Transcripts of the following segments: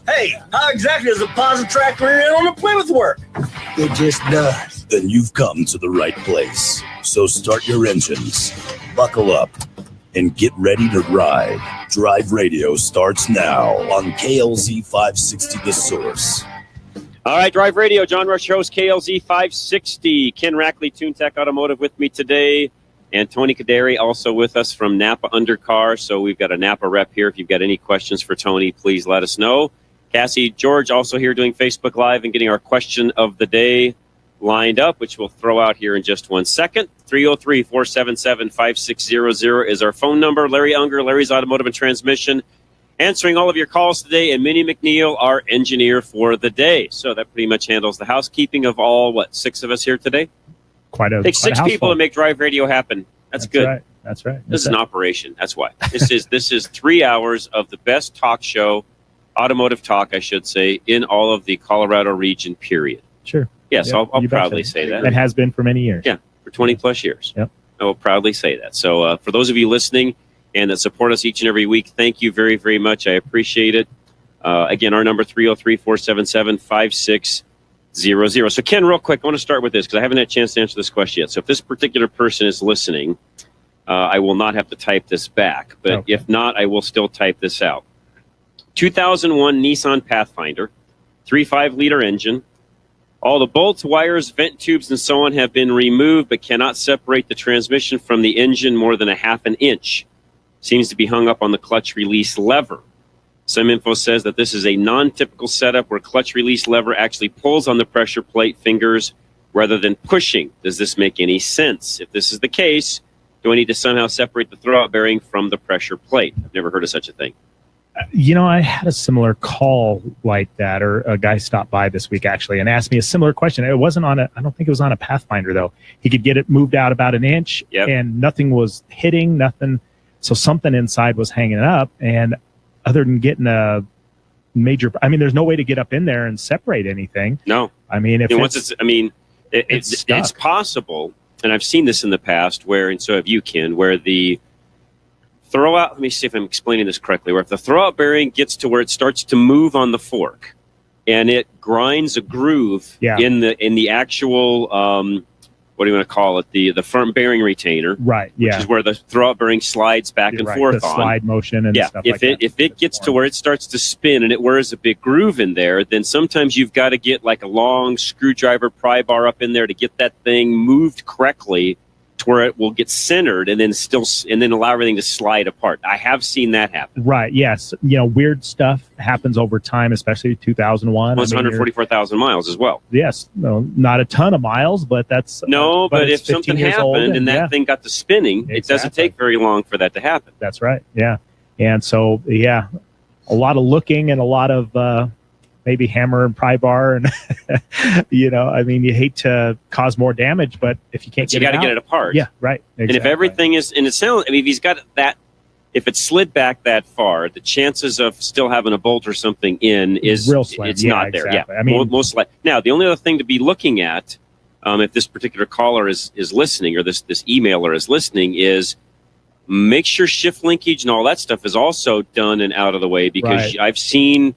Hey, how exactly does a Positrack rear on the Plymouth work? It just does. Then you've come to the right place. So start your engines, buckle up, and get ready to ride. Drive Radio starts now on KLZ 560 The Source. All right, Drive Radio, John Rush host, KLZ 560. Ken Rackley, TuneTech Automotive with me today. And Tony Kaderi also with us from Napa Undercar. So we've got a Napa rep here. If you've got any questions for Tony, please let us know. Cassie George also here doing Facebook Live and getting our question of the day lined up, which we'll throw out here in just 1 second. 303-477-5600 is our phone number. Larry Unger, Larry's Automotive and Transmission, answering all of your calls today, and Minnie McNeil, our engineer for the day. So that pretty much handles the housekeeping of all, 6 of us here today? It takes 6 people to make Drive Radio happen. That's good. Right. That's right. This is an operation. That's why. This is 3 hours of the best talk show, automotive talk, I should say, in all of the Colorado region, period. Sure. Yes, yep, I'll proudly say that. It has been for many years. Yeah, for 20 plus years. Yep. I will proudly say that. So for those of you listening and that support us each and every week, thank you very, very much. I appreciate it. Again, our number 303-477-5600. So Ken, real quick, I want to start with this because I haven't had a chance to answer this question yet. So if this particular person is listening, I will not have to type this back. But okay. If not, I will still type this out. 2001 Nissan Pathfinder, 3.5-liter engine. All the bolts, wires, vent tubes, and so on have been removed, but cannot separate the transmission from the engine more than a half an inch. Seems to be hung up on the clutch release lever. Some info says that this is a non-typical setup where clutch release lever actually pulls on the pressure plate fingers rather than pushing. Does this make any sense? If this is the case, do I need to somehow separate the throwout bearing from the pressure plate? I've never heard of such a thing. I had a similar call like that, or a guy stopped by this week actually and asked me a similar question. It wasn't I don't think it was on a Pathfinder though. He could get it moved out about an inch and nothing was hitting, nothing. So something inside was hanging up, and other than getting a major, there's no way to get up in there and separate anything. No. It's possible, and I've seen this in the past where, and so have you, Ken, where the throwout, let me see if I'm explaining this correctly, where if the throwout bearing gets to where it starts to move on the fork and it grinds a groove in the actual, what do you want to call it? The front bearing retainer. Right, yeah. Which is where the throwout bearing slides back and forth the on. slide motion and stuff like that. If it gets to where it starts to spin and it wears a big groove in there, then sometimes you've got to get like a long screwdriver pry bar up in there to get that thing moved correctly to where it will get centered and then allow everything to slide apart. I have seen that happen. Right, yes. Weird stuff happens over time, especially 2001. Well, it's 144,000 miles as well. Yes. No, not a ton of miles, but that's... No, but if something happened and that thing got to spinning, it doesn't take very long for that to happen. That's right, yeah. And so, a lot of looking and a lot of... maybe hammer and pry bar, and you hate to cause more damage, but if you can't, you got to get it apart. Yeah, right. Exactly. And if everything is, and it sounds, if he's got that, if it's slid back that far, the chances of still having a bolt or something in is real slim. It's not exactly. there. Yeah, most likely. Now, the only other thing to be looking at, if this particular caller is listening or this emailer is listening, is make sure shift linkage and all that stuff is also done and out of the way, because I've seen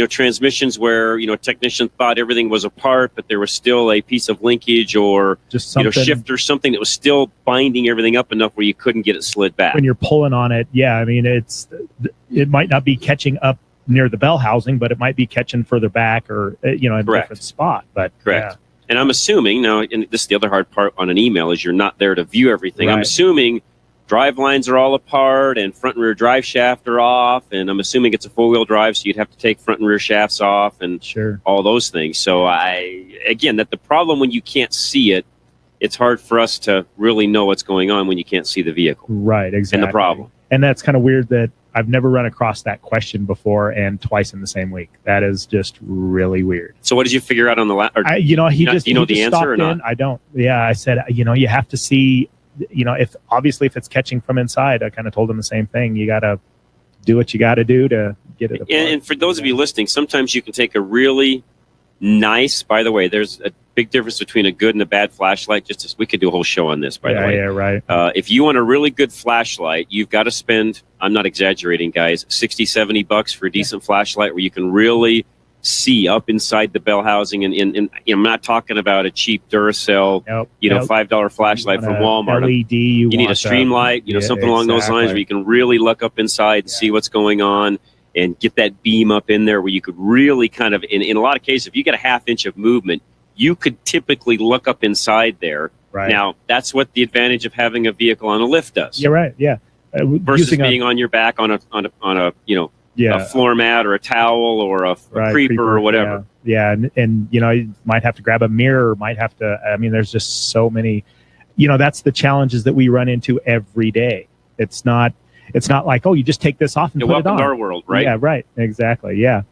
transmissions where, a technician thought everything was apart, but there was still a piece of linkage or, just shift or something that was still binding everything up enough where you couldn't get it slid back. When you're pulling on it, it might not be catching up near the bell housing, but it might be catching further back or, in a different spot. But correct. And I'm assuming, now, and this is the other hard part on an email, is you're not there to view everything. Right. I'm assuming drive lines are all apart and front and rear drive shaft are off, and I'm assuming it's a four-wheel drive, so you'd have to take front and rear shafts off and all those things. So that the problem when you can't see it, it's hard for us to really know what's going on when you can't see the vehicle. Right, exactly. And the problem. And that's kind of weird that I've never run across that question before and twice in the same week. That is just really weird. So what did you figure out on the last? Do you know the answer or not? I don't. Yeah, I said, you have to see... if it's catching from inside, I kind of told them the same thing. You got to do what you got to do to get it apart. And for those of you listening, sometimes you can take a really nice, by the way, there's big difference between a good and a bad flashlight. We could do a whole show on this, by the way. Yeah, right. If you want a really good flashlight, you've got to spend, I'm not exaggerating, guys, $60-$70 for a decent flashlight where you can really see up inside the bell housing. And I'm not talking about a cheap Duracell, $5 flashlight from Walmart. LED. You need a Streamlight, something along those lines where you can really look up inside and see what's going on and get that beam up in there where you could really kind of, in a lot of cases, if you get a half inch of movement, you could typically look up inside there. Right. Now, that's what the advantage of having a vehicle on a lift does. You're right. Yeah. Versus being on your back on a floor mat or a towel or a creeper or whatever. Yeah. And you might have to grab a mirror, there's just so many, that's the challenges that we run into every day. It's not like, you just take this off and put it on. Welcome to our world, right? Yeah, right. Exactly. Yeah.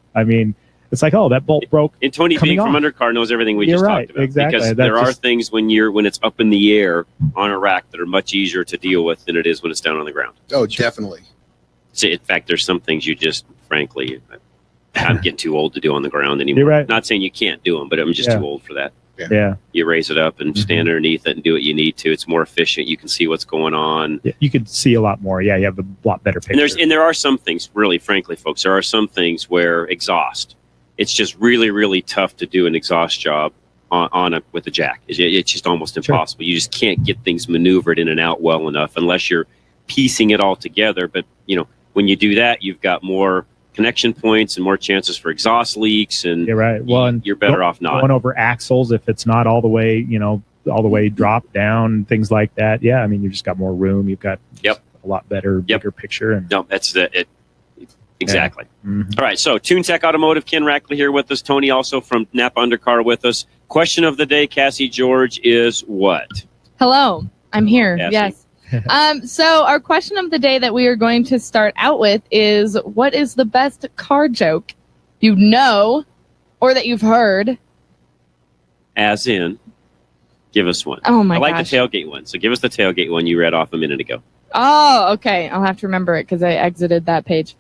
It's like, that bolt broke. And Tony B from Undercar knows everything we just talked about. Exactly. Because there are things when it's up in the air on a rack that are much easier to deal with than it is when it's down on the ground. Oh, definitely. So, in fact, there's some things you just, frankly, I'm getting too old to do on the ground anymore. You're right. Not saying you can't do them, but I'm just too old for that. Yeah. You raise it up and stand underneath it and do what you need to. It's more efficient. You can see what's going on. Yeah, you could see a lot more. Yeah, you have a lot better picture. And there are some things, really, frankly, folks, there are some things where exhaust, it's just really, really tough to do an exhaust job with a jack. It's just almost impossible. Sure. You just can't get things maneuvered in and out well enough unless you're piecing it all together. But, when you do that, you've got more connection points and more chances for exhaust leaks. And you're right. Well, you're better off not going over axles if it's not all the way dropped down, things like that. Yeah, you've just got more room. You've got a lot better, bigger picture. And that's it. Exactly. Yeah. Mm-hmm. All right. So TuneTech Automotive, Ken Rackley here with us. Tony also from Napa Undercar with us. Question of the day, Cassie George, is what? Hello. I'm here. Cassie. Yes. So our question of the day that we are going to start out with is, what is the best car joke you know or that you've heard? As in, give us one. Oh, my gosh. I like gosh. the tailgate one. So give us the tailgate one you read off a minute ago. Oh, okay. I'll have to remember it because I exited that page.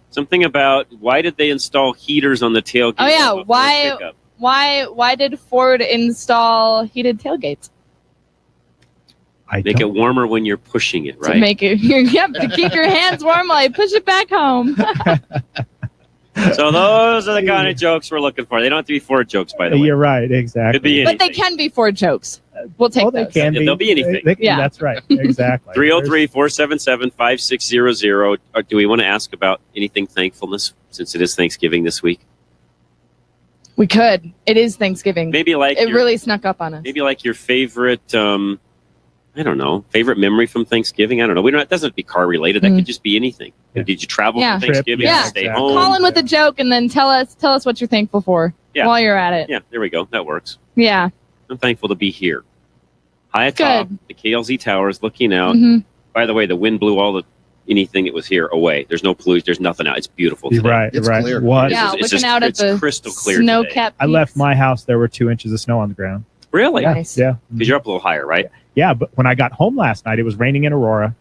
Something about why did they install heaters on the tailgate? Oh, yeah. Why did Ford install heated tailgates? Make it warmer when you're pushing it, right? To make it, to keep your hands warm while you push it back home. So those are the kind of jokes we're looking for. They don't have to be Ford jokes, by the way. You're right, exactly. Could be anything. But they can be Ford jokes. We'll take they those. can be. They'll be anything. That's right, exactly. 303-477-5600. Do we want to ask about anything thankfulness since it is Thanksgiving this week? We could. It is Thanksgiving. Maybe like it really snuck up on us. Maybe like your favorite, I don't know, favorite memory from Thanksgiving. I don't know. It doesn't have to be car related. That could just be anything. Yeah. Did you travel for Thanksgiving? Yeah. Stay Exactly. home? Call in with a joke and then tell us what you're thankful for while you're at it. Yeah, there we go. That works. Yeah. I'm thankful to be here. High atop the KLZ towers, looking out. Mm-hmm. By the way, the wind blew anything that was here away. There's no pollution. There's nothing out. It's beautiful today. Right, It's right. clear. What? Yeah, looking out at the crystal clear snow-capped I left peaks. my house. There were 2 inches of snow on the ground. Really? Nice. Yeah. Because you're up a little higher, right? Yeah, but when I got home last night, it was raining in Aurora.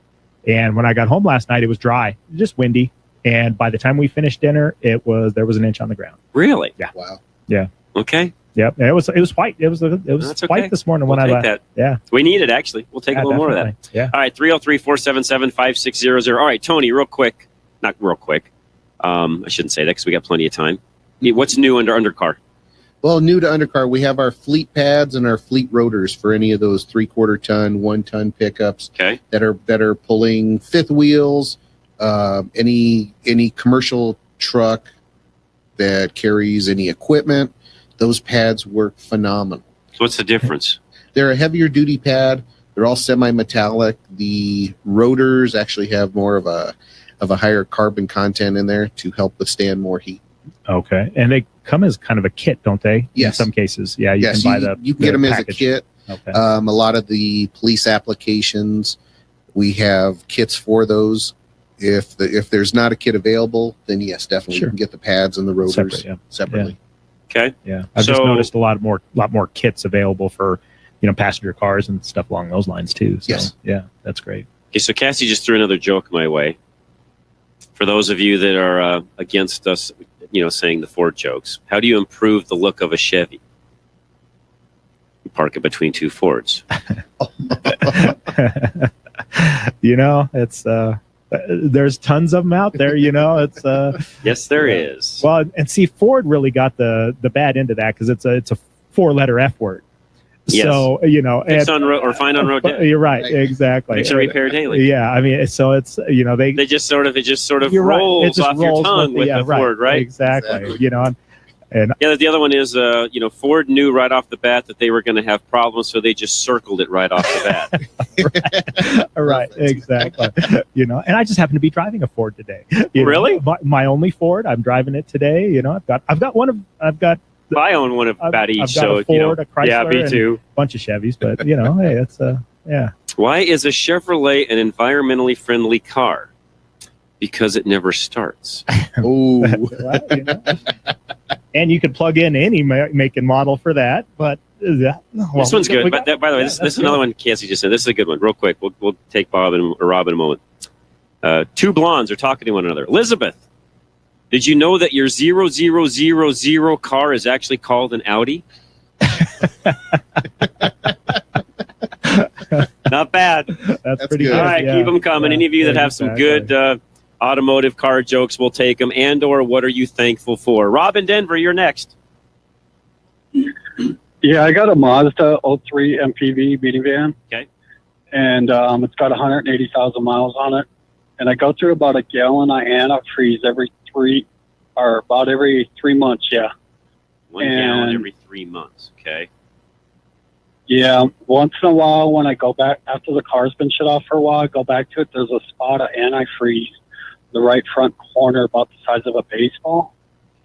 And when I got home last night, it was dry, just windy. And by the time we finished dinner, there was an inch on the ground. Really? Yeah. Wow. Yeah. Okay. Yep. And it was white. It was That's white okay. this morning We'll when I take left. that. Yeah. We need it, actually. We'll take a little more of that. Yeah. All right, 303-477-5600. All right, Tony, real quick. Not real quick. I shouldn't say that because we got plenty of time. What's new under Undercar? Well, new to Undercar, we have our fleet pads and our fleet rotors for any of those 3/4 ton, 1 ton pickups that are pulling fifth wheels. Any commercial truck that carries any equipment, those pads work phenomenal. So what's the difference? They're a heavier duty pad. They're all semi-metallic. The rotors actually have more of a higher carbon content in there to help withstand more heat. Okay. And they come as kind of a kit, don't they? Yes. In some cases. Yeah. You can buy you can get them package. as a kit. Okay. A lot of the police applications, we have kits for those. If there's not a kit available, then yes, definitely you can get the pads and the rotors separately. Okay. Yeah. I've just noticed a lot more kits available for, passenger cars and stuff along those lines too. So, yes. Yeah, that's great. Okay, so Cassie just threw another joke my way. For those of you that are against us, saying the Ford jokes, how do you improve the look of a Chevy? park it between two Fords. It's there's tons of them out there. It's yes, there is. Well, and see, Ford really got the bad end of that because it's a 4-letter F word. Yes. So fix on road or find on road day. You're right, exactly. Fix and repair daily. Yeah, I mean, so it's they just sort of rolls it just off rolls your tongue with the Ford, right? Exactly. And the other one is Ford knew right off the bat that they were going to have problems, so they just circled it right off the bat. right, exactly. And I just happen to be driving a Ford today. Really? My only Ford. I'm driving it today. I've got I own one of about each. I've got a Ford, a Chrysler, yeah, me too. A bunch of Chevys, but hey, it's yeah. Why is a Chevrolet an environmentally friendly car? Because it never starts. Oh. And you could plug in any make and model for that, but this one's good. By the way, this is another one Cassie just said. This is a good one. Real quick, we'll take Rob in a moment. Two blondes are talking to one another. Elizabeth, did you know that your 0000 car is actually called an Audi? Not bad. That's pretty good. All right, keep them coming. Any of you that have some good automotive car jokes, we'll take them. And or what are you thankful for? Rob in Denver, you're next. Yeah, I got a Mazda 03 MPV minivan. Okay. And it's got 180,000 miles on it. And I go through about a gallon of antifreeze every 3 months, yeah. 1 gallon every 3 months, okay. Yeah, once in a while when I go back, after the car's been shut off for a while, I go back to it, there's a spot of antifreeze, the right front corner about the size of a baseball.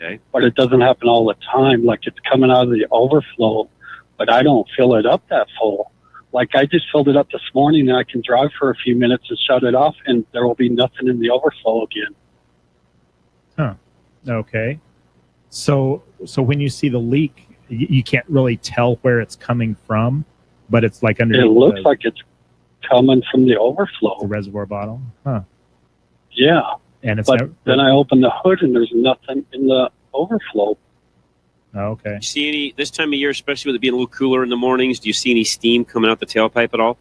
Okay. But it doesn't happen all the time. Like it's coming out of the overflow, but I don't fill it up that full. Like I just filled it up this morning and I can drive for a few minutes and shut it off and there will be nothing in the overflow again. Huh. Okay. So when you see the leak, you can't really tell where it's coming from, but it's like underneath. It looks like it's coming from the overflow. The reservoir bottle. Huh. Yeah. And it's then I open the hood and there's nothing in the overflow. Oh, okay. Do you see any, this time of year, especially with it being a little cooler in the mornings, do you see any steam coming out the tailpipe at all?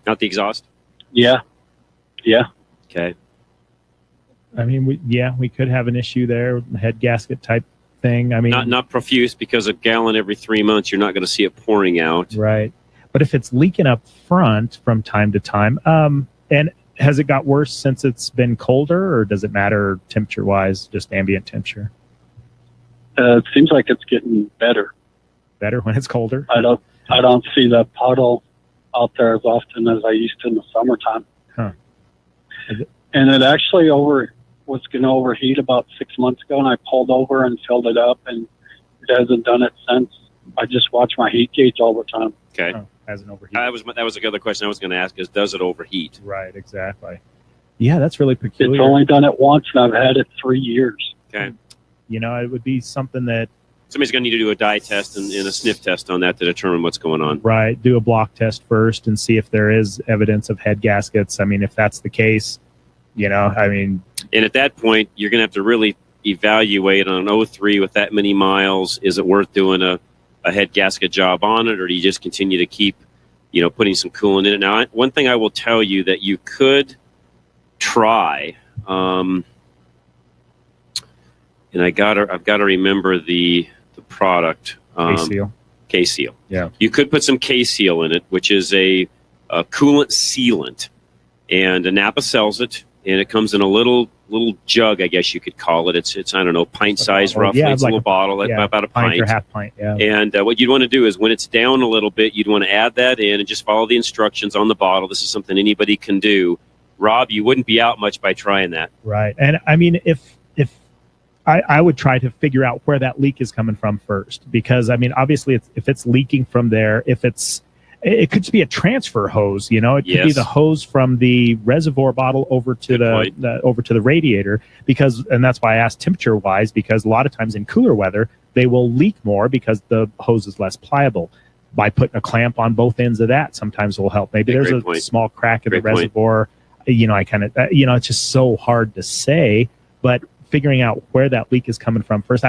Not the exhaust? Yeah. Yeah. Okay. I mean, we could have an issue there, head gasket type thing. I mean, not profuse, because a gallon every 3 months, you're not going to see it pouring out. Right. But if it's leaking up front from time to time, and has it got worse since it's been colder, or does it matter temperature wise, just ambient temperature? It seems like it's getting better. Better when it's colder? I don't see the puddle out there as often as I used to in the summertime. Huh. And it actually was going to overheat about 6 months ago, and I pulled over and filled it up, and it hasn't done it since. I just watch my heat gauge all the time. Okay. Oh, hasn't overheated. That was the other question I was going to ask is, does it overheat? Right, exactly. Yeah, that's really peculiar. It's only done it once, and I've had it 3 years. Okay. It would be something that somebody's going to need to do a dye test and a sniff test on that to determine what's going on. Right. Do a block test first and see if there is evidence of head gaskets. I mean, if that's the case, and at that point, you're going to have to really evaluate on an 03 with that many miles. Is it worth doing a head gasket job on it, or do you just continue to keep, putting some coolant in it? Now, one thing I will tell you that you could try, and I've got to remember the product. K-Seal. K-Seal. Yeah. You could put some K-Seal in it, which is a coolant sealant, and Napa sells it. And it comes in a little jug, I guess you could call it. It's I don't know, pint size roughly. Yeah, it's a little bottle, about a pint. Or half pint, yeah. And what you'd want to do is when it's down a little bit, you'd want to add that in and just follow the instructions on the bottle. This is something anybody can do. Rob, you wouldn't be out much by trying that. Right. And I mean, if I would try to figure out where that leak is coming from first, because I mean, obviously if it's leaking from there, it could just be a transfer hose, it could be the hose from the reservoir bottle over to the radiator, and that's why I asked temperature wise, because a lot of times in cooler weather they will leak more because the hose is less pliable. By putting a clamp on both ends of that sometimes will help. Maybe there's a small crack in the reservoir. It's just so hard to say, but figuring out where that leak is coming from first.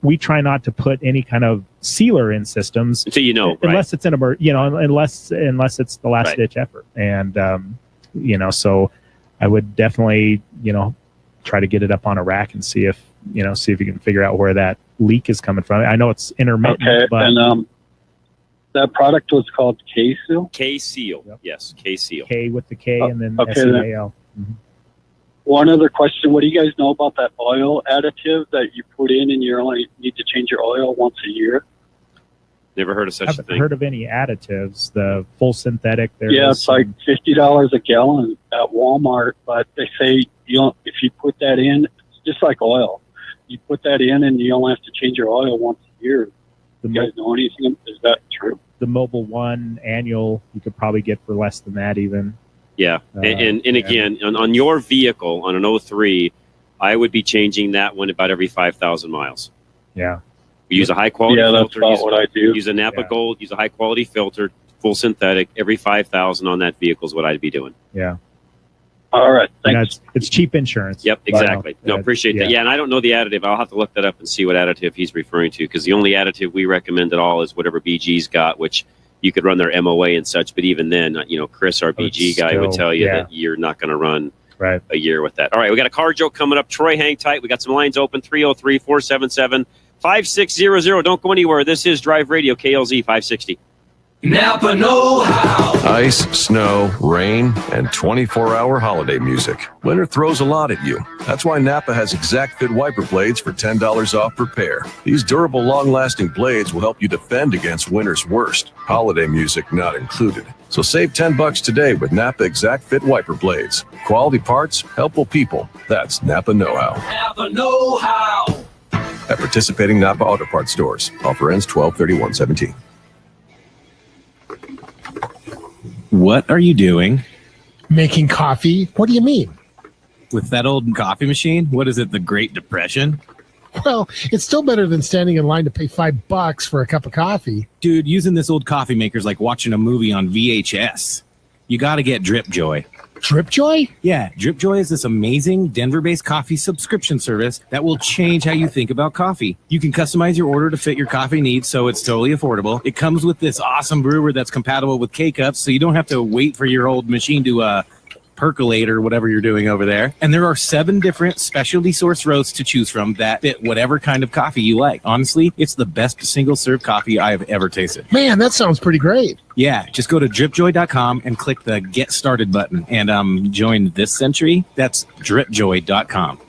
We try not to put any kind of sealer in systems until you know, unless it's unless it's the last ditch effort. And so I would definitely try to get it up on a rack and see if you can figure out where that leak is coming from. I know it's intermittent. Okay, but and that product was called K-Seal? K-Seal, yes, K-Seal. K with the K and then okay, S-E-A-L. Mm-hmm. One other question. What do you guys know about that oil additive that you put in and you only need to change your oil once a year? Never heard of such a thing. I haven't heard of any additives. The full synthetic. It's like $50 a gallon at Walmart, but they say if you put that in, it's just like oil. You put that in and you only have to change your oil once a year. You guys know anything? Is that true? The Mobil 1 annual you could probably get for less than that even. Yeah, and again, on your vehicle, on an 03, I would be changing that one about every 5,000 miles. Yeah. We use a high-quality filter. That's about what I do. Use a Napa Gold, use a high-quality filter, full synthetic. Every 5,000 on that vehicle is what I'd be doing. Yeah. All right, thanks. It's cheap insurance. Yep, exactly. Appreciate that. Yeah, and I don't know the additive. I'll have to look that up and see what additive he's referring to, because the only additive we recommend at all is whatever BG's got, which you could run their MOA and such, but even then, Chris, our BG guy, would tell you that you're not going to run a year with that. All right, we got a car joke coming up. Troy, hang tight. We got some lines open, 303-477-5600. Don't go anywhere. This is Drive Radio, KLZ 560. Napa know-how. Ice, snow, rain, and 24-hour holiday music. Winter throws a lot at you. That's why Napa has Exact Fit wiper blades for $10 off per pair. These durable, long-lasting blades will help you defend against winter's worst. Holiday music not included. So save $10 today with Napa Exact Fit wiper blades. Quality parts, helpful people. That's Napa know-how. Napa know-how. At participating Napa Auto Parts stores. Offer ends 12/31/17. What are you doing? Making coffee. What do you mean? With that old coffee machine? What is it, the Great Depression? Well, it's still better than standing in line to pay $5 for a cup of coffee. Dude, using this old coffee maker is like watching a movie on VHS. You got to get Drip Joy. Drip Joy? Yeah, Drip Joy is this amazing Denver-based coffee subscription service that will change how you think about coffee. You can customize your order to fit your coffee needs, so it's totally affordable. It comes with this awesome brewer that's compatible with K-Cups, so you don't have to wait for your old machine to percolate or whatever you're doing over there. And there are 7 different specialty source roasts to choose from that fit whatever kind of coffee you like. Honestly, it's the best single-serve coffee I have ever tasted. Man, that sounds pretty great. Yeah, just go to dripjoy.com and click the Get Started button and join this century. That's dripjoy.com.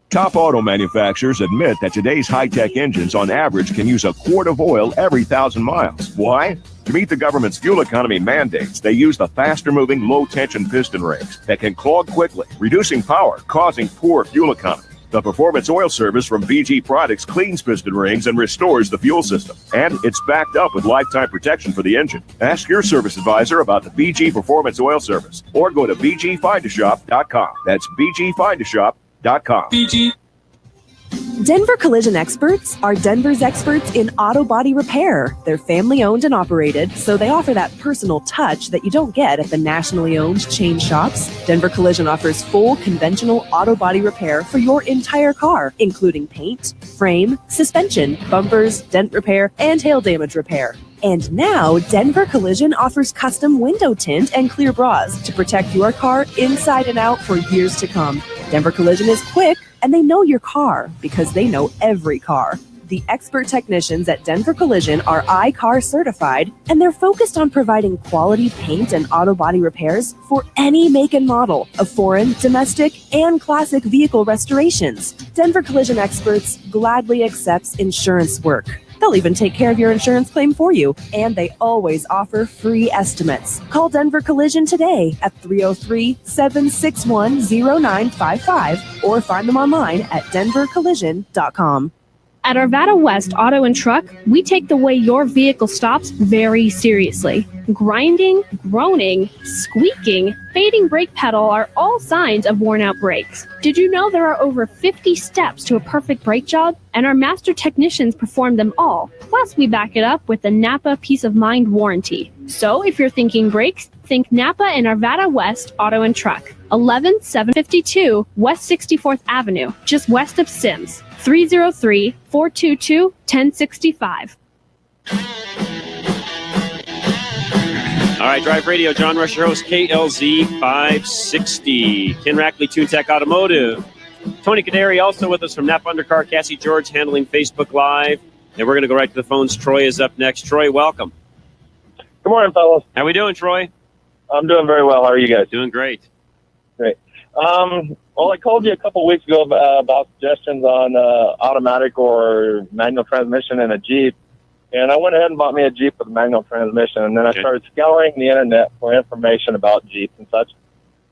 Top auto manufacturers admit that today's high-tech engines on average can use a quart of oil every 1,000 miles. Why? To meet the government's fuel economy mandates, they use the faster-moving low-tension piston rings that can clog quickly, reducing power, causing poor fuel economy. The Performance Oil Service from BG Products cleans piston rings and restores the fuel system. And it's backed up with lifetime protection for the engine. Ask your service advisor about the BG Performance Oil Service or go to bgfindashop.com. That's bgfindashop.com. BG. Denver Collision Experts are Denver's experts in auto body repair. They're family owned and operated, so they offer that personal touch that you don't get at the nationally owned chain shops. Denver Collision offers full conventional auto body repair for your entire car, including paint, frame, suspension, bumpers, dent repair, and hail damage repair. And now, Denver Collision offers custom window tint and clear bras to protect your car inside and out for years to come. Denver Collision is quick, and they know your car because they know every car. The expert technicians at Denver Collision are iCar certified, and they're focused on providing quality paint and auto body repairs for any make and model of foreign, domestic, and classic vehicle restorations. Denver Collision Experts gladly accepts insurance work. They'll even take care of your insurance claim for you, and they always offer free estimates. Call Denver Collision today at 303-761-0955 or find them online at denvercollision.com. At Arvada West Auto and Truck, we take the way your vehicle stops very seriously. grinding, groaning, squeaking, fading brake pedal are all signs of worn-out brakes. Did you know there are over 50 steps to a perfect brake job? And our master technicians perform them all. Plus, we back it up with the Napa Peace of Mind warranty. So, if you're thinking brakes, think Napa and Arvada West Auto and Truck. 11752 West 64th Avenue, just west of Sims. 303-422-1065. All right, Drive Radio, John Rush, your host, KLZ 560. Ken Rackley, TuneTech Automotive. Tony Kaderi also with us from Napa Undercar. Cassie George handling Facebook Live. And we're going to go right to the phones. Troy is up next. Troy, welcome. Good morning, fellas. How we doing, Troy? I'm doing very well. How are you guys? Doing great. Great. Well, I called you a couple weeks ago about suggestions on automatic or manual transmission in a Jeep. And I went ahead and bought me a Jeep with a manual transmission. And then I started scouring the internet for information about Jeeps and such.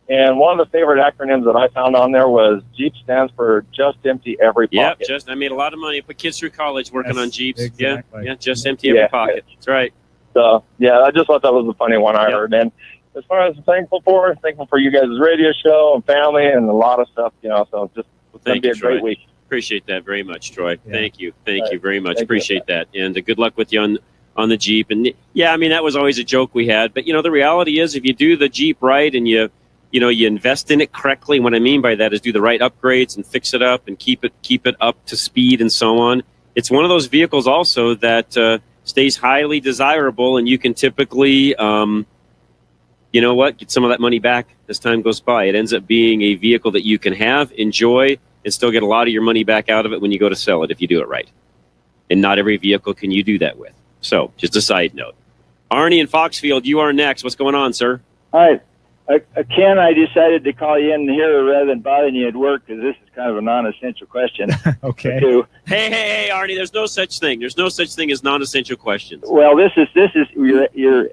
And one of the favorite acronyms that I found on there was Jeep stands for just empty every pocket. Yep, I made a lot of money. Put kids through college working on Jeeps. Exactly. Yeah, just empty every pocket. That's right. So, yeah, I just thought that was a funny one I heard. And as far as thankful for you guys' radio show and family and a lot of stuff, so just thank be you, a great Troy. week. Appreciate that very much, Troy. Yeah. Thank you very much. Thank Appreciate that. And good luck with you on the Jeep. And yeah, I mean, that was always a joke we had. But, the reality is if you do the Jeep right and you invest in it correctly, what I mean by that is do the right upgrades and fix it up and keep it up to speed and so on. It's one of those vehicles also that stays highly desirable, and you can typically, get some of that money back as time goes by. It ends up being a vehicle that you can have, enjoy, and still get a lot of your money back out of it when you go to sell it if you do it right. And not every vehicle can you do that with. So, just a side note. Arnie in Foxfield, you are next. What's going on, sir? Hi. Ken, I decided to call you in here rather than bothering you at work because this is kind of a non-essential question. Okay. Hey, Arnie, there's no such thing. There's no such thing as non-essential questions. Well, this is you're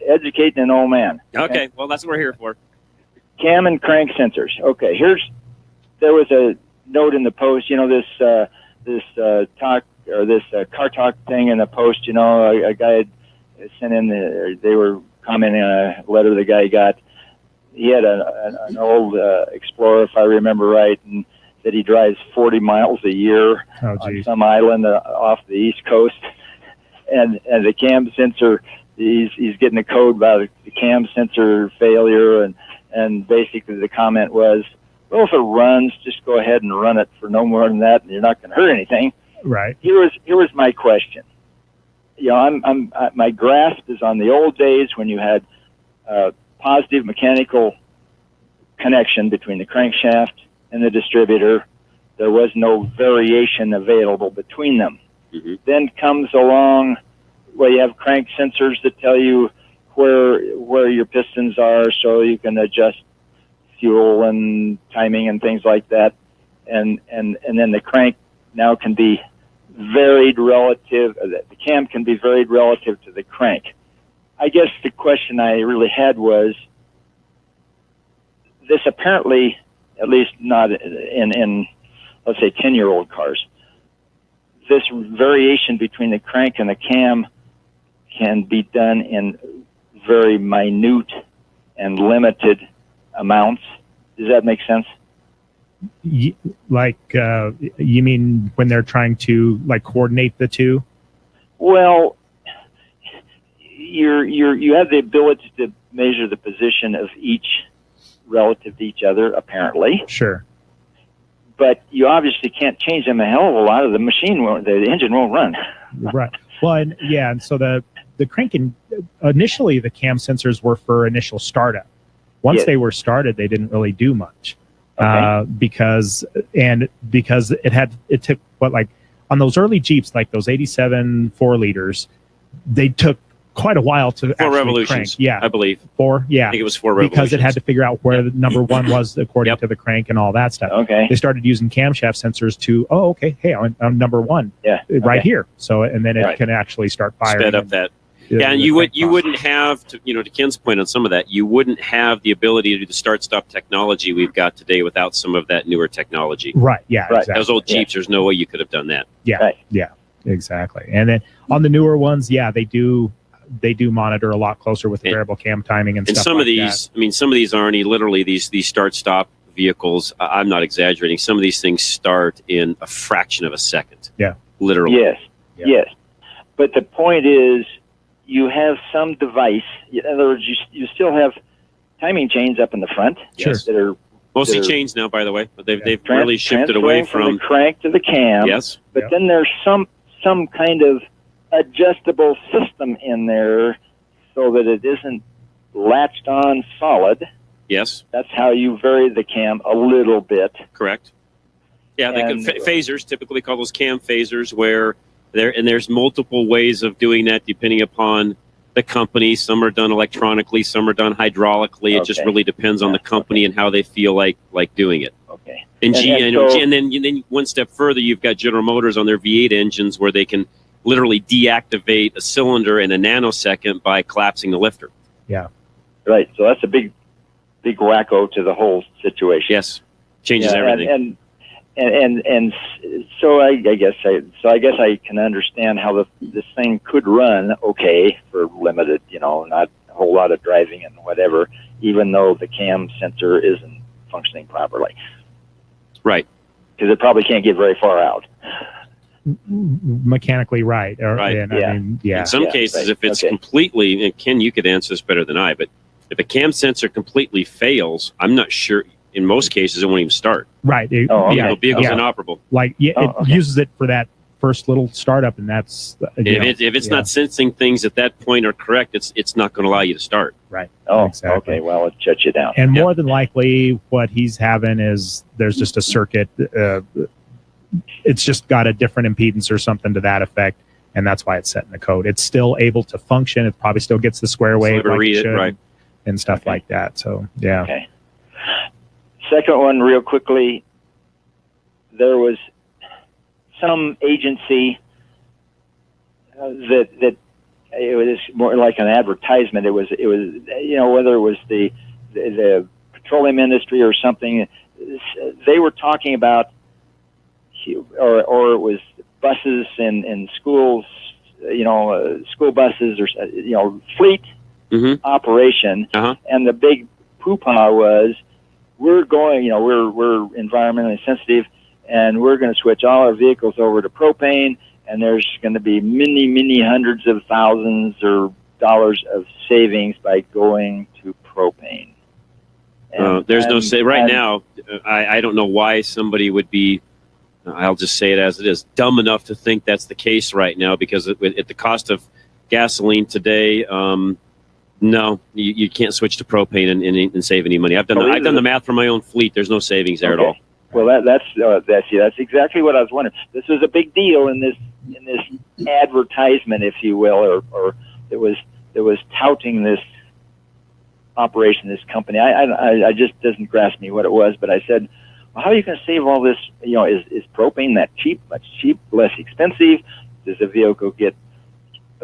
educating an old man. Okay, well, that's what we're here for. Cam and crank sensors. Okay, there was a note in the Post, this talk or this car talk thing in the Post, a guy had sent in, they were commenting on a letter the guy got. He had an old Explorer, if I remember right, and that he drives 40 miles a year on some island off the East Coast. And the cam sensor, he's getting a code about the cam sensor failure, and basically the comment was, well, if it runs, just go ahead and run it for no more than that, and you're not going to hurt anything. Right. Here was my question. My grasp is on the old days when you had positive mechanical connection between the crankshaft and the distributor. There was no variation available between them. Mm-hmm. Then comes along, you have crank sensors that tell you where your pistons are, so you can adjust fuel and timing and things like that. And then the crank now can be varied relative. The cam can be varied relative to the crank. I guess the question I really had was, this apparently, at least not in let's say 10-year-old cars, this variation between the crank and the cam can be done in very minute and limited amounts. Does that make sense? You mean when they're trying to coordinate the two? Well, you have the ability to measure the position of each relative to each other, apparently. Sure. But you obviously can't change them a hell of a lot, or the engine won't run. Right. Well, and so the crank initially the cam sensors were for initial startup. Once they were started, they didn't really do much. Okay. Because it took on those early Jeeps, like those 87 4-liters, they took quite a while to 4 actually revolutions. crank. Yeah, I believe 4. Yeah, I think it was 4 revolutions because it had to figure out where the number one was according to the crank and all that stuff. Okay, they started using camshaft sensors to I'm number one. Yeah, right here. So and then it can actually start firing. Sped up that. Yeah, and you wouldn't have to Ken's point on some of that. You wouldn't have the ability to do the start-stop technology we've got today without some of that newer technology. Right. Yeah. Right. Exactly. Those old Jeeps, there's no way you could have done that. Yeah. Right. Yeah. Exactly. And then on the newer ones, they do. they do monitor a lot closer with the variable cam timing and stuff some like of these, that. some of these aren't literally these start-stop vehicles. I'm not exaggerating. Some of these things start in a fraction of a second. Yeah. Literally. Yes. But the point is, you have some device. In other words, you still have timing chains up in the front. Yes. That are mostly chains now, by the way, but they've really shifted away from the crank to the cam. Yes. But then there's some kind of adjustable system in there so that it isn't latched on solid. Yes. That's how you vary the cam a little bit. Correct. Yeah, phasers, typically call those cam phasers, where there's multiple ways of doing that depending upon the company. Some are done electronically, some are done hydraulically. It just really depends on the company and how they feel like doing it. Okay. And then one step further, you've got General Motors on their V8 engines where they can literally deactivate a cylinder in a nanosecond by collapsing the lifter. Yeah. Right. So that's a big wacko to the whole situation. Yes. Changes everything. And so I guess I can understand how this thing could run okay for limited, not a whole lot of driving and whatever, even though the cam sensor isn't functioning properly. Right. Because it probably can't get very far out. Mechanically right. Right. In some cases, if it's completely, and Ken, you could answer this better than I, but if a cam sensor completely fails, I'm not sure. In most cases, it won't even start. Right. The vehicle's inoperable. It uses it for that first little startup, and that's if it's not sensing things at that point are correct, it's not going to allow you to start. Right. Oh, exactly. Okay. Well, it shuts you down. And more than likely, what he's having is there's just a circuit. It's just got a different impedance or something to that effect, and that's why it's set in the code. It's still able to function. It probably still gets the square wave and stuff like that. So yeah. Okay. Second one, real quickly, there was some agency that it was more like an advertisement. It was whether it was the petroleum industry or something. They were talking about, or it was buses and schools, school buses or fleet operation, and the big poo-pah was, we're going, we're environmentally sensitive, and we're going to switch all our vehicles over to propane, and there's going to be many hundreds of thousands or dollars of savings by going to propane. There's no say right now. I don't know why somebody would be, I'll just say it as it is, dumb enough to think that's the case right now, because at the cost of gasoline today, no, you can't switch to propane and save any money. I've done the math for my own fleet. There's no savings there at all. Well, that's exactly what I was wondering. This was a big deal in this advertisement, if you will, or it was touting this operation, this company. I just doesn't grasp me what it was. But I said, well, how are you going to save all this? Is propane that cheap? Much cheap, less expensive? Does the vehicle get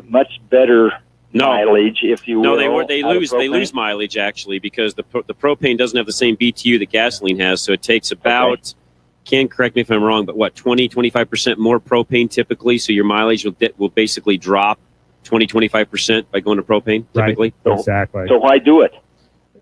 much better mileage, if you will? No, they lose mileage actually, because the propane doesn't have the same BTU that gasoline has, so it takes about, Ken, correct me if I'm wrong, but 20-25% more propane typically, so your mileage will basically drop 20-25% by going to propane typically. Right. Exactly. So why do it?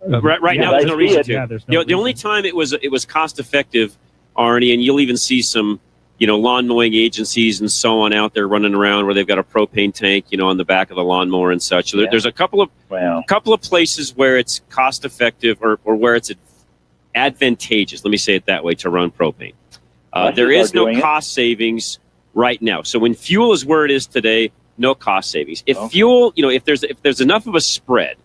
Right now, there's no reason to. The only time it was cost effective, Arnie, and you'll even see some lawn mowing agencies and so on out there running around where they've got a propane tank, on the back of the lawnmower and such. So there's a couple of places where it's cost effective or where it's advantageous, let me say it that way, to run propane. There is no cost savings right now. So when fuel is where it is today, no cost savings. If fuel, if there's enough of a spread,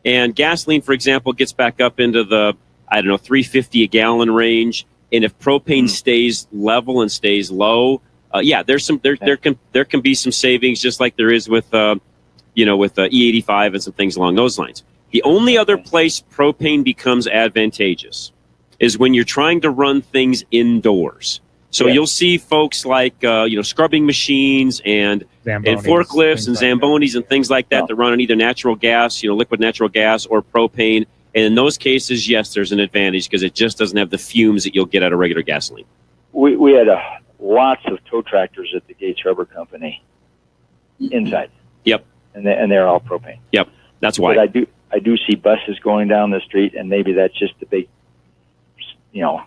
and gasoline, for example, gets back up into the, $3.50 a gallon range, and if propane stays level and stays low, there can be some savings, just like there is with E85 and some things along those lines. The only other place propane becomes advantageous is when you're trying to run things indoors. So you'll see folks like scrubbing machines and forklifts and Zambonis and things like that that run on either natural gas, liquid natural gas, or propane. And in those cases, yes, there's an advantage because it just doesn't have the fumes that you'll get out of regular gasoline. We had lots of tow tractors at the Gates Rubber Company inside. Yep. and they're all propane. Yep, that's why. But I do see buses going down the street, and maybe that's just a big,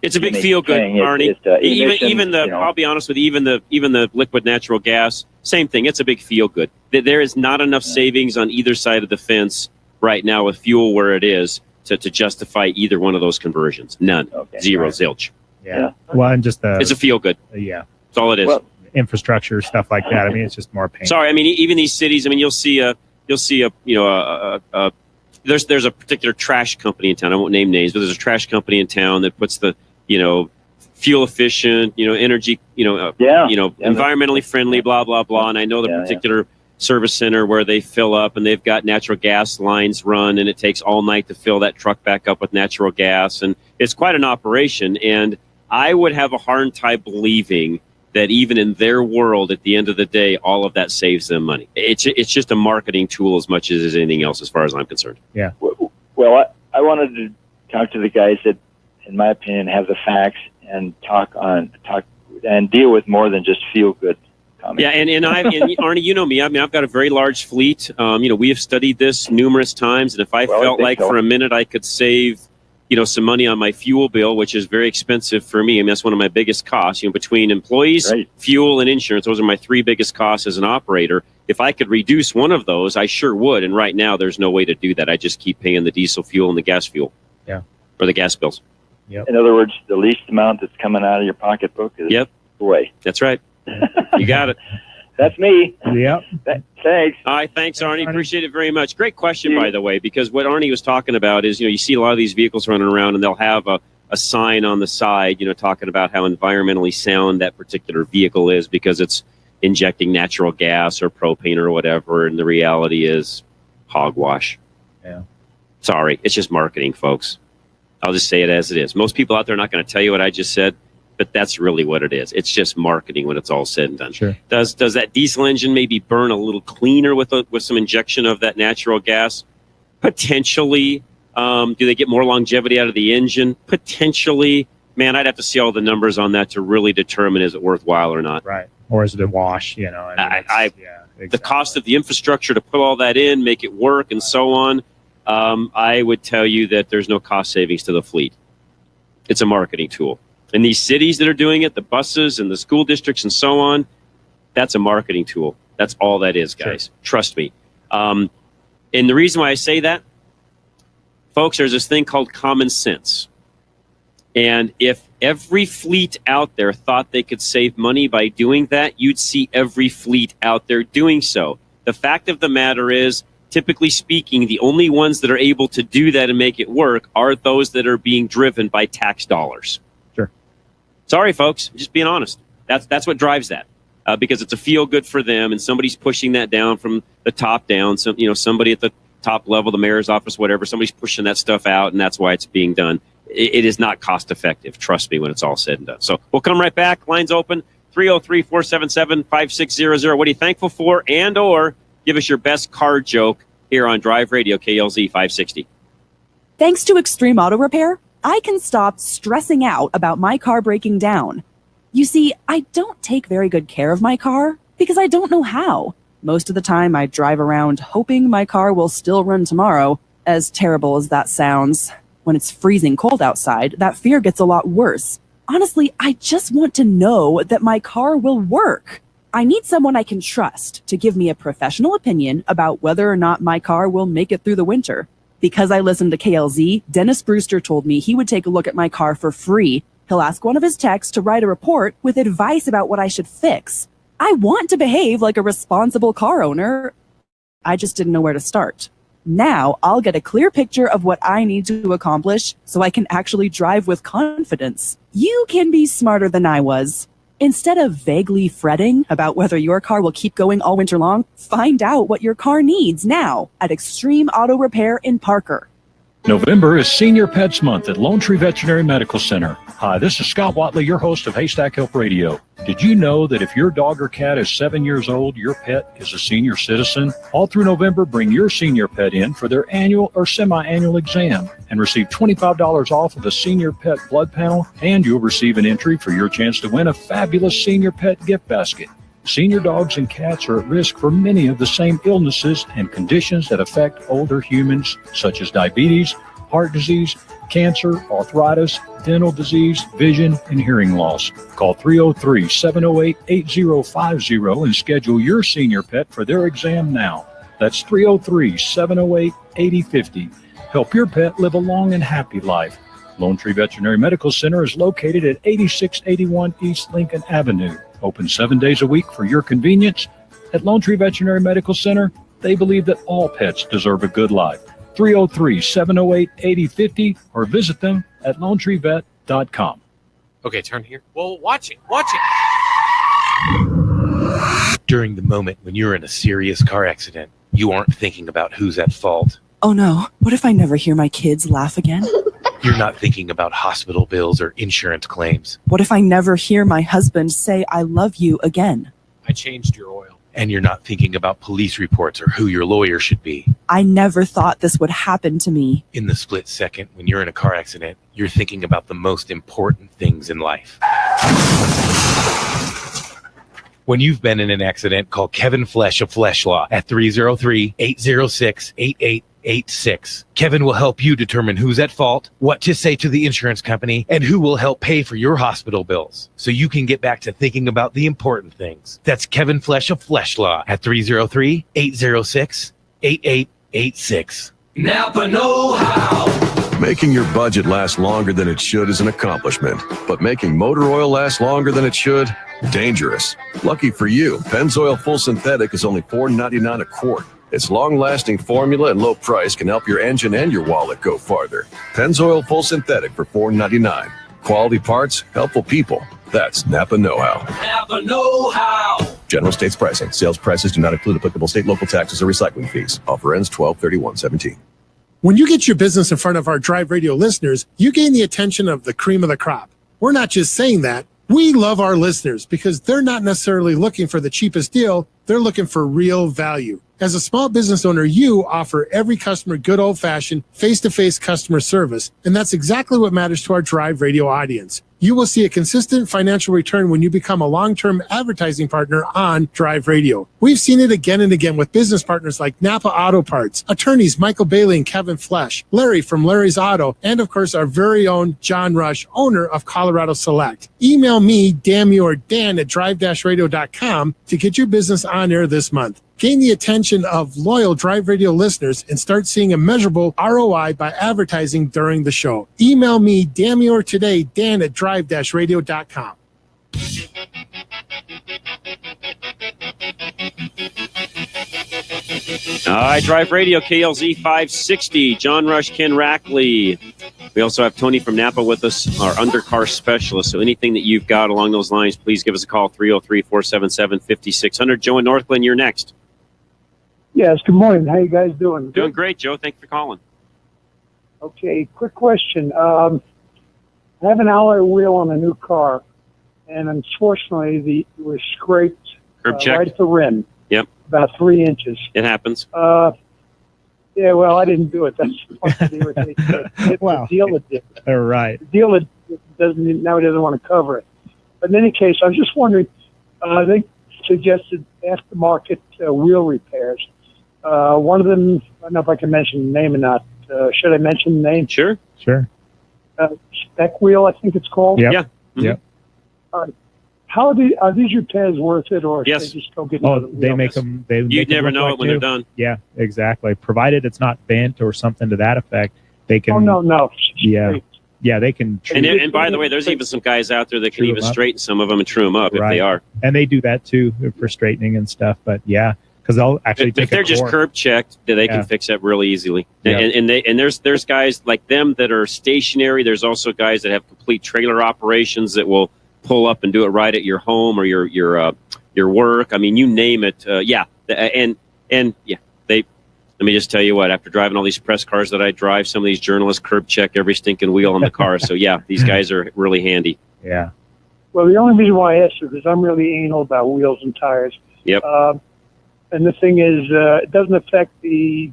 it's a big feel good, Arnie. I'll be honest with you, even the liquid natural gas, same thing. It's a big feel good. There is not enough savings on either side of the fence right now with fuel where it is to justify either one of those conversions. None. Okay. Zero. Right. Zilch. Yeah. Well, and just it's a feel good. Yeah. That's all it is. Well, infrastructure, stuff like that. I mean, it's just more pain. Sorry. I mean, even these cities, I mean, you'll see there's a particular trash company in town. I won't name names, but there's a trash company in town that puts the, fuel efficient, energy, environmentally friendly, blah, blah, blah. And I know the particular service center where they fill up and they've got natural gas lines run and it takes all night to fill that truck back up with natural gas. And it's quite an operation. And I would have a hard time believing that even in their world, at the end of the day, all of that saves them money. It's just a marketing tool as much as anything else, as far as I'm concerned. Yeah. Well, I wanted to talk to the guys that, in my opinion, have the facts and talk and deal with more than just feel good comments. Yeah, and Arnie, you know me. I mean, I've got a very large fleet. We have studied this numerous times, and if I felt like for a minute I could save some money on my fuel bill, which is very expensive for me. I mean, that's one of my biggest costs. Between employees, fuel, and insurance, those are my three biggest costs as an operator. If I could reduce one of those, I sure would. And right now, there's no way to do that. I just keep paying the diesel fuel and the gas fuel. Yeah. Or the gas bills. Yep. In other words, the least amount that's coming out of your pocketbook is the way. That's right. You got it. That's me. Yep. Thanks. All right. Thanks, Arnie. Appreciate it very much. Great question, by the way, because what Arnie was talking about is, you see a lot of these vehicles running around and they'll have a sign on the side, talking about how environmentally sound that particular vehicle is because it's injecting natural gas or propane or whatever. And the reality is hogwash. Yeah. Sorry. It's just marketing, folks. I'll just say it as it is. Most people out there are not going to tell you what I just said, but that's really what it is. It's just marketing when it's all said and done. Sure. Does that diesel engine maybe burn a little cleaner with some injection of that natural gas? Potentially. Do they get more longevity out of the engine? Potentially. Man, I'd have to see all the numbers on that to really determine is it worthwhile or not. Right. Or is it a wash? Exactly. The cost of the infrastructure to put all that in, make it work, and so on. I would tell you that there's no cost savings to the fleet. It's a marketing tool. And these cities that are doing it, the buses and the school districts and so on, that's a marketing tool. That's all that is, guys. Sure. Trust me. And the reason why I say that, folks, there's this thing called common sense. And if every fleet out there thought they could save money by doing that, you'd see every fleet out there doing so. The fact of the matter is, typically speaking, the only ones that are able to do that and make it work are those that are being driven by tax dollars. Sure. Sorry, folks. Just being honest. That's what drives that. Because it's a feel good for them, and somebody's pushing that down from the top down. So, somebody at the top level, the mayor's office, whatever, somebody's pushing that stuff out, and that's why it's being done. It is not cost effective. Trust me when it's all said and done. So we'll come right back. Lines open. 303-477-5600. What are you thankful for? And or give us your best car joke here on Drive Radio KLZ 560. Thanks to Extreme Auto Repair, I can stop stressing out about my car breaking down. You see, I don't take very good care of my car because I don't know how. Most of the time, I drive around hoping my car will still run tomorrow. As terrible as that sounds, when it's freezing cold outside, that fear gets a lot worse. Honestly, I just want to know that my car will work. I need someone I can trust to give me a professional opinion about whether or not my car will make it through the winter. Because I listened to KLZ, Dennis Brewster told me he would take a look at my car for free. He'll ask one of his techs to write a report with advice about what I should fix. I want to behave like a responsible car owner. I just didn't know where to start. Now I'll get a clear picture of what I need to accomplish so I can actually drive with confidence. You can be smarter than I was. Instead of vaguely fretting about whether your car will keep going all winter long, find out what your car needs now at Extreme Auto Repair in Parker. November is Senior Pets Month at Lone Tree Veterinary Medical Center. Hi, this is Scott Watley, your host of Haystack Help Radio. Did you know that if your dog or cat is 7 years old, your pet is a senior citizen? All through November, bring your senior pet in for their annual or semi-annual exam and receive $25 off of a senior pet blood panel, and you'll receive an entry for your chance to win a fabulous senior pet gift basket. Senior dogs and cats are at risk for many of the same illnesses and conditions that affect older humans, such as diabetes, heart disease, cancer, arthritis, dental disease, vision, and hearing loss. Call 303-708-8050 and schedule your senior pet for their exam now. That's 303-708-8050. Help your pet live a long and happy life. Lone Tree Veterinary Medical Center is located at 8681 East Lincoln Avenue. Open 7 days a week for your convenience. At Lone Tree Veterinary Medical Center, they believe that all pets deserve a good life. 303-708-8050 or visit them at LoneTreeVet.com. Okay, turn here. Well, watch it. During the moment when you're in a serious car accident, you aren't thinking about who's at fault. Oh no, what if I never hear my kids laugh again? You're not thinking about hospital bills or insurance claims. What if I never hear my husband say I love you again? I changed your oil. And you're not thinking about police reports or who your lawyer should be. I never thought this would happen to me. In the split second when you're in a car accident, you're thinking about the most important things in life. When you've been in an accident, call Kevin Flesh of Flesh Law at 303-806-8886. Kevin will help you determine who's at fault, what to say to the insurance company, and who will help pay for your hospital bills so you can get back to thinking about the important things. That's Kevin Flesh of Flesh Law at 303-806-8886. Napa know-how. Making your budget last longer than it should is an accomplishment, but making motor oil last longer than it should, dangerous. Lucky for you, Pennzoil Full Synthetic is only $4.99 a quart. Its long-lasting formula and low price can help your engine and your wallet go farther. Pennzoil Full Synthetic for $4.99. Quality parts, helpful people. That's Napa know-how. Napa know-how. General States pricing. Sales prices do not include applicable state, local taxes, or recycling fees. Offer ends 12/31/17. When you get your business in front of our Drive Radio listeners, you gain the attention of the cream of the crop. We're not just saying that. We love our listeners because they're not necessarily looking for the cheapest deal. They're looking for real value. As a small business owner, you offer every customer good old-fashioned, face-to-face customer service, and that's exactly what matters to our Drive Radio audience. You will see a consistent financial return when you become a long-term advertising partner on Drive Radio. We've seen it again and again with business partners like Napa Auto Parts, attorneys Michael Bailey and Kevin Flesh, Larry from Larry's Auto, and of course our very own John Rush, owner of Colorado Select. Email me, Dan at drive-radio.com to get your business on air this month. Gain the attention of loyal Drive Radio listeners and start seeing a measurable ROI by advertising during the show. Email me, Damior today, Dan at drive-radio.com. All right, Drive Radio, KLZ 560, John Rush, Ken Rackley. We also have Tony from Napa with us, our undercar specialist. So anything that you've got along those lines, please give us a call, 303-477-5600. Joe in Northland, you're next. Yes, good morning. How you guys doing? Doing great, Joe. Thanks for calling. Okay, quick question. I have an alloy wheel on a new car, and unfortunately, it was scraped Curb check. right at the rim. Yep. About 3 inches. It happens. Yeah, well, I didn't do it. That's what the irritation. Wow. The deal it did. All right. The deal it doesn't, now it doesn't want to cover it. But in any case, I was just wondering, they suggested aftermarket wheel repairs. One of them, I don't know if I can mention the name or not. Should I mention the name? Sure. Sure. Spec Wheel, I think it's called. Yep. Yeah. Mm-hmm. Yep. Are these repairs worth it, or yes. should they just go get Oh, another wheel? they make them. You'd never know it when they're done. Yeah, exactly. Provided it's not bent or something to that effect, they can. Oh, no. Yeah. Yeah, they can. And by the way, there's even some guys out there that can even straighten some of them and true them up if they are. And they do that too for straightening and stuff. But yeah, because they'll actually if they're just curb checked, they can fix that really easily. Yeah. And there's guys like them that are stationary. There's also guys that have complete trailer operations that will pull up and do it right at your home or your work. I mean, you name it. Let me just tell you what, after driving all these press cars that I drive, some of these journalists curb check every stinking wheel on the car. So yeah, these guys are really handy. Yeah. Well, the only reason why I asked you is I'm really anal about wheels and tires. Yep. And the thing is, it doesn't affect the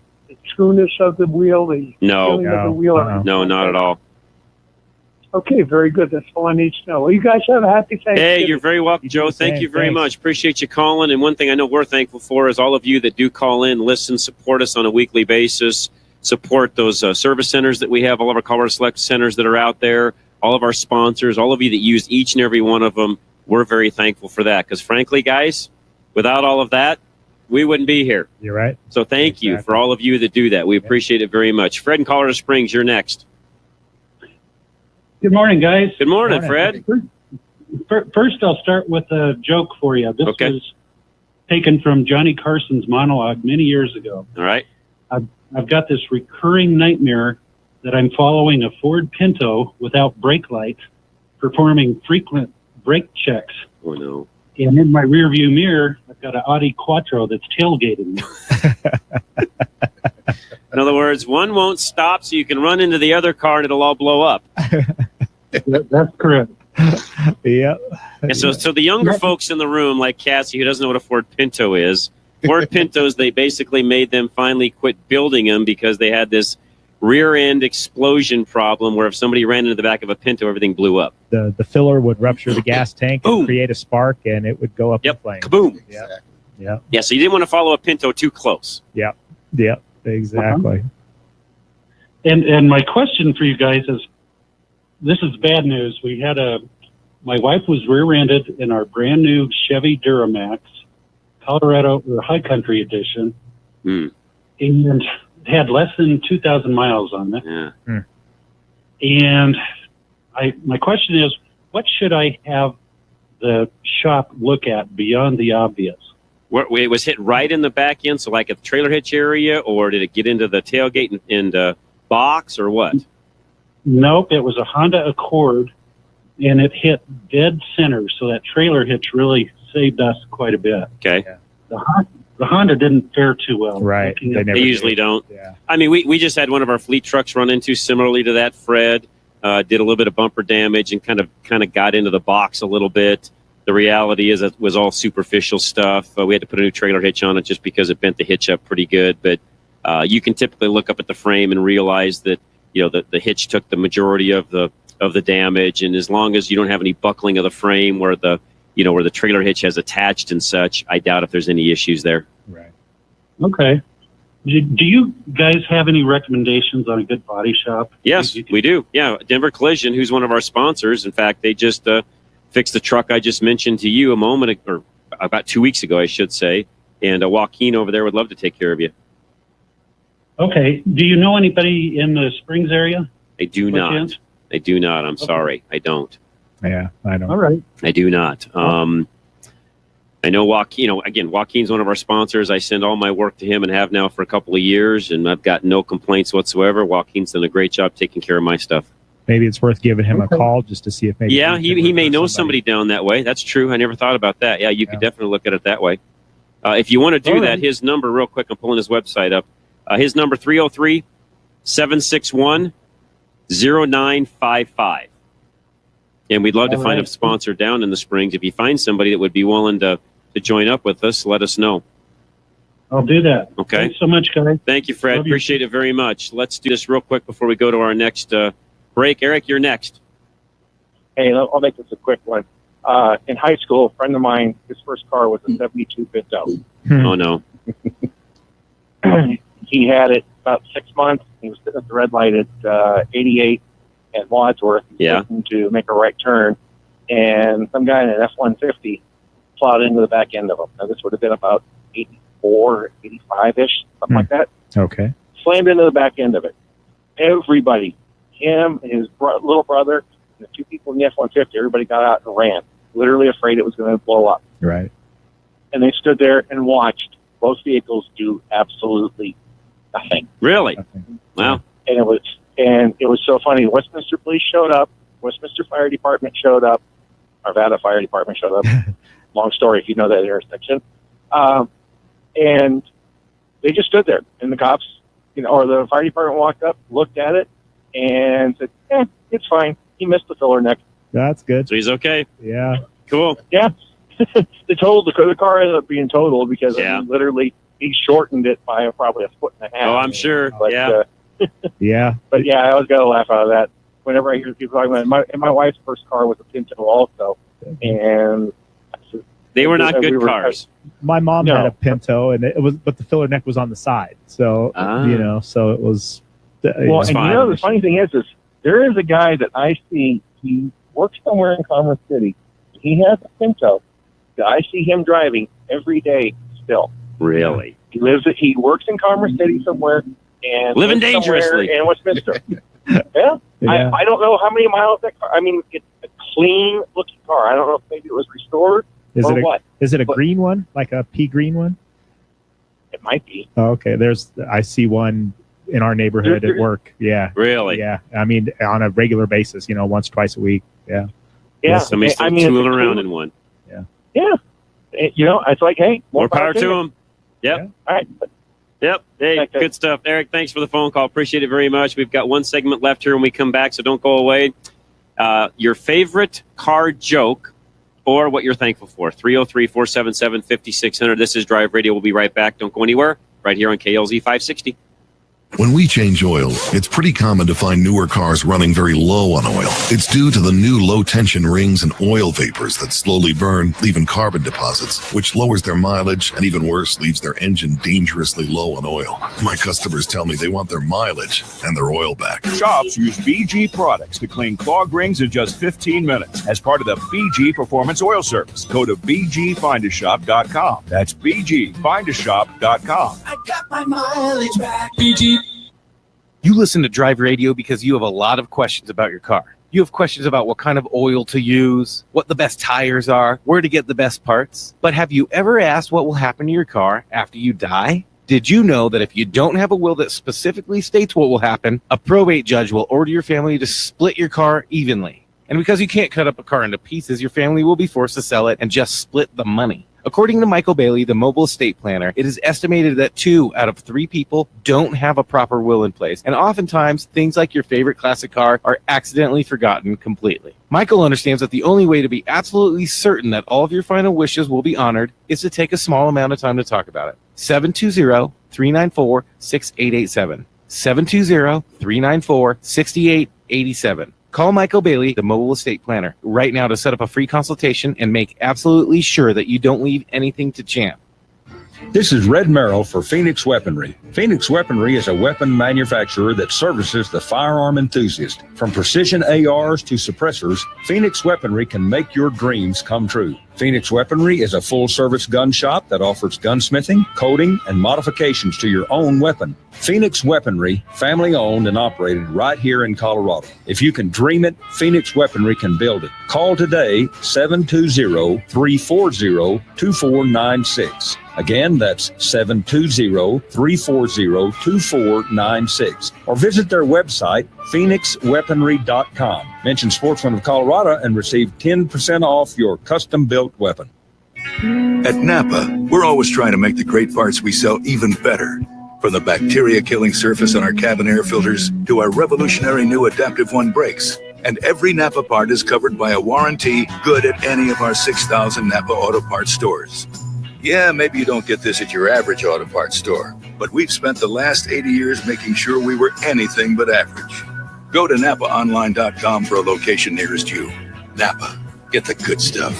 trueness of the wheel, the feeling of the wheel. No, not at all. Okay, very good. That's all I need to know. Well, you guys have a happy Thanksgiving. Hey, you're very welcome, Joe. Thank you very much. Appreciate you calling. And one thing I know we're thankful for is all of you that do call in, listen, support us on a weekly basis, support those service centers that we have, all of our Colorado Select centers that are out there, all of our sponsors, all of you that use each and every one of them. We're very thankful for that because, frankly, guys, without all of that, we wouldn't be here. You're right. So thank you for all of you that do that. We appreciate it very much. Fred in Colorado Springs, you're next. Good morning, guys. Good morning, Fred. First, I'll start with a joke for you. This was taken from Johnny Carson's monologue many years ago. All right. I've got this recurring nightmare that I'm following a Ford Pinto without brake lights, performing frequent brake checks. Oh, no. And in my rearview mirror, I've got an Audi Quattro that's tailgating me. In other words, one won't stop so you can run into the other car and it'll all blow up. That's correct. Yeah. And so the younger folks in the room, like Cassie, who doesn't know what a Ford Pinto is, Ford Pintos, they basically made them finally quit building them because they had this rear end explosion problem where if somebody ran into the back of a Pinto, everything blew up. The filler would rupture the gas tank and create a spark, and it would go up in flames. Kaboom. Yeah. Yeah. Yeah, so you didn't want to follow a Pinto too close. Yeah. Yeah. Exactly. And my question for you guys is, this is bad news. My wife was rear-ended in our brand new Chevy Duramax, Colorado or High Country Edition, and had less than 2,000 miles on it. Yeah. And my question is, what should I have the shop look at beyond the obvious? It was hit right in the back end, so like at the trailer hitch area, or did it get into the tailgate and box, or what? Nope, it was a Honda Accord, and it hit dead center, so that trailer hitch really saved us quite a bit. Okay. The Honda didn't fare too well. Right. They usually don't. Yeah. I mean, we just had one of our fleet trucks run into similarly to that, Fred. Did a little bit of bumper damage and kind of got into the box a little bit. The reality is it was all superficial stuff. We had to put a new trailer hitch on it just because it bent the hitch up pretty good. But you can typically look up at the frame and realize that the hitch took the majority of the damage. And as long as you don't have any buckling of the frame where the trailer hitch has attached and such, I doubt if there's any issues there. Right. Okay. Do you guys have any recommendations on a good body shop? Yes, we do. Yeah, Denver Collision, who's one of our sponsors. In fact, they just fixed the truck I just mentioned to you about 2 weeks ago, I should say. And Joaquin over there would love to take care of you. Okay. Do you know anybody in the Springs area? I do not. Chance? I do not. I'm sorry. I don't. Yeah, I know. All right. I do not. I know Joaquin's one of our sponsors. I send all my work to him and have now for a couple of years, and I've got no complaints whatsoever. Joaquin's done a great job taking care of my stuff. Maybe it's worth giving him a call just to see if maybe. Yeah, he may know somebody down that way. That's true. I never thought about that. Yeah, you could definitely look at it that way. If you want to do that, his number, real quick, I'm pulling his website up. His number, 303-761-0955. And we'd love to find a sponsor down in the Springs. If you find somebody that would be willing to join up with us, let us know. I'll do that. Okay. Thanks so much, guys. Thank you, Fred. Appreciate it very much. Let's do this real quick before we go to our next break. Eric, you're next. Hey, I'll make this a quick one. In high school, a friend of mine, his first car was a 72 Pinto. Oh, no. He had it about 6 months. He was sitting at the red light at 88 at Wadsworth. Looking to make a right turn. And some guy in an F-150 plowed into the back end of him. Now, this would have been about 84, 85-ish, something like that. Okay. Slammed into the back end of it. Everybody, him, his little brother, and the two people in the F-150, everybody got out and ran, literally afraid it was going to blow up. Right. And they stood there and watched both vehicles do absolutely nothing. Really? Wow. And it was so funny. Westminster Police showed up. Westminster Fire Department showed up. Arvada Fire Department showed up. Long story if you know that intersection. And they just stood there. And the cops, or the fire department walked up, looked at it, and said, it's fine. He missed the filler neck. That's good. So he's okay. Yeah. Cool. Yeah. The car ended up being totaled because literally he shortened it by probably a foot and a half. Oh, I'm sure. But, yeah. But yeah, I always got a laugh out of that. whenever I hear people talking about it. My wife's first car was a Pinto also, and they were not good cars. My mom had a Pinto, and but the filler neck was on the side, so so it was. Well, and the funny thing is there is a guy that I see. He works somewhere in Commerce City. He has a Pinto that I see him driving every day still. Really? He works in Commerce City somewhere and living dangerously in Westminster. Yeah. I don't know how many miles that car. I mean, it's a clean looking car. I don't know if maybe it was restored what. Is it a green one, like a pea green one? It might be. Oh, okay. I see one in our neighborhood at work. Yeah. Really? Yeah. I mean, on a regular basis, once, twice a week. Yeah. Yeah. Somebody's still tooling around in one. Yeah. Yeah. It's like, hey, more power to them. Yep. Yeah. All right. Yep. Hey, good stuff. Eric, thanks for the phone call. Appreciate it very much. We've got one segment left here when we come back, so don't go away. Your favorite car joke or what you're thankful for. 303-477-5600. This is Drive Radio. We'll be right back. Don't go anywhere. Right here on KLZ 560. When we change oil, it's pretty common to find newer cars running very low on oil. It's due to the new low-tension rings and oil vapors that slowly burn, leaving carbon deposits, which lowers their mileage and, even worse, leaves their engine dangerously low on oil. My customers tell me they want their mileage and their oil back. Shops use BG products to clean clogged rings in just 15 minutes as part of the BG Performance Oil Service. Go to bgfindashop.com. That's bgfindashop.com. I got my mileage back. BG. You listen to Drive Radio because you have a lot of questions about your car. You have questions about what kind of oil to use, what the best tires are, where to get the best parts. But have you ever asked what will happen to your car after you die? Did you know that if you don't have a will that specifically states what will happen, a probate judge will order your family to split your car evenly? And because you can't cut up a car into pieces, your family will be forced to sell it and just split the money. According to Michael Bailey, the mobile estate planner, it is estimated that 2 out of 3 people don't have a proper will in place. And oftentimes, things like your favorite classic car are accidentally forgotten completely. Michael understands that the only way to be absolutely certain that all of your final wishes will be honored is to take a small amount of time to talk about it. 720-394-6887. 720-394-6887. Call Michael Bailey, the mobile estate planner, right now to set up a free consultation and make absolutely sure that you don't leave anything to chance. This is Red Merrill for Phoenix Weaponry. Phoenix Weaponry is a weapon manufacturer that services the firearm enthusiast. From precision ARs to suppressors, Phoenix Weaponry can make your dreams come true. Phoenix Weaponry is a full-service gun shop that offers gunsmithing, coating, and modifications to your own weapon. Phoenix Weaponry, family-owned and operated right here in Colorado. If you can dream it, Phoenix Weaponry can build it. Call today, 720-340-2496. Again, that's 720-340-2496. Or visit their website, phoenixweaponry.com. Mention Sportsman of Colorado and receive 10% off your custom-built weapon. At Napa, we're always trying to make the great parts we sell even better. From the bacteria-killing surface on our cabin air filters to our revolutionary new Adaptive One brakes. And every Napa part is covered by a warranty good at any of our 6,000 Napa Auto Parts stores. Yeah, maybe you don't get this at your average auto parts store, but we've spent the last 80 years making sure we were anything but average. Go to NapaOnline.com for a location nearest you. Napa, get the good stuff.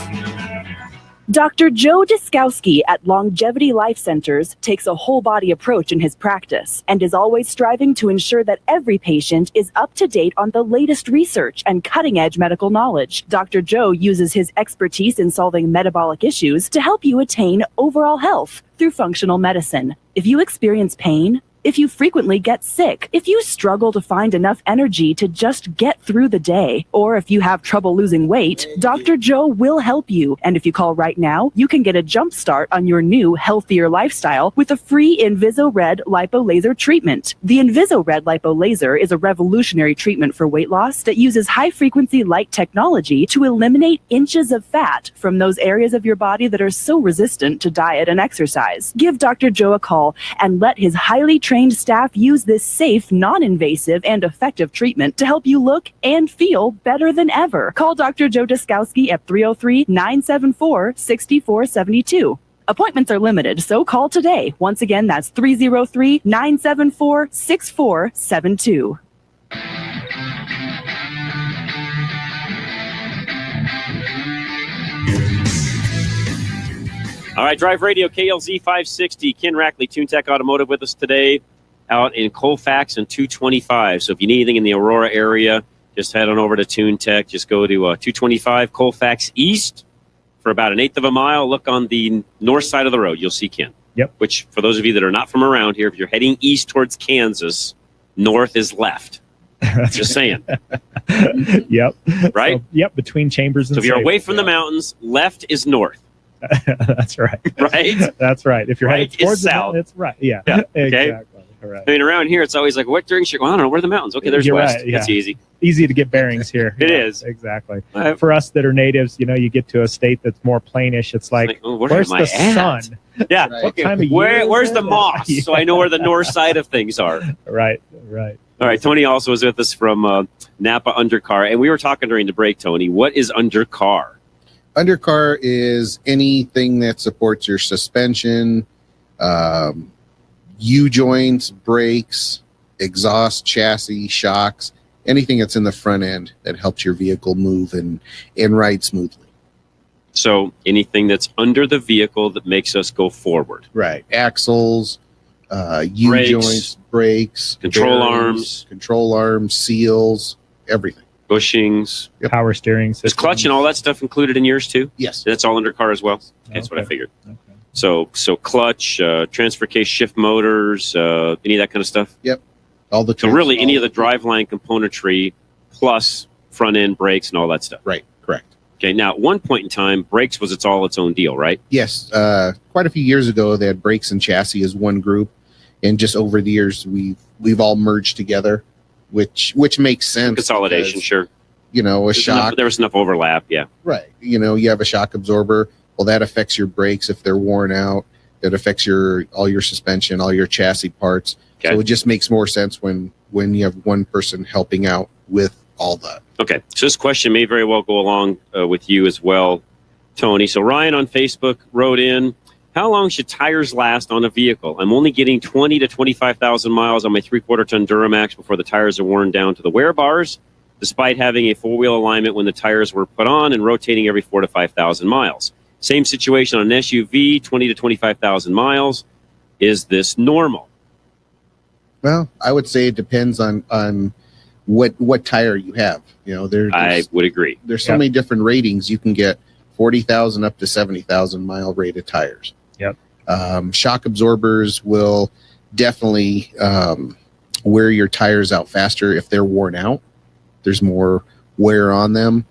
Dr. Joe Deskowski at Longevity Life Centers takes a whole-body approach in his practice and is always striving to ensure that every patient is up to date on the latest research and cutting-edge medical knowledge. Dr. Joe uses his expertise in solving metabolic issues to help you attain overall health through functional medicine. If you experience pain, if you frequently get sick, if you struggle to find enough energy to just get through the day, or if you have trouble losing weight, Dr. Joe will help you. And if you call right now, you can get a jump start on your new healthier lifestyle with a free InvisoRed LipoLaser treatment. The InvisoRed LipoLaser is a revolutionary treatment for weight loss that uses high-frequency light technology to eliminate inches of fat from those areas of your body that are so resistant to diet and exercise. Give Dr. Joe a call and let his highly trained staff use this safe, non-invasive, and effective treatment to help you look and feel better than ever. Call Dr. Joe Deskowski at 303-974-6472. Appointments are limited, so call today. Once again, that's 303-974-6472. All right, Drive Radio, KLZ 560. Ken Rackley, TuneTech Automotive with us today out in Colfax and 225. So if you need anything in the Aurora area, just head on over to TuneTech. Just go to 225 Colfax East for about an eighth of a mile. Look on the north side of the road. You'll see Ken. Yep. Which, for those of you that are not from around here, if you're heading east towards Kansas, north is left. Just saying. Yep. Right? So, yep, between Chambers and So if you're Sable. away from the mountains, left is north. That's right. Right? That's right. If you're Right headed towards is the south. mountain, it's right. Yeah. Yeah. Okay. Exactly. Right. I mean, around here, it's always like, what direction? Well, I don't know. Where are the mountains? Okay, there's You're west. right, yeah. That's easy. Easy to get bearings here. It Yeah, is. Exactly. For us that are natives, you get to a state that's more plainish. It's like, where's am I the at? sun? Yeah. What Okay. time of year is Where's it? the moss? Yeah. So I know where the north side of things are. Right. Right. All right. Tony also was with us from Napa Undercar. And we were talking during the break, Tony. What is Undercar? Undercar is anything that supports your suspension, U-joints, brakes, exhaust, chassis, shocks, anything that's in the front end that helps your vehicle move and ride smoothly. So anything that's under the vehicle that makes us go forward. Right. Axles, U-joints, brakes, Control control arms, seals, everything. Bushings. Power steering system. Is clutch and all that stuff included in yours too? Yes. That's all Undercar as well? Okay, that's what I figured. So clutch, transfer case shift motors, any of that kind of stuff? Yep. All the So really any of the driveline componentry plus front end brakes and all that stuff. Right. Correct. Okay. Now at one point in time, brakes was its own deal, right? Yes. Quite a few years ago, they had brakes and chassis as one group, and just over the years, we've all merged together, which makes sense. Consolidation, because, sure. A shock. There was enough overlap, yeah. Right. You have a shock absorber. Well, that affects your brakes if they're worn out. That affects all your suspension, all your chassis parts. Okay. So it just makes more sense when you have one person helping out with all that. Okay, so this question may very well go along with you as well, Tony. So Ryan on Facebook wrote in, how long should tires last on a vehicle? I'm only getting 20 to 25,000 miles on my 3/4 ton Duramax before the tires are worn down to the wear bars, despite having a four-wheel alignment when the tires were put on and rotating every 4,000 to 5,000 miles. Same situation on an SUV, 20 to 25,000 miles. Is this normal? Well, I would say it depends on what tire you have. I would agree. There's so many different ratings. You can get 40,000 up to 70,000 mile rated tires. Yep. Shock absorbers will definitely wear your tires out faster if they're worn out. There's more wear on them.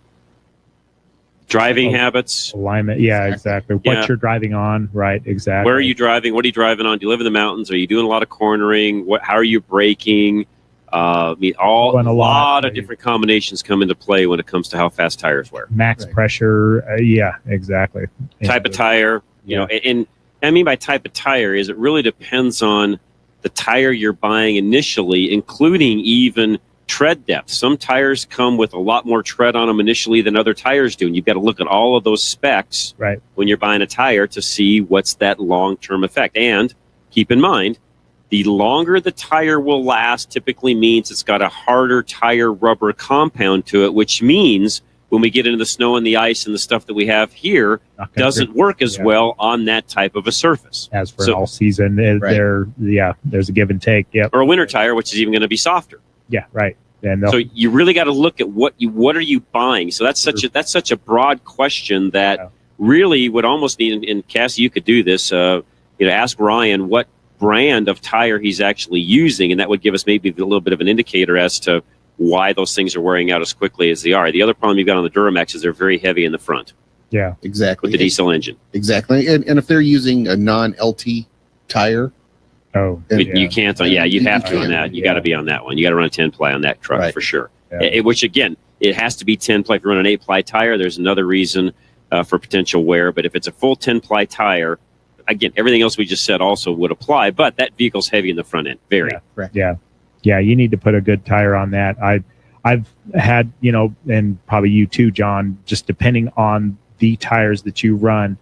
Driving habits. Alignment. Yeah, exactly. What you're driving on. Right. Exactly. Where are you driving? What are you driving on? Do you live in the mountains? Are you doing a lot of cornering? How are you braking? A lot of different combinations come into play when it comes to how fast tires wear. Max pressure. Yeah, exactly. Type of tire. And I mean by type of tire is it really depends on the tire you're buying initially, including even tread depth. Some tires come with a lot more tread on them initially than other tires do, and you've got to look at all of those specs when you're buying a tire to see what's that long-term effect. And keep in mind, the longer the tire will last typically means it's got a harder tire rubber compound to it, which means when we get into the snow and the ice and the stuff that we have here, doesn't work as well on that type of a surface. As for all season, there's a give and take. Yep. Or a winter tire, which is even going to be softer. Yeah, right. And so you really got to look at what are you buying. So that's such a broad question that really would almost need. And Cassie, you could do this. Ask Ryan what brand of tire he's actually using, and that would give us maybe a little bit of an indicator as to why those things are wearing out as quickly as they are. The other problem you've got on the Duramax is they're very heavy in the front. Yeah, exactly. With the diesel engine. Exactly, and if they're using a non-LT tire. You can't. You have to on that. You got to be on that one. You got to run a 10-ply on that truck for sure. Yeah. Which again, it has to be 10-ply. If you run an 8-ply tire, there's another reason for potential wear. But if it's a full 10-ply tire, again, everything else we just said also would apply. But that vehicle's heavy in the front end. Very. Yeah. You need to put a good tire on that. I've had and probably you too, John. Just depending on the tires that you run.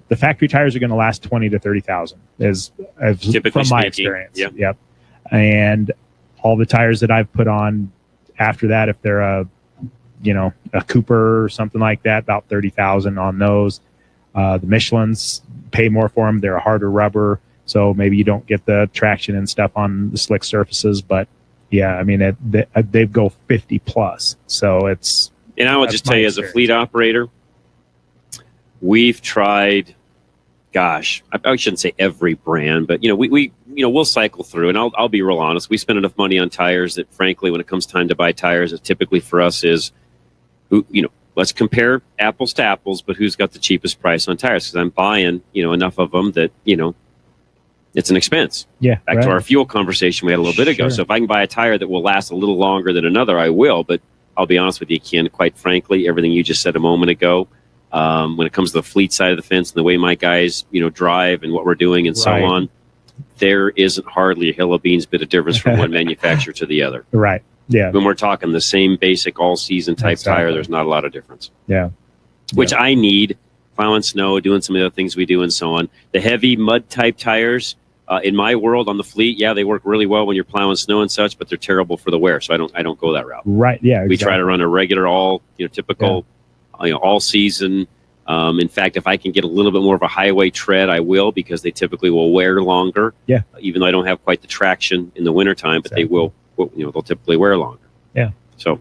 The factory tires are going to last 20 to 30,000 from my experience. Yep. And all the tires that I've put on after that, if they're a a Cooper or something like that, about 30,000 on those. The Michelins, pay more for them. They're a harder rubber, so maybe you don't get the traction and stuff on the slick surfaces. But yeah, I mean, they go 50 plus. So it's. And I will just tell you, as a fleet operator, we've tried. Gosh, I shouldn't say every brand, but we'll cycle through, and I'll be real honest. We spend enough money on tires that, frankly, when it comes time to buy tires, it typically for us is, let's compare apples to apples, but who's got the cheapest price on tires? Because I'm buying, enough of them that it's an expense. Yeah. Back to our fuel conversation we had a little bit ago. So if I can buy a tire that will last a little longer than another, I will. But I'll be honest with you, Ken. Quite frankly, everything you just said a moment ago. When it comes to the fleet side of the fence and the way my guys, drive and what we're doing and so on, there isn't hardly a hill of beans bit of difference from one manufacturer to the other. Right. Yeah. When we're talking the same basic all-season type tire, there's not a lot of difference. Yeah. Which I need, plowing snow, doing some of the other things we do and so on. The heavy mud type tires, in my world on the fleet, they work really well when you're plowing snow and such, but they're terrible for the wear. So I don't go that route. Right. Yeah. Exactly. We try to run a regular typical. All season. In fact, if I can get a little bit more of a highway tread, I will, because they typically will wear longer. Yeah. Even though I don't have quite the traction in the wintertime, but they will, they'll typically wear longer. Yeah. So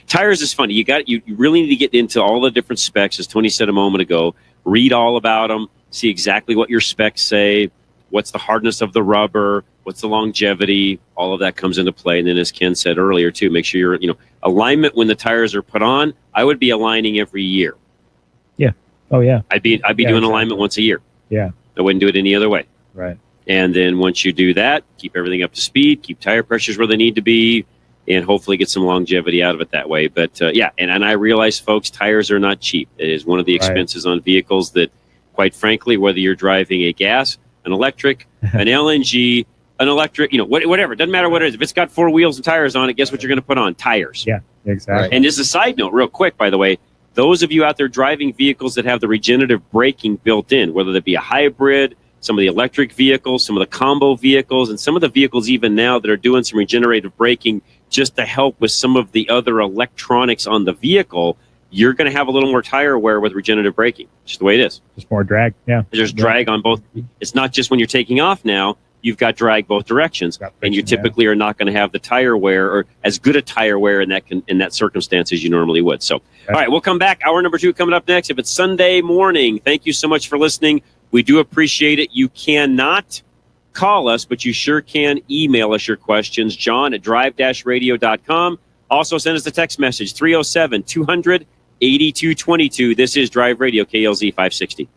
tires is funny. You really need to get into all the different specs, as Tony said a moment ago. Read all about them. See exactly what your specs say. What's the hardness of the rubber? What's the longevity? All of that comes into play. And then, as Ken said earlier, too, make sure you're, alignment when the tires are put on. I would be aligning every year. Yeah. Oh, yeah. I'd be doing alignment once a year. Yeah. I wouldn't do it any other way. Right. And then once you do that, keep everything up to speed, keep tire pressures where they need to be, and hopefully get some longevity out of it that way. But, and I realize, folks, tires are not cheap. It is one of the expenses on vehicles that, quite frankly, whether you're driving a gas, an electric, an LNG, an electric, whatever. It doesn't matter what it is. If it's got 4 wheels and tires on it, guess what you're going to put on? Tires. Yeah, exactly. And as a side note, real quick, by the way, those of you out there driving vehicles that have the regenerative braking built in, whether that be a hybrid, some of the electric vehicles, some of the combo vehicles, and some of the vehicles even now that are doing some regenerative braking just to help with some of the other electronics on the vehicle, you're going to have a little more tire wear with regenerative braking. Just the way it is. Just more drag, yeah. There's drag on both. It's not just when you're taking off now. You've got drag both directions, and you typically are not going to have the tire wear or as good a tire wear in that circumstance as you normally would. So, all right, we'll come back. Hour number 2 coming up next. If it's Sunday morning, thank you so much for listening. We do appreciate it. You cannot call us, but you sure can email us your questions. John at drive-radio.com. Also, send us a text message, 307-200-8222. This is Drive Radio, KLZ 560.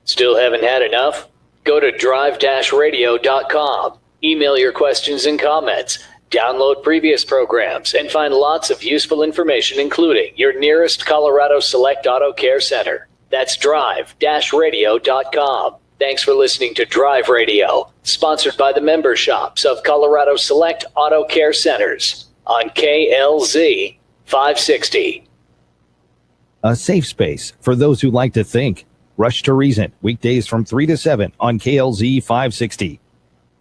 Still haven't had enough? Go to drive-radio.com. Email your questions and comments. Download previous programs and find lots of useful information, including your nearest Colorado Select Auto Care Center. That's drive-radio.com. Thanks for listening to Drive Radio, sponsored by the member shops of Colorado Select Auto Care Centers on KLZ 560. A safe space for those who like to think. Rush to Reason, weekdays from 3 to 7 on KLZ 560.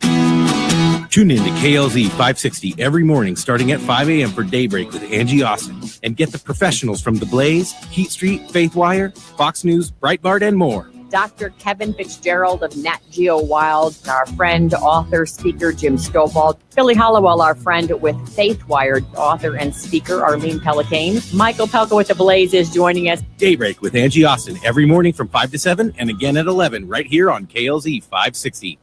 Tune in to KLZ 560 every morning starting at 5 a.m. for Daybreak with Angie Austin. And get the professionals from The Blaze, Heat Street, Faithwire, Fox News, Breitbart, and more. Dr. Kevin Fitzgerald of Nat Geo Wild, our friend, author, speaker, Jim Stovall, Billy Hollowell, our friend with Faithwire, author and speaker, Arlene Pelicane. Michael Pelka with The Blaze is joining us. Daybreak with Angie Austin every morning from 5 to 7 and again at 11 right here on KLZ 560.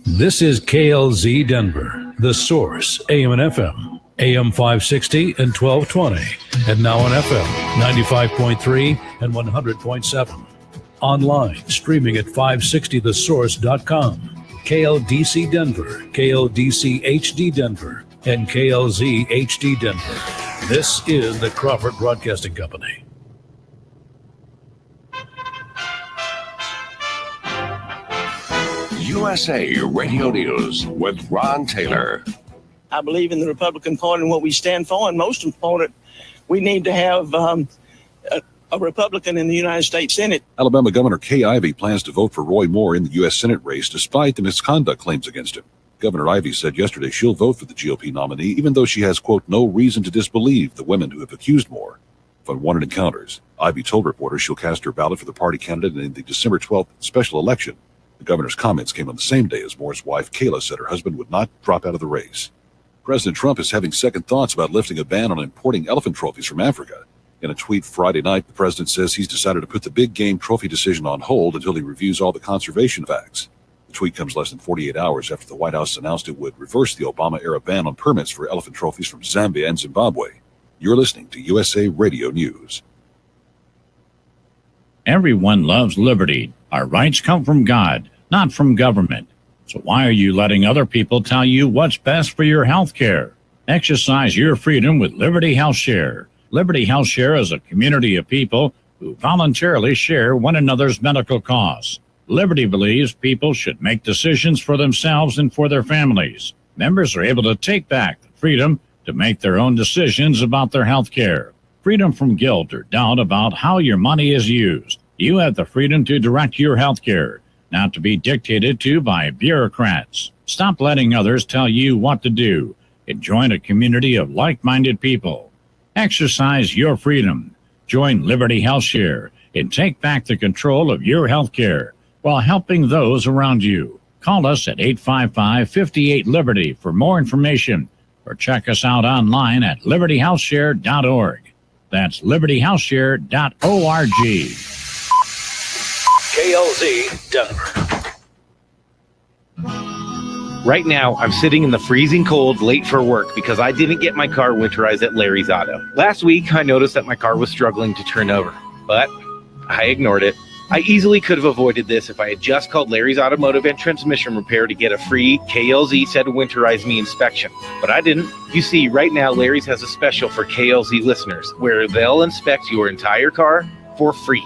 This is KLZ Denver, the source, AM and FM, AM 560 and 1220, and now on FM 95.3 and 100.7. Online, streaming at 560thesource.com, KLDC Denver, KLDC HD Denver, and KLZ HD Denver. This is the Crawford Broadcasting Company. USA Radio News with Ron Taylor. I believe in the Republican Party and what we stand for, and most important, we need to have a Republican in the United States Senate. Alabama Governor Kay Ivey plans to vote for Roy Moore in the U.S. Senate race despite the misconduct claims against him. Governor Ivey said yesterday she'll vote for the GOP nominee, even though she has, quote, no reason to disbelieve the women who have accused Moore of unwanted encounters. Ivey told reporters she'll cast her ballot for the party candidate in the December 12th special election. The governor's comments came on the same day as Moore's wife, Kayla, said her husband would not drop out of the race. President Trump is having second thoughts about lifting a ban on importing elephant trophies from Africa. In a tweet Friday night, the president says he's decided to put the big game trophy decision on hold until he reviews all the conservation facts. The tweet comes less than 48 hours after the White House announced it would reverse the Obama-era ban on permits for elephant trophies from Zambia and Zimbabwe. You're listening to USA Radio News. Everyone loves liberty. Our rights come from God, not from government. So why are you letting other people tell you what's best for your health care? Exercise your freedom with Liberty Health Share. Liberty Health Share is a community of people who voluntarily share one another's medical costs. Liberty believes people should make decisions for themselves and for their families. Members are able to take back the freedom to make their own decisions about their health care. Freedom from guilt or doubt about how your money is used. You have the freedom to direct your health care, not to be dictated to by bureaucrats. Stop letting others tell you what to do and join a community of like-minded people. Exercise your freedom. Join Liberty Health Share and take back the control of your health care while helping those around you. Call us at 855-58-LIBERTY for more information or check us out online at libertyhealthshare.org. That's libertyhealthshare.org. KLZ Denver. Right now, I'm sitting in the freezing cold, late for work, because I didn't get my car winterized at Larry's Auto. Last week, I noticed that my car was struggling to turn over, but I ignored it. I easily could have avoided this if I had just called Larry's Automotive and Transmission Repair to get a free KLZ Said Winterize Me inspection, but I didn't. You see, right now, Larry's has a special for KLZ listeners, where they'll inspect your entire car for free.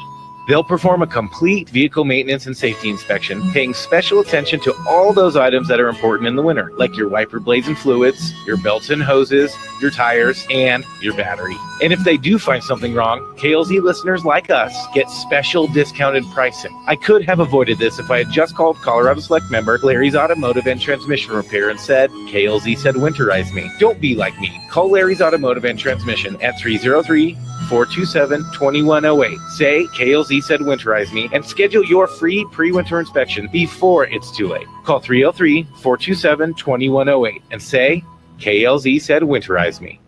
They'll perform a complete vehicle maintenance and safety inspection, paying special attention to all those items that are important in the winter, like your wiper blades and fluids, your belts and hoses, your tires, and your battery. And if they do find something wrong, KLZ listeners like us get special discounted pricing. I could have avoided this if I had just called Colorado Select member Larry's Automotive and Transmission Repair and said, KLZ said winterize me. Don't be like me. Call Larry's Automotive and Transmission at 303-427-2108. Say KLZ said winterize me and schedule your free pre-winter inspection before it's too late. Call 303-427-2108 and say KLZ said winterize me.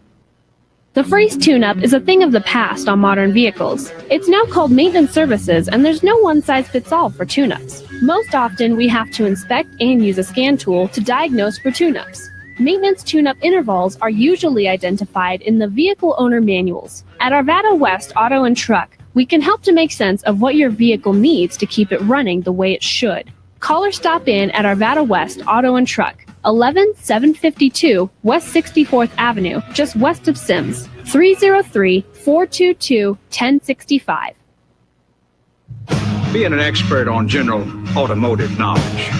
The phrase tune-up is a thing of the past on modern vehicles. It's now called maintenance services, and there's no one-size-fits-all for tune-ups. Most often, we have to inspect and use a scan tool to diagnose for tune-ups. Maintenance tune-up intervals are usually identified in the vehicle owner manuals. At Arvada West Auto and Truck, we can help to make sense of what your vehicle needs to keep it running the way it should. Call or stop in at Arvada West Auto and Truck, 11752 West 64th Avenue, just west of Sims, 303-422-1065. Being an expert on general automotive knowledge,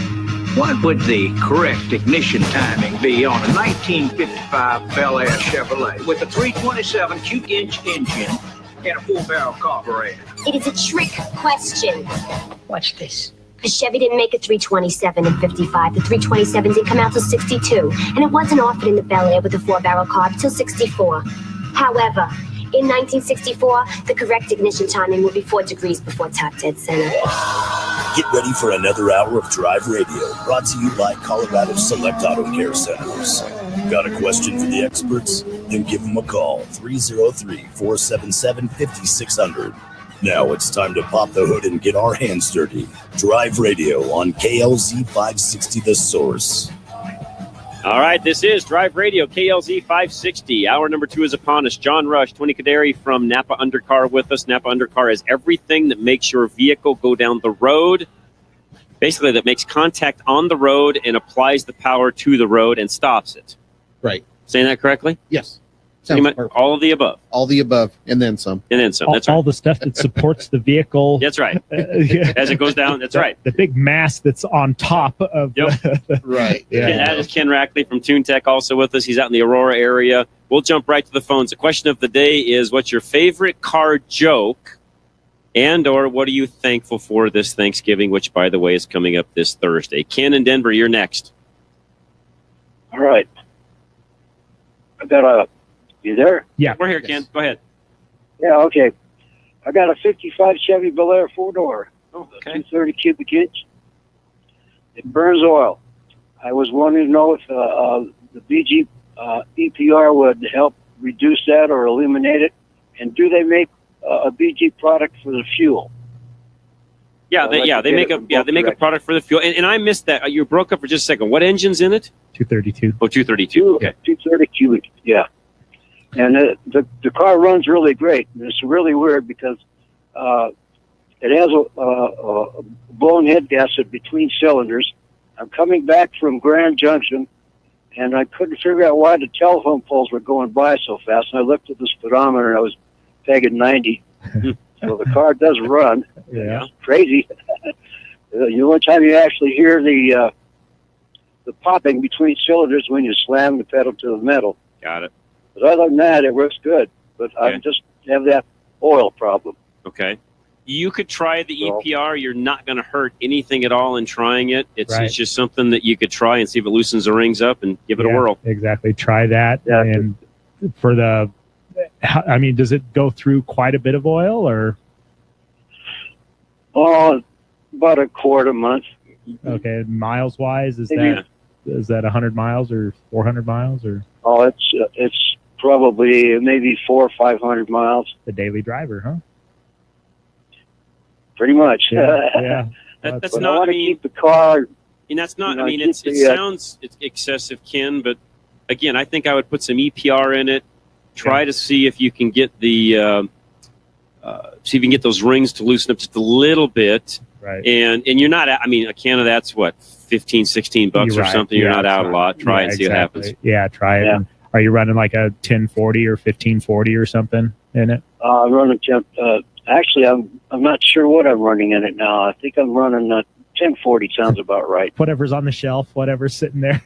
what would the correct ignition timing be on a 1955 Bel Air Chevrolet with a 327 cubic inch engine and a 4-barrel carburetor? It is a trick question. What's this? The Chevy didn't make a 327 in 55. The 327 didn't come out till 62. And it wasn't offered in the Bel Air with a 4-barrel carb till 64. However, in 1964, the correct ignition timing would be 4 degrees before top dead center. Get ready for another hour of Drive Radio, brought to you by Colorado Select Auto Care Centers. Got a question for the experts? Then give them a call, 303-477-5600. Now it's time to pop the hood and get our hands dirty. Drive Radio on KLZ 560 The Source. All right, this is Drive Radio, KLZ 560. Hour number 2 is upon us. John Rush, Tony Kaderi from Napa Undercar with us. Napa Undercar is everything that makes your vehicle go down the road. Basically, that makes contact on the road and applies the power to the road and stops it. Right. Saying that correctly? Yes. All of the above. All the above, and then some. And then some. That's right. All the stuff that supports the vehicle. That's right. As it goes down, that's right. The big mass that's on top of. Right. Yeah. That is Ken Rackley from TuneTech also with us. He's out in the Aurora area. We'll jump right to the phones. The question of the day is, what's your favorite car joke? And or what are you thankful for this Thanksgiving, which, by the way, is coming up this Thursday? Ken in Denver, you're next. All right. You there? Yeah, we're here, Ken. Go ahead. Yeah, okay. I got a 55 Chevy Bel Air 4-door. Okay. 230 cubic inch. It burns oil. I was wanting to know if the BG EPR would help reduce that or eliminate it. And do they make a BG product for the fuel? Yeah, they make a product for the fuel. And I missed that. You broke up for just a second. What engine's in it? 232. Oh, 232. Okay. 230 cubic. Yeah. And the car runs really great. And it's really weird because it has a blown head gasket between cylinders. I'm coming back from Grand Junction, and I couldn't figure out why the telephone poles were going by so fast. And I looked at the speedometer, and I was pegging 90. So the car does run. Yeah. It's crazy. The only time you actually hear the popping between cylinders when you slam the pedal to the metal. Got it. But other than that, it works good. But I just have that oil problem. Okay. You could try the EPR. You're not going to hurt anything at all in trying it. It's just something that you could try and see if it loosens the rings up and give it a whirl. Exactly. Try that. Yeah. And for does it go through quite a bit of oil or? Oh, about a quart a month. Okay. Miles wise, is that 100 miles or 400 miles or? Oh, it's probably maybe 400 or 500 miles. The daily driver, huh? Pretty much. Yeah. That's but not. I want to mean, keep the car. And that's not. You know, it sounds excessive, Ken. But again, I think I would put some EPR in it. Try to see if you can get those rings to loosen up just a little bit. Right. And you're not. I mean, a can of that's what $15-$16 or something. You're not out a lot. Try and see what happens. Yeah, try it. Yeah. And are you running like a 1040 or 1540 or something in it? I'm running. Actually, I'm not sure what I'm running in it now. I think I'm running 1040. Sounds about right. Whatever's on the shelf, whatever's sitting there.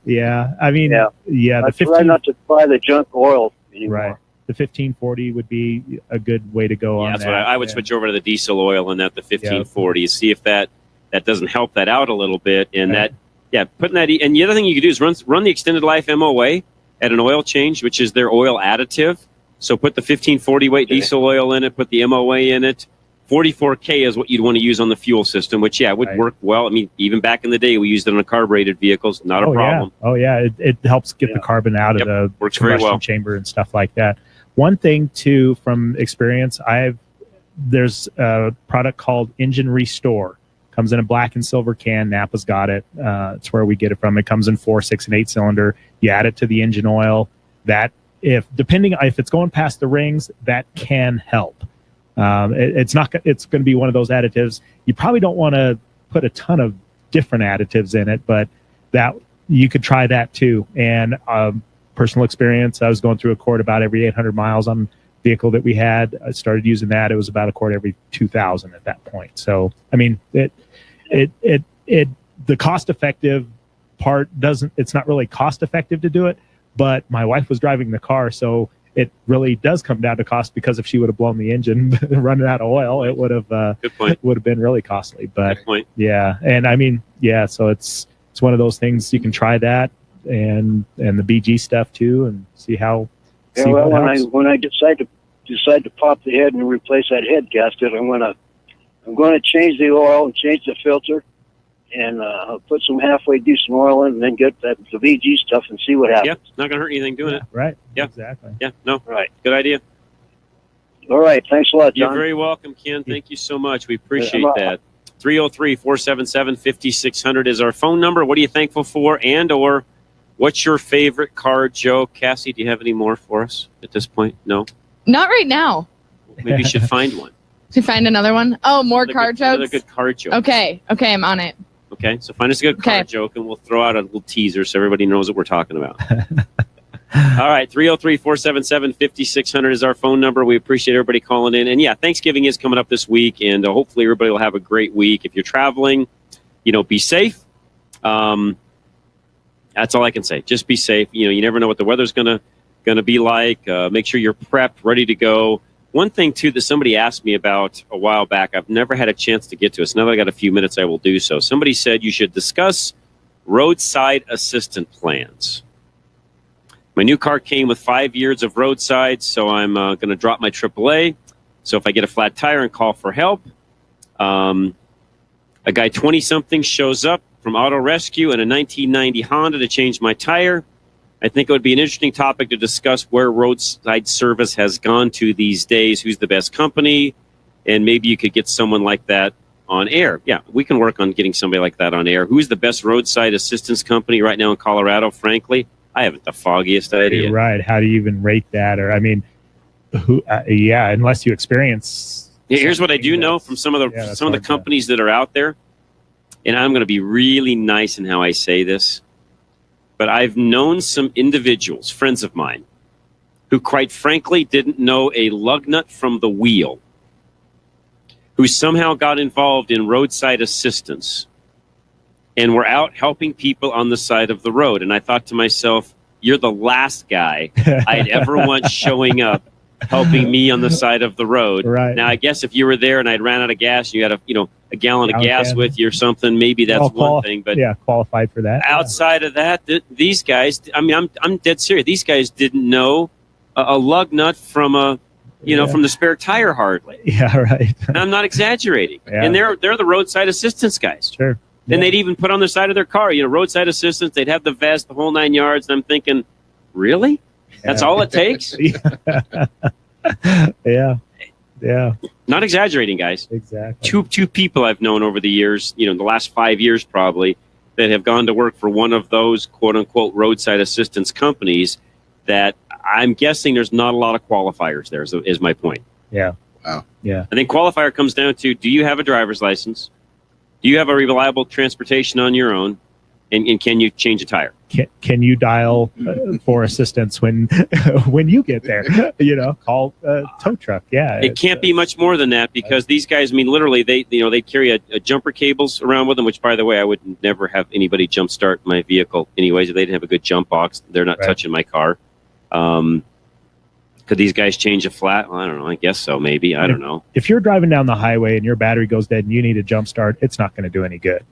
Yeah, I mean, yeah. The try not to buy the junk oil anymore. Right. The 1540 would be a good way to go on that's that. what I would switch over to the diesel oil and the 1540. See if that doesn't help that out a little bit. And putting that. And the other thing you could do is run the extended life MOA at an oil change, which is their oil additive. So put the 1540 weight diesel oil in it, put the MOA in it. 44K is what you'd want to use on the fuel system, which would work well. I mean, even back in the day, we used it on carbonated vehicles, not a problem. Yeah. Oh yeah, it helps get the carbon out of the combustion chamber and stuff like that. One thing too, from experience, there's a product called Engine Restore. Comes in a black and silver can. Napa's got it. It's where we get it from. It comes in 4, 6, and 8 cylinder. You add it to the engine oil. If it's going past the rings, that can help. It's going to be one of those additives. You probably don't want to put a ton of different additives in it, but that you could try that too. And personal experience, I was going through a quart about every 800 miles on vehicle that we had. I started using that. It was about a quart every 2,000 at that point. So, I mean, the cost effective part it's not really cost effective to do it, but my wife was driving the car. So it really does come down to cost, because if she would have blown the engine running out of oil, it would have been really costly. But yeah. And I mean, yeah, so it's one of those things. You can try that and the BG stuff too, and see how. Yeah, well, when I decide to pop the head and replace that head gasket, I'm going to change the oil and change the filter, and I'll put some halfway decent oil in, and then get the VG stuff and see what happens. Yeah, not going to hurt anything doing it. Right. Yeah. Exactly. Yeah. No. Right. Good idea. All right. Thanks a lot, John. You're very welcome, Ken. Thank you so much. We appreciate that. 303-477-5600 is our phone number. What are you thankful for, or what's your favorite car joke? Cassie, do you have any more for us at this point? No? Not right now. Maybe you should find one. Should find another one? Oh, more car jokes? Another good car joke. Okay, I'm on it. Okay, so find us a good car joke, and we'll throw out a little teaser so everybody knows what we're talking about. All right, 303-477-5600 is our phone number. We appreciate everybody calling in. And, Thanksgiving is coming up this week, and hopefully everybody will have a great week. If you're traveling, be safe. That's all I can say. Just be safe. You never know what the weather's gonna be like. Make sure you're prepped, ready to go. One thing, too, that somebody asked me about a while back, I've never had a chance to get to it. So now that I got a few minutes, I will do so. Somebody said you should discuss roadside assistant plans. My new car came with 5 years of roadside, so I'm going to drop my AAA. So if I get a flat tire and call for help, a guy 20-something shows up from Auto Rescue in a 1990 Honda to change my tire. I think it would be an interesting topic to discuss where roadside service has gone to these days, who's the best company, and maybe you could get someone like that on air. Yeah, we can work on getting somebody like that on air. Who's the best roadside assistance company right now in Colorado, frankly? I haven't the foggiest idea. You're right. How do you even rate that? Or, I mean, unless you experience. Yeah, here's what I do know from some of the companies that are out there, and I'm going to be really nice in how I say this, but I've known some individuals, friends of mine, who quite frankly didn't know a lug nut from the wheel, who somehow got involved in roadside assistance and were out helping people on the side of the road. And I thought to myself, you're the last guy I'd ever want showing up helping me on the side of the road. Right. Now, I guess if you were there and I'd ran out of gas and you had a gallon of gas with you or something, maybe that's one thing. But qualified for that. Outside of that, these guys, I mean, I'm dead serious. These guys didn't know a lug nut from from the spare tire hardly. Yeah, right. And I'm not exaggerating. Yeah. And they're the roadside assistance guys. Sure. And they'd even put on the side of their car, roadside assistance. They'd have the vest, the whole 9 yards. And I'm thinking, really? That's all it takes? Yeah. Not exaggerating, guys. Exactly. Two people I've known over the years, the last 5 years probably, that have gone to work for one of those quote-unquote roadside assistance companies that I'm guessing there's not a lot of qualifiers there, is my point. Yeah. Wow. Yeah. I think qualifier comes down to, do you have a driver's license? Do you have a reliable transportation on your own? And can you change a tire? Can you dial for assistance when you get there? Call a tow truck. Yeah. It can't be much more than that, because these guys, I mean, literally, they carry a jumper cables around with them, which, by the way, I would never have anybody jump start my vehicle anyways. If they didn't have a good jump box, they're not touching my car. Could these guys change a flat? Well, I don't know. I guess so, maybe. I don't know. If you're driving down the highway and your battery goes dead and you need a jump start, it's not going to do any good.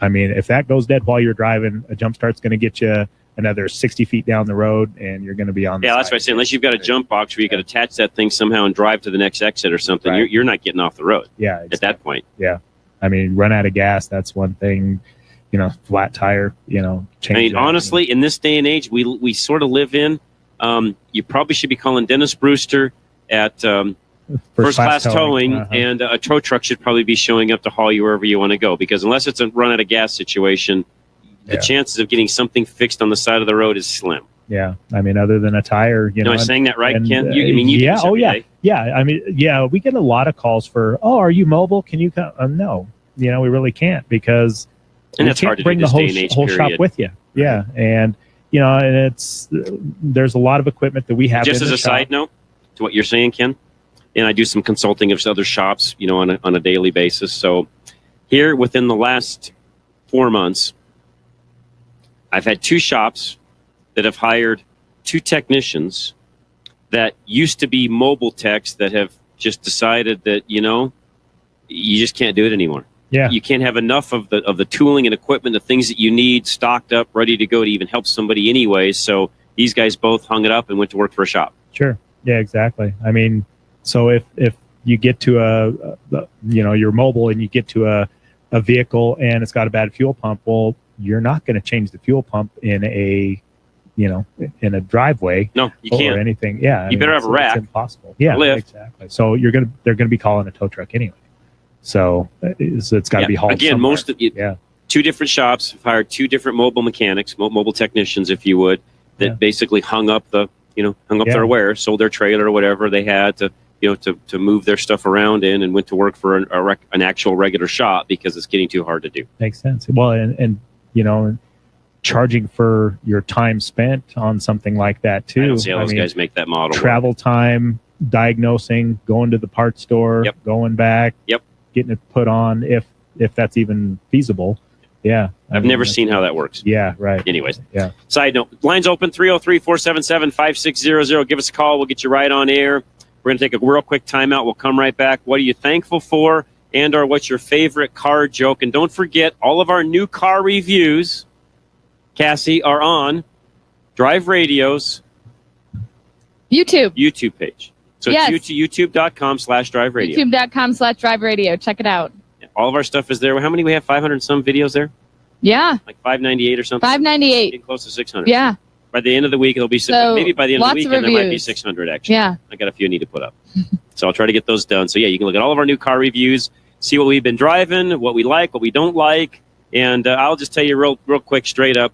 I mean, if that goes dead while you're driving, a jump start's going to get you another 60 feet down the road, and you're going to be on the that's what I say. Unless you've got a jump box where you could attach that thing somehow and drive to the next exit or something, you're not getting off the road. Yeah, exactly. At that point. Yeah. I mean, run out of gas, that's one thing. Flat tire, change. I mean, honestly, in this day and age, we sort of live in, you probably should be calling Dennis Brewster at First Class Towing, and a tow truck should probably be showing up to haul you wherever you want to go, because unless it's a run out of gas situation, the chances of getting something fixed on the side of the road is slim. Yeah. I mean, other than a tire, Am I saying that right, Ken? You yeah. do this every day. Yeah. I mean, yeah, we get a lot of calls for, are you mobile? Can you come? No, we really can't, because and that's hard to bring do the whole shop with you. Yeah. And, and there's a lot of equipment that we have. Just as a side note to what you're saying, Ken, and I do some consulting of other shops, on a daily basis. So here within the last 4 months, I've had 2 shops that have hired 2 technicians that used to be mobile techs that have just decided that, you just can't do it anymore. Yeah. You can't have enough of the tooling and equipment, the things that you need stocked up, ready to go to even help somebody anyway. So these guys both hung it up and went to work for a shop. Sure. Yeah, exactly. I mean, so if you get to you're mobile and you get to a vehicle and it's got a bad fuel pump, well, you're not going to change the fuel pump in a driveway. No, you can't. Or anything. Yeah. You better have a rack. It's impossible. Yeah, exactly. So they're going to be calling a tow truck anyway. So it's got to be hauled again, somewhere. 2 different shops have hired 2 different mobile mechanics, mobile technicians, if you would, that basically hung up their wares, sold their trailer or whatever they had to move their stuff around in, and went to work for an actual regular shop because it's getting too hard to do. Makes sense. Well, and charging for your time spent on something like that too. I don't see how those guys make that model travel work. Time, diagnosing, going to the parts store, going back, getting it put on if that's even feasible. Yeah. I've never seen how that works. Yeah, right. Anyways. Yeah. Side note, lines open 303-477-5600. Give us a call. We'll get you right on air. We're going to take a real quick timeout. We'll come right back. What are you thankful for? And or what's your favorite car joke? And don't forget all of our new car reviews Cassie, are on Drive Radio's YouTube page. So Yes. it's youtube.com/Drive Radio. YouTube.com/Drive Radio. Check it out. All of our stuff is there. How many we have? 500 and some videos there? Yeah. Like 598 or something? 598. Getting close to 600. Yeah. By the end of the week, it'll be So, maybe by the end of the lots of weekend, there might be reviews. 600 actually. Yeah. I got a few I need to put up. So I'll try to get those done. So yeah, you can look at all of our new car reviews, see what we've been driving, what we like, what we don't like. And I'll just tell you real quick, straight up,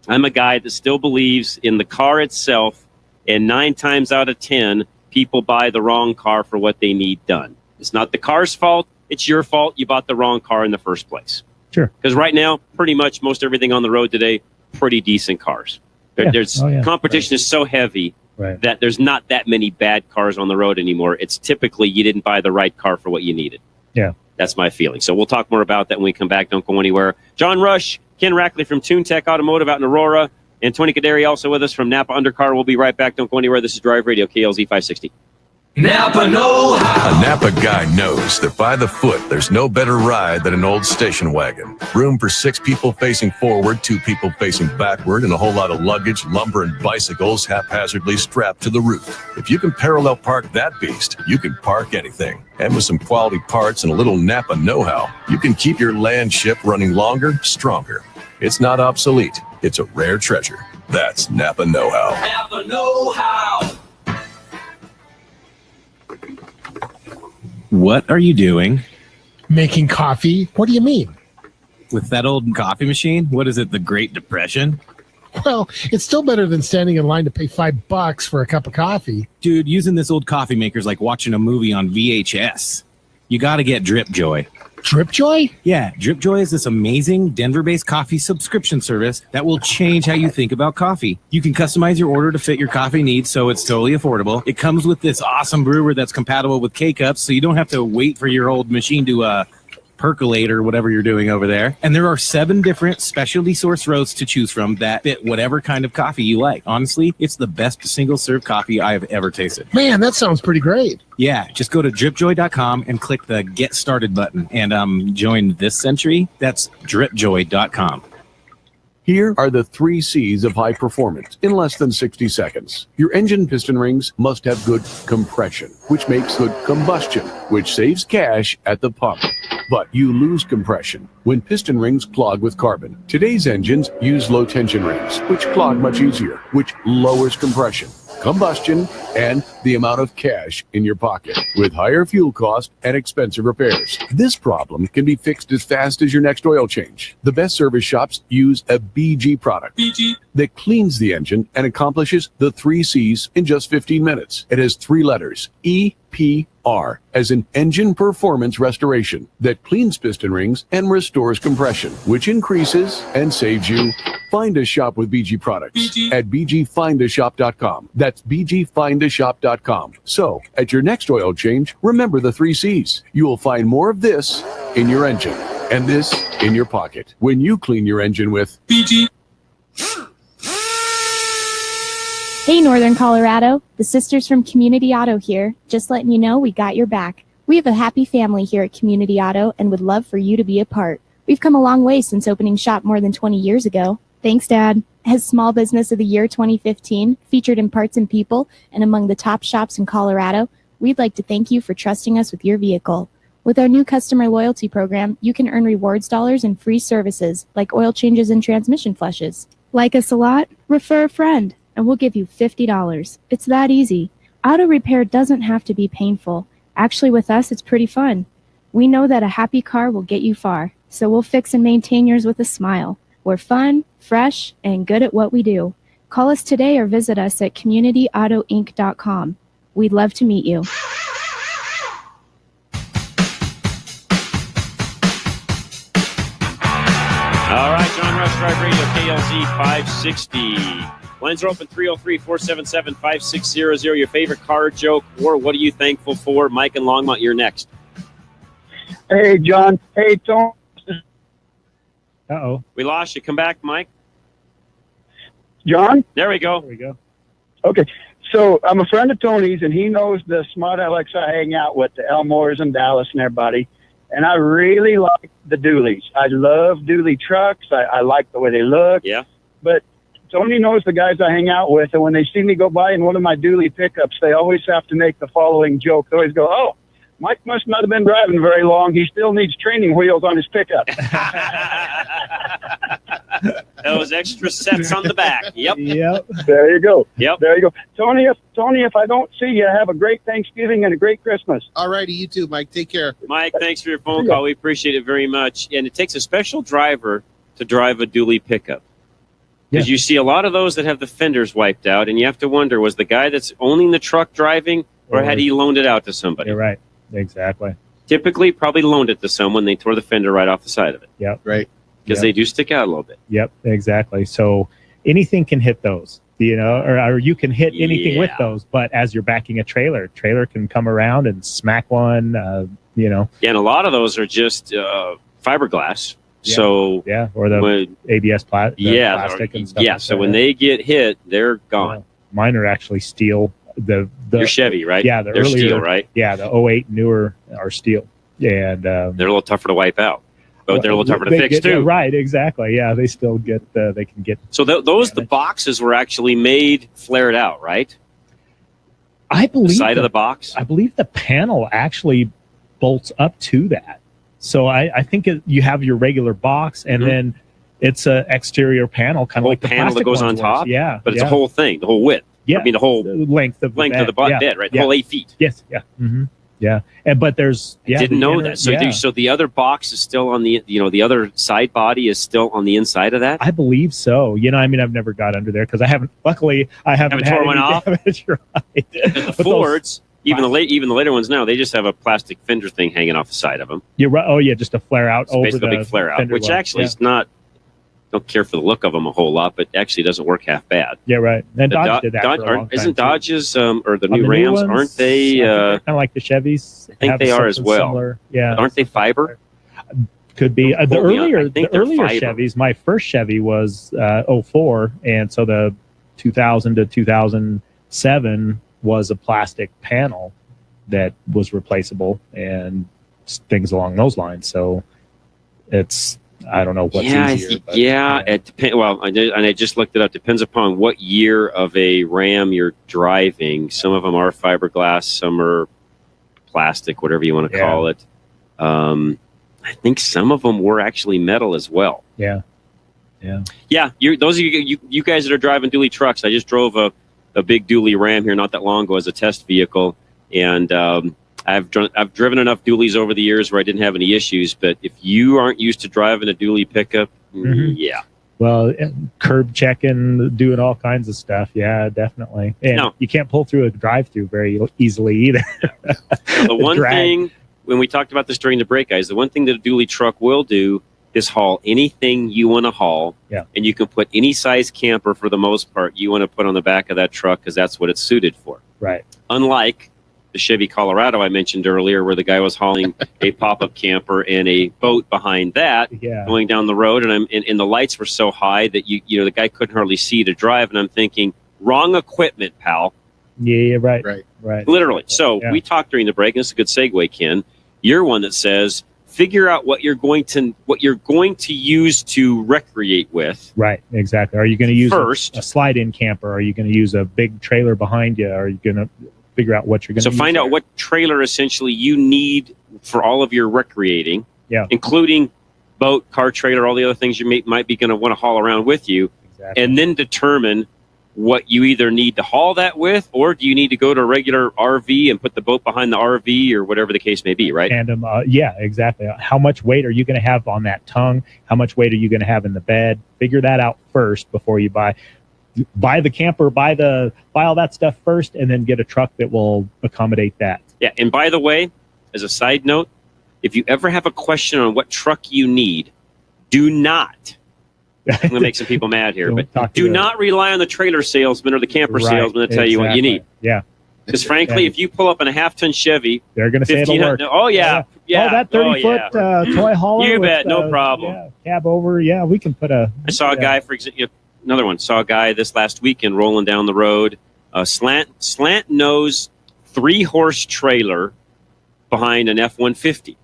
I'm a guy that still believes in the car itself. And 9 times out of 10, people buy the wrong car for what they need done. It's not the car's fault. It's your fault. You bought the wrong car in the first place. Sure. Because right now, pretty much most everything on the road today, pretty decent cars. There's competition is so heavy that there's not that many bad cars on the road anymore. It's typically you didn't buy the right car for what you needed. Yeah. That's my feeling. So we'll talk more about that when we come back. Don't go anywhere. John Rush, Ken Rackley from TuneTech Automotive out in Aurora, and Tony Kaderi also with us from Napa Undercar. We'll be right back. Don't go anywhere. This is Drive Radio, KLZ 560. Napa know-how. A Napa guy knows that by the foot, there's no better ride than an old station wagon. Room for 6 people facing forward, 2 people facing backward, and a whole lot of luggage, lumber, and bicycles haphazardly strapped to the roof. If you can parallel park that beast, you can park anything. And with some quality parts and a little Napa know-how, you can keep your land ship running longer, stronger. It's not obsolete. It's a rare treasure. That's Napa know-how. Napa know-how. What are you doing? Making coffee. What do you mean? With that old coffee machine? What is it, the Great Depression? Well, it's still better than standing in line to pay $5 for a cup of coffee. Dude, using this old coffee maker is like watching a movie on VHS. You got to get Drip Joy. Drip Joy? Yeah, Drip Joy is this amazing Denver-based coffee subscription service that will change how you think about coffee. You can customize your order to fit your coffee needs, so it's totally affordable. It comes with this awesome brewer that's compatible with K-Cups, so you don't have to wait for your old machine to percolate or whatever you're doing over there. And there are 7 different specialty source roasts to choose from that fit whatever kind of coffee you like. Honestly, it's the best single-serve coffee I have ever tasted. Man, that sounds pretty great. Yeah, just go to dripjoy.com and click the Get Started button and join this century. That's dripjoy.com. Here are the 3 C's of high performance in less than 60 seconds. Your engine piston rings must have good compression, which makes good combustion, which saves cash at the pump. But you lose compression when piston rings clog with carbon. Today's engines use low tension rings, which clog much easier, which lowers compression, combustion, and the amount of cash in your pocket, with higher fuel cost and expensive repairs. This problem can be fixed as fast as your next oil change. The best service shops use a BG product that cleans the engine and accomplishes the 3 C's in just 15 minutes. It has 3 letters, EPR, as in Engine Performance Restoration, that cleans piston rings and restores compression, which increases and saves you. Find a shop with BG products at bgfindashop.com. That's bgfindashop.com. So, at your next oil change, remember the 3 C's. You will find more of this in your engine and this in your pocket when you clean your engine with BG. Hey, Northern Colorado. The sisters from Community Auto here. Just letting you know we got your back. We have a happy family here at Community Auto and would love for you to be a part. We've come a long way since opening shop more than 20 years ago. Thanks, Dad. As Small Business of the Year 2015, featured in Parts and People and among the top shops in Colorado, we'd like to thank you for trusting us with your vehicle. With our new customer loyalty program, you can earn rewards dollars and free services like oil changes and transmission flushes. Like us a lot? Refer a friend, and we'll give you $50. It's that easy. Auto repair doesn't have to be painful. Actually, with us, it's pretty fun. We know that a happy car will get you far, so we'll fix and maintain yours with a smile. We're fun, fresh, and good at what we do. Call us today or visit us at communityautoinc.com. We'd love to meet you. All right, John Rush, Drive Radio, KLZ 560. Lines are open 303-477-5600. Your favorite car joke, or what are you thankful for? Mike and Longmont, you're next. Hey, John. Hey, Tom. Uh-oh. We lost you. Come back, Mike. John? There we go. There we go. Okay. So I'm a friend of Tony's, and he knows the smart Alex I hang out with, the Elmores and Dallas and everybody. And I really like the dualies. I love dually trucks. I like the way they look. Yeah. but Tony knows the guys I hang out with, and when they see me go by in one of my dually pickups, they always have to make the following joke. They always go, "Oh, Mike must not have been driving very long. He still needs training wheels on his pickup." Those extra sets on the back. Yep. There you go. Yep. There you go. Tony, if I don't see you, have a great Thanksgiving and a great Christmas. All righty, you too, Mike. Take care. Mike, thanks for your phone call. We appreciate it very much. And it takes a special driver to drive a dually pickup. Because you see a lot of those that have the fenders wiped out, and you have to wonder, was the guy that's owning the truck driving, or had he loaned it out to somebody? You're right. Exactly. Typically, probably loaned it to someone. They tore the fender right off the side of it. Yep. Right. Because they do stick out a little bit. Yep. Exactly. So anything can hit those, or you can hit anything with those. But as you're backing a trailer can come around and smack one. Yeah, and a lot of those are just fiberglass. Yeah. So or the ABS plastic and stuff. Yeah. So when they get hit, they're gone. Mine are actually steel. Your Chevy, right? Yeah, they're steel, right? Yeah, the 08 newer are steel, and they're a little tougher to wipe out, but they're a little tougher to fix too. Right, exactly. Yeah, they still get. They can get. So the boxes were actually made flared out, right? I believe the side of the box. I believe the panel actually bolts up to that. So I think you have your regular box, and then it's a exterior panel, kind of like the panel that goes on top. Yeah, but it's a whole thing, the whole width. Yeah, I mean the whole length of the bed, right? The whole 8 feet. Yes, yeah, yeah. But there's I didn't know that. So the other box is still on the the other side body is still on the inside of that. I believe so. I've never got under there because I haven't. Luckily, I haven't torn one off. Right. The Fords, even the later ones now, they just have a plastic fender thing hanging off the side of them. You're right. Oh yeah, just a flare out over basically the a big flare out, which line. actually is not. Don't care for the look of them a whole lot, but actually doesn't work half bad. Yeah, right. And Dodge did that for a long time, isn't too. Dodge's or the new Rams? Aren't they kind of like the Chevys? I think they are as well. Similar. Yeah, aren't they fiber? Could be the earlier fiber. Chevys. My first Chevy was 04, and so the 2000 to 2007 was a plastic panel that was replaceable and things along those lines. So it's. I don't know what's easier. It depends. Well, I just looked it up. Depends upon what year of a Ram you're driving. Some of them are fiberglass, some are plastic, whatever you want to call it. I think some of them were actually metal as well. Yeah. Those of you guys that are driving dually trucks, I just drove a big dually Ram here not that long ago as a test vehicle, and I've driven enough dualies over the years where I didn't have any issues, but if you aren't used to driving a dually pickup, Well, curb checking, doing all kinds of stuff. Yeah, definitely. And you can't pull through a drive-through very easily either. The one thing, when we talked about this during the break, guys, the one thing that a dually truck will do is haul anything you want to haul. Yeah. And you can put any size camper for the most part you want to put on the back of that truck because that's what it's suited for. Right. Unlike the Chevy Colorado I mentioned earlier, where the guy was hauling a pop-up camper and a boat behind that going down the road, and the lights were so high that the guy couldn't hardly see to drive, and I'm thinking, wrong equipment, pal. Yeah, right. Literally. So we talked during the break, and this is a good segue, Ken. You're one that says figure out what you're going to use to recreate with. Right, exactly. Are you going to use first a slide-in camper? Are you going to use a big trailer behind you? Are you going to figure out what you're going to use? So find out what trailer essentially you need for all of your recreating, including boat, car trailer, all the other things you might be going to want to haul around with you, and then determine what you either need to haul that with, or do you need to go to a regular RV and put the boat behind the RV or whatever the case may be, right? And exactly. How much weight are you going to have on that tongue? How much weight are you going to have in the bed? Figure that out first before you buy the camper, buy all that stuff first, and then get a truck that will accommodate that. Yeah, and by the way, as a side note, if you ever have a question on what truck you need, do not. I'm going to make some people mad here, but do not rely on the trailer salesman or the camper salesman to tell you what you need. Yeah. Because frankly, if you pull up in a half-ton Chevy, they're going to say it'll work. Oh, yeah. Oh, that 30-foot toy hauler. You bet, no problem. Cab over. Yeah, we can put a... I saw a guy, for example, another one, saw a guy this last weekend rolling down the road, a slant nose 3-horse trailer behind an F-150.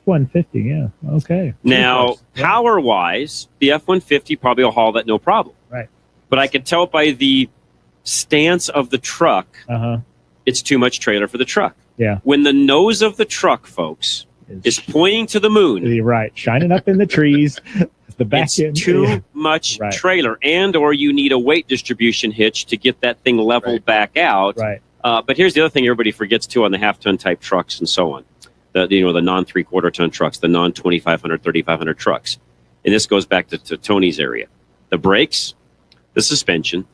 F-150, yeah. Okay. Now, power-wise, the F-150 probably will haul that no problem. Right. But I could tell by the stance of the truck, it's too much trailer for the truck. Yeah. When the nose of the truck, folks, is pointing to the moon. You're right. Shining up in the trees. The back it's end. too much trailer, and or you need a weight distribution hitch to get that thing leveled back out. Right. But here's the other thing everybody forgets, too, on the half-ton type trucks and so on. The non-3/4 ton trucks, the non-2,500, 3,500 trucks. And this goes back to Tony's area. The brakes, the suspension,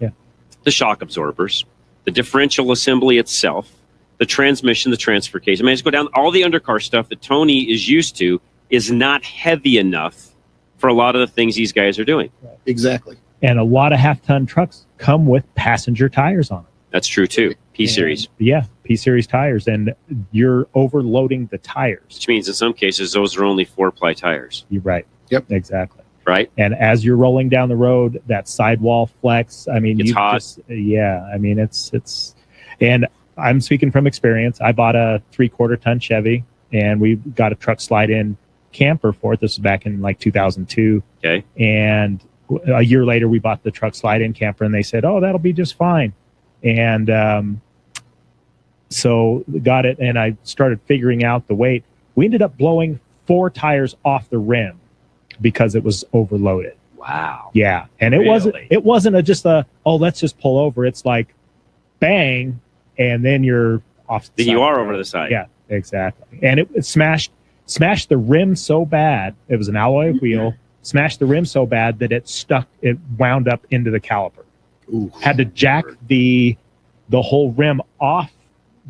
the shock absorbers, the differential assembly itself, the transmission, the transfer case. I mean, just go down all the undercar stuff that Tony is used to is not heavy enough for a lot of the things these guys are doing. Exactly. And a lot of half-ton trucks come with passenger tires on them. That's true, too. P-Series. Yeah, P-Series tires, and you're overloading the tires. Which means in some cases, those are only 4-ply tires. You're right. Yep. Exactly. Right. And as you're rolling down the road, that sidewall flex, I mean, it's hot. I mean, it's, and I'm speaking from experience. I bought a 3/4 ton Chevy, and we got a truck slide-in camper for it. This was back in like 2002. Okay. And a year later, we bought the truck slide-in camper, and they said, "Oh, that'll be just fine." And so got it, and I started figuring out the weight. We ended up blowing 4 tires off the rim because it was overloaded. Wow. Yeah, and it wasn't just let's just pull over. It's like bang, and then you're off. Then you are over to the side. Yeah, exactly. And it smashed the rim so bad. It was an alloy wheel. Smashed the rim so bad that it wound up into the caliper. Ooh. Had to jack the whole rim off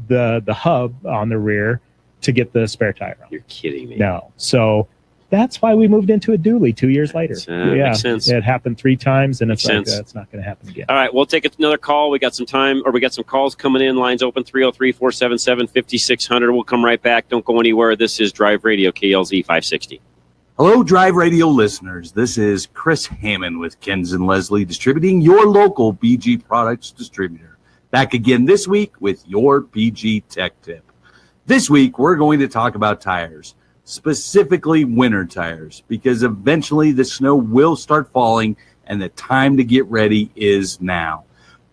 the hub on the rear to get the spare tire on. You're kidding me. No. So that's why we moved into a dually 2 years later. Makes sense. It happened 3 times, and it's Makes sense. it's not going to happen again. All right, we'll take another call. We got some time, or we got some calls coming in. Lines open, 303-477-5600. We'll come right back. Don't go anywhere. This is Drive Radio, KLZ 560. Hello, Drive Radio listeners. This is Chris Hammond with Kens and Leslie, distributing your local BG products distributor. Back again this week with your BG Tech Tip. This week, we're going to talk about tires, specifically winter tires, because eventually the snow will start falling and the time to get ready is now.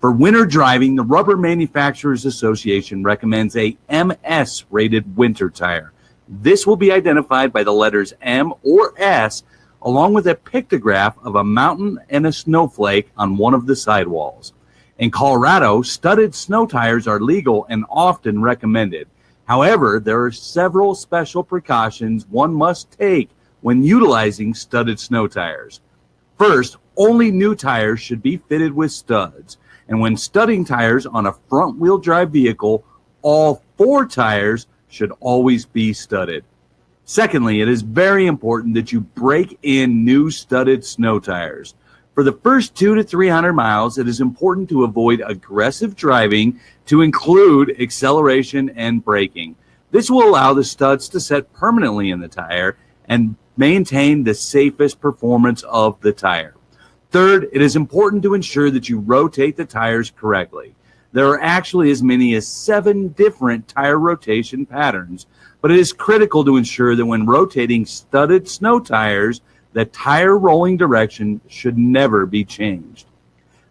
For winter driving, the Rubber Manufacturers Association recommends a MS-rated winter tire. This will be identified by the letters M or S, along with a pictograph of a mountain and a snowflake on one of the sidewalls. In Colorado, studded snow tires are legal and often recommended. However, there are several special precautions one must take when utilizing studded snow tires. First, only new tires should be fitted with studs. And when studding tires on a front-wheel drive vehicle, all 4 tires should always be studded. Secondly, it is very important that you break in new studded snow tires. For the first 200 to 300 miles, it is important to avoid aggressive driving to include acceleration and braking. This will allow the studs to set permanently in the tire and maintain the safest performance of the tire. Third, it is important to ensure that you rotate the tires correctly. There are actually as many as 7 different tire rotation patterns, but it is critical to ensure that when rotating studded snow tires, the tire rolling direction should never be changed.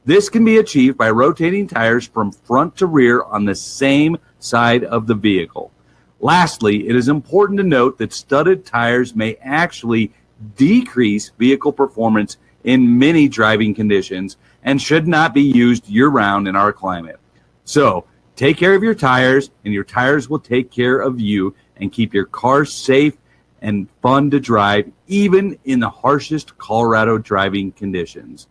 This can be achieved by rotating tires from front to rear on the same side of the vehicle. Lastly, it is important to note that studded tires may actually decrease vehicle performance in many driving conditions and should not be used year-round in our climate. So, take care of your tires, and your tires will take care of you and keep your car safe and fun to drive, even in the harshest Colorado driving conditions.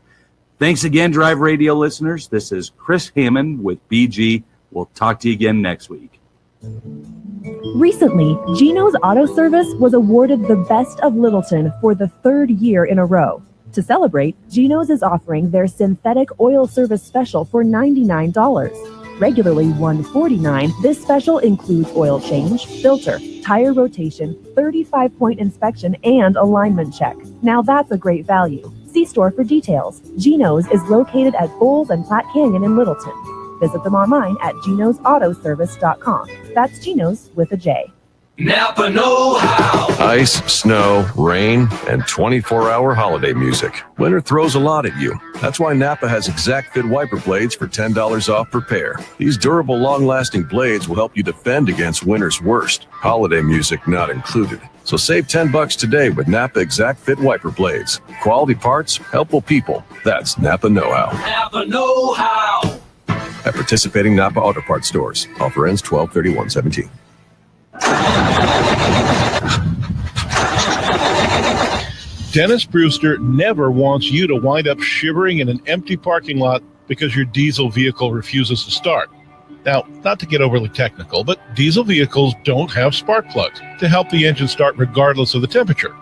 Thanks again, Drive Radio listeners. This is Chris Hammond with BG. We'll talk to you again next week. Recently, Gino's Auto Service was awarded the Best of Littleton for the 3rd year in a row. To celebrate, Gino's is offering their synthetic oil service special for $99. Regularly $149, this special includes oil change, filter, tire rotation, 35-point inspection, and alignment check. Now that's a great value. See store for details. Gino's is located at Bowles and Platte Canyon in Littleton. Visit them online at genosautoservice.com. That's Gino's with a J. Napa know-how. Ice, snow, rain, and 24-hour holiday music. Winter throws a lot at you. That's why Napa has Exact Fit wiper blades for $10 off per pair. These durable, long-lasting blades will help you defend against winter's worst. Holiday music not included. So save $10 today with Napa Exact Fit wiper blades. Quality parts, helpful people. That's Napa know-how. Napa know-how. At participating Napa Auto Parts stores. Offer ends 12/31/17. Dennis Brewster never wants you to wind up shivering in an empty parking lot because your diesel vehicle refuses to start. Now, not to get overly technical, but diesel vehicles don't have spark plugs to help the engine start regardless of the temperature.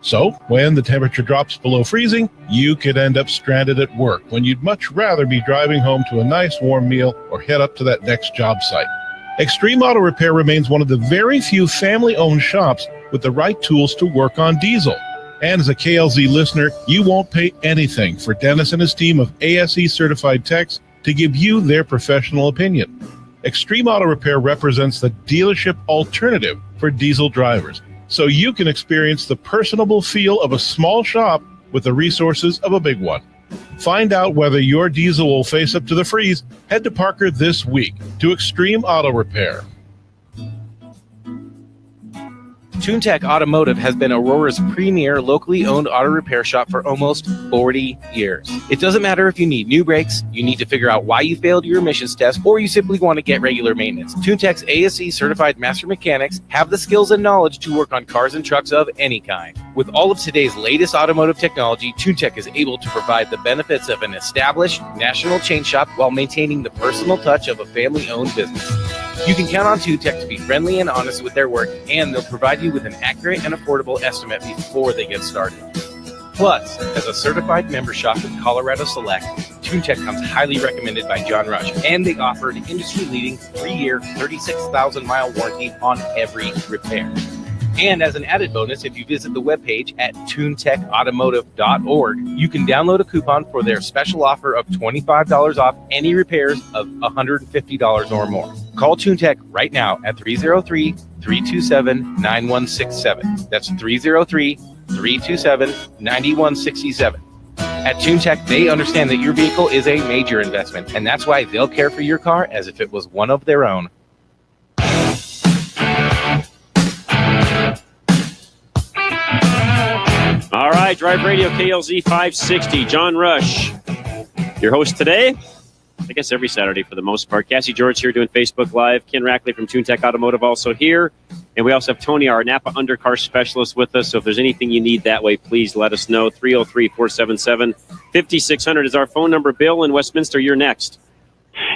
So, when the temperature drops below freezing, you could end up stranded at work when you'd much rather be driving home to a nice warm meal or head up to that next job site. Extreme Auto Repair remains one of the very few family-owned shops with the right tools to work on diesel. And as a KLZ listener, you won't pay anything for Dennis and his team of ASE-certified techs to give you their professional opinion. Extreme Auto Repair represents the dealership alternative for diesel drivers, so you can experience the personable feel of a small shop with the resources of a big one. Find out whether your diesel will face up to the freeze. Head to Parker this week to Extreme Auto Repair. TuneTech Automotive has been Aurora's premier locally owned auto repair shop for almost 40 years. It doesn't matter if you need new brakes, you need to figure out why you failed your emissions test, or you simply want to get regular maintenance. TuneTech's ASE certified master mechanics have the skills and knowledge to work on cars and trucks of any kind. With all of today's latest automotive technology, TuneTech is able to provide the benefits of an established national chain shop while maintaining the personal touch of a family-owned business. You can count on TuneTech to be friendly and honest with their work, and they'll provide you with an accurate and affordable estimate before they get started. Plus, as a certified member shop with Colorado Select, TuneTech comes highly recommended by John Rush, and they offer an industry-leading 3-year, 36,000-mile warranty on every repair. And as an added bonus, if you visit the webpage at tunetechautomotive.org, you can download a coupon for their special offer of $25 off any repairs of $150 or more. Call TuneTech right now at 303-327-9167. That's 303-327-9167. At TuneTech, they understand that your vehicle is a major investment, and that's why they'll care for your car as if it was one of their own. All right, Drive Radio KLZ 560. John Rush, your host today. I guess every Saturday for the most part. Cassie George here doing Facebook Live. Ken Rackley from TuneTech Automotive also here. And we also have Tony, our Napa undercar specialist, with us. So if there's anything you need that way, please let us know. 303-477-5600 is our phone number. Bill in Westminster, you're next.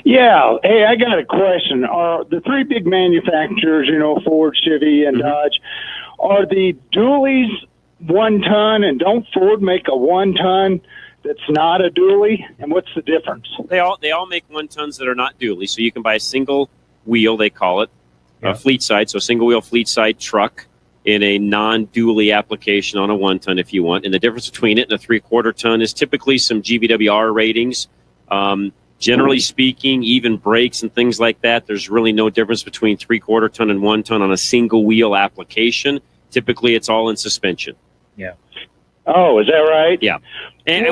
Yeah. Hey, I got a question. Are the three big manufacturers, Ford, Chevy, and Dodge, are the dualies 1 ton, and don't Ford make a 1 ton that's not a dually? And what's the difference? They all make 1 tons that are not dually. So you can buy a single wheel, they call it, fleet side. So single wheel fleet side truck in a non-dually application on a 1 ton if you want. And the difference between it and a 3/4 ton is typically some GVWR ratings. Generally speaking, even brakes and things like that, there's really no difference between 3/4 ton and 1 ton on a single wheel application. Typically, it's all in suspension. Yeah. Oh, is that right? Yeah. And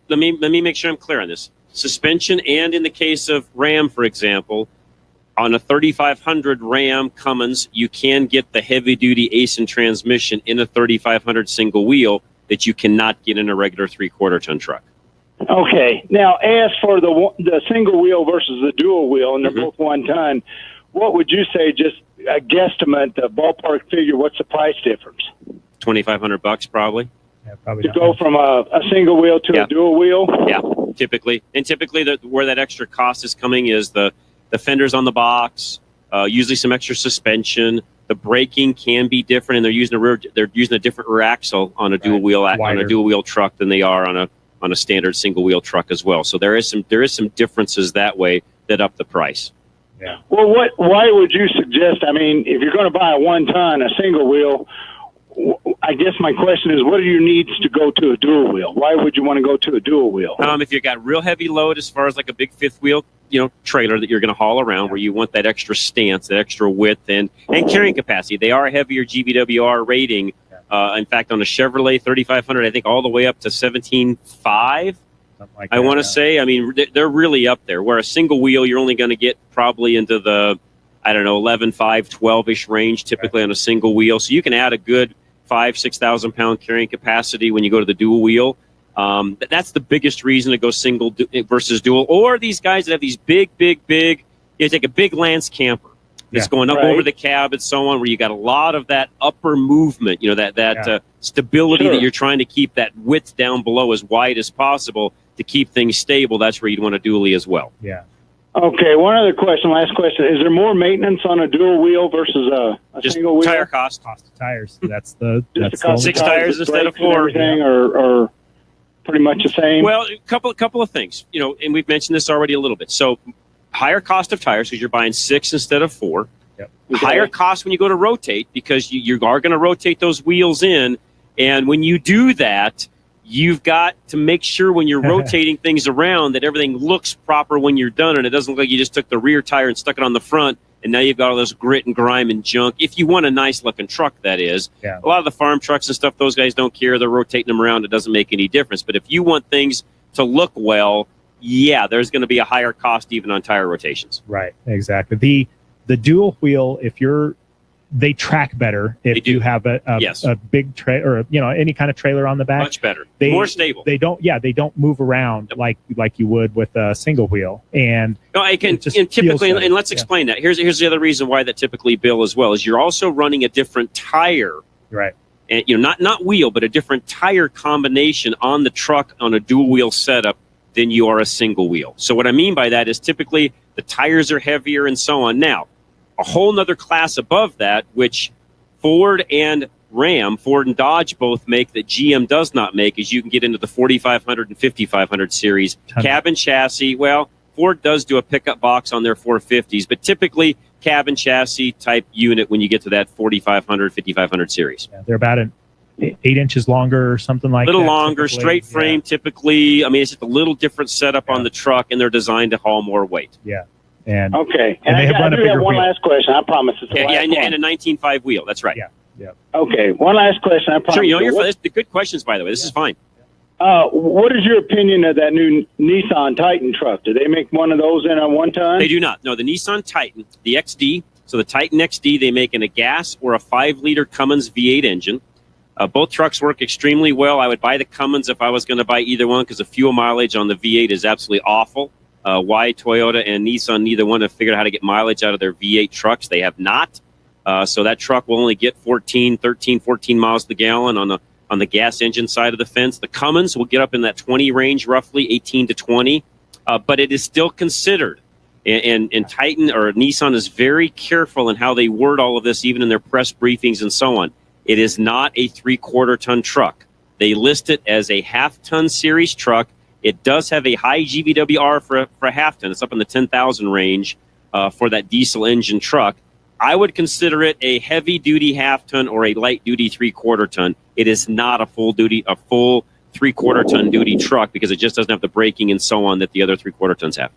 let me make sure I'm clear on this. Suspension, and in the case of Ram, for example, on a 3500 Ram Cummins, you can get the heavy-duty Aisin transmission in a 3500 single wheel that you cannot get in a regular 3/4 ton truck. Okay. Now, as for the single wheel versus the dual wheel, and they're both 1 ton, what would you say, just a guesstimate, a ballpark figure, what's the price difference? $2,500 probably. Yeah, probably to go from a single wheel to a dual wheel? Yeah, typically. And typically where that extra cost is coming is the fenders on the box, usually some extra suspension. The braking can be different, and they're using a different rear axle on a dual wheel truck than they are on a standard single wheel truck as well. So there is some differences that way that up the price. Yeah. Well, why would you suggest, if you're going to buy a 1 ton, a single wheel, I guess my question is, what are your needs to go to a dual wheel? Why would you want to go to a dual wheel? If you've got real heavy load as far as like a big fifth wheel, trailer that you're going to haul around, where you want that extra stance, that extra width, and carrying capacity. They are a heavier GVWR rating. In fact, on a Chevrolet 3500, I think all the way up to 17.5. I want to say. I mean, they're really up there. Where a single wheel, you're only going to get probably into the, 11.5, 12-ish range typically on a single wheel. So you can add a good 6,000 pound carrying capacity when you go to the dual wheel. That's the biggest reason to go single versus dual. Or these guys that have these big, you take a big Lance camper that's going up over the cab and so on, where you got a lot of that upper movement, that stability that you're trying to keep that width down below as wide as possible to keep things stable. That's where you'd want a dually as well. Yeah. Okay, one other question, last question. Is there more maintenance on a dual wheel versus a single wheel? Tire cost. Cost of tires. That's the... Six tires instead of 4. Or pretty much the same? Well, a couple of things, and we've mentioned this already a little bit. So higher cost of tires because you're buying 6 instead of 4. Yep. Higher cost when you go to rotate because you are going to rotate those wheels in. And when you do that, you've got to make sure when you're rotating things around that everything looks proper when you're done, and it doesn't look like you just took the rear tire and stuck it on the front, and now you've got all this grit and grime and junk. If you want a nice-looking truck, that is. Yeah. A lot of the farm trucks and stuff, those guys don't care. They're rotating them around. It doesn't make any difference. But if you want things to look well, there's going to be a higher cost even on tire rotations. Right, exactly. The dual wheel, they track better if you have a big trailer or any kind of trailer on the back. Much better, more stable. They don't move around like you would with a single wheel. And I can typically, and let's explain that. Here's the other reason why that typically, Bill, as well, is you're also running a different tire, right? And not wheel, but a different tire combination on the truck on a dual wheel setup than you are a single wheel. So what I mean by that is typically the tires are heavier and so on. Now, a whole nother class above that, which Ford and Dodge both make that GM does not make, is you can get into the 4500 and 5500 series. Cabin chassis, well, Ford does do a pickup box on their 450s, but typically cabin chassis type unit when you get to that 4500, 5500 series. Yeah, they're about 8 inches longer or something like that. A little longer, straight frame typically. I mean, it's just a little different setup on the truck, and they're designed to haul more weight. Yeah. And okay. And they I do have one last question. I promise it's the last one. And a 19.5 wheel. That's right. Yeah. Okay. One last question. I promise. Sure. You're the good questions, by the way. This is fine. What is your opinion of that new Nissan Titan truck? Do they make one of those in a 1-ton? They do not. No, the Nissan Titan, the XD. So the Titan XD, they make in a gas or a 5-liter Cummins V8 engine. Both trucks work extremely well. I would buy the Cummins if I was going to buy either one because the fuel mileage on the V8 is absolutely awful. Why Toyota and Nissan, neither one have figured out how to get mileage out of their V8 trucks. They have not. So that truck will only get 14 miles to the gallon on the gas engine side of the fence. The Cummins will get up in that 20 range, roughly 18 to 20. But it is still considered. And Titan or Nissan is very careful in how they word all of this, even in their press briefings and so on. It is not a 3/4 ton truck. They list it as a half-ton series truck. It does have a high GVWR for a half ton. It's up in the 10,000 range for that diesel engine truck. I would consider it a heavy duty half ton or a light duty 3/4 ton. It is not a full 3/4 ton duty truck because it just doesn't have the braking and so on that the other 3/4 tons have.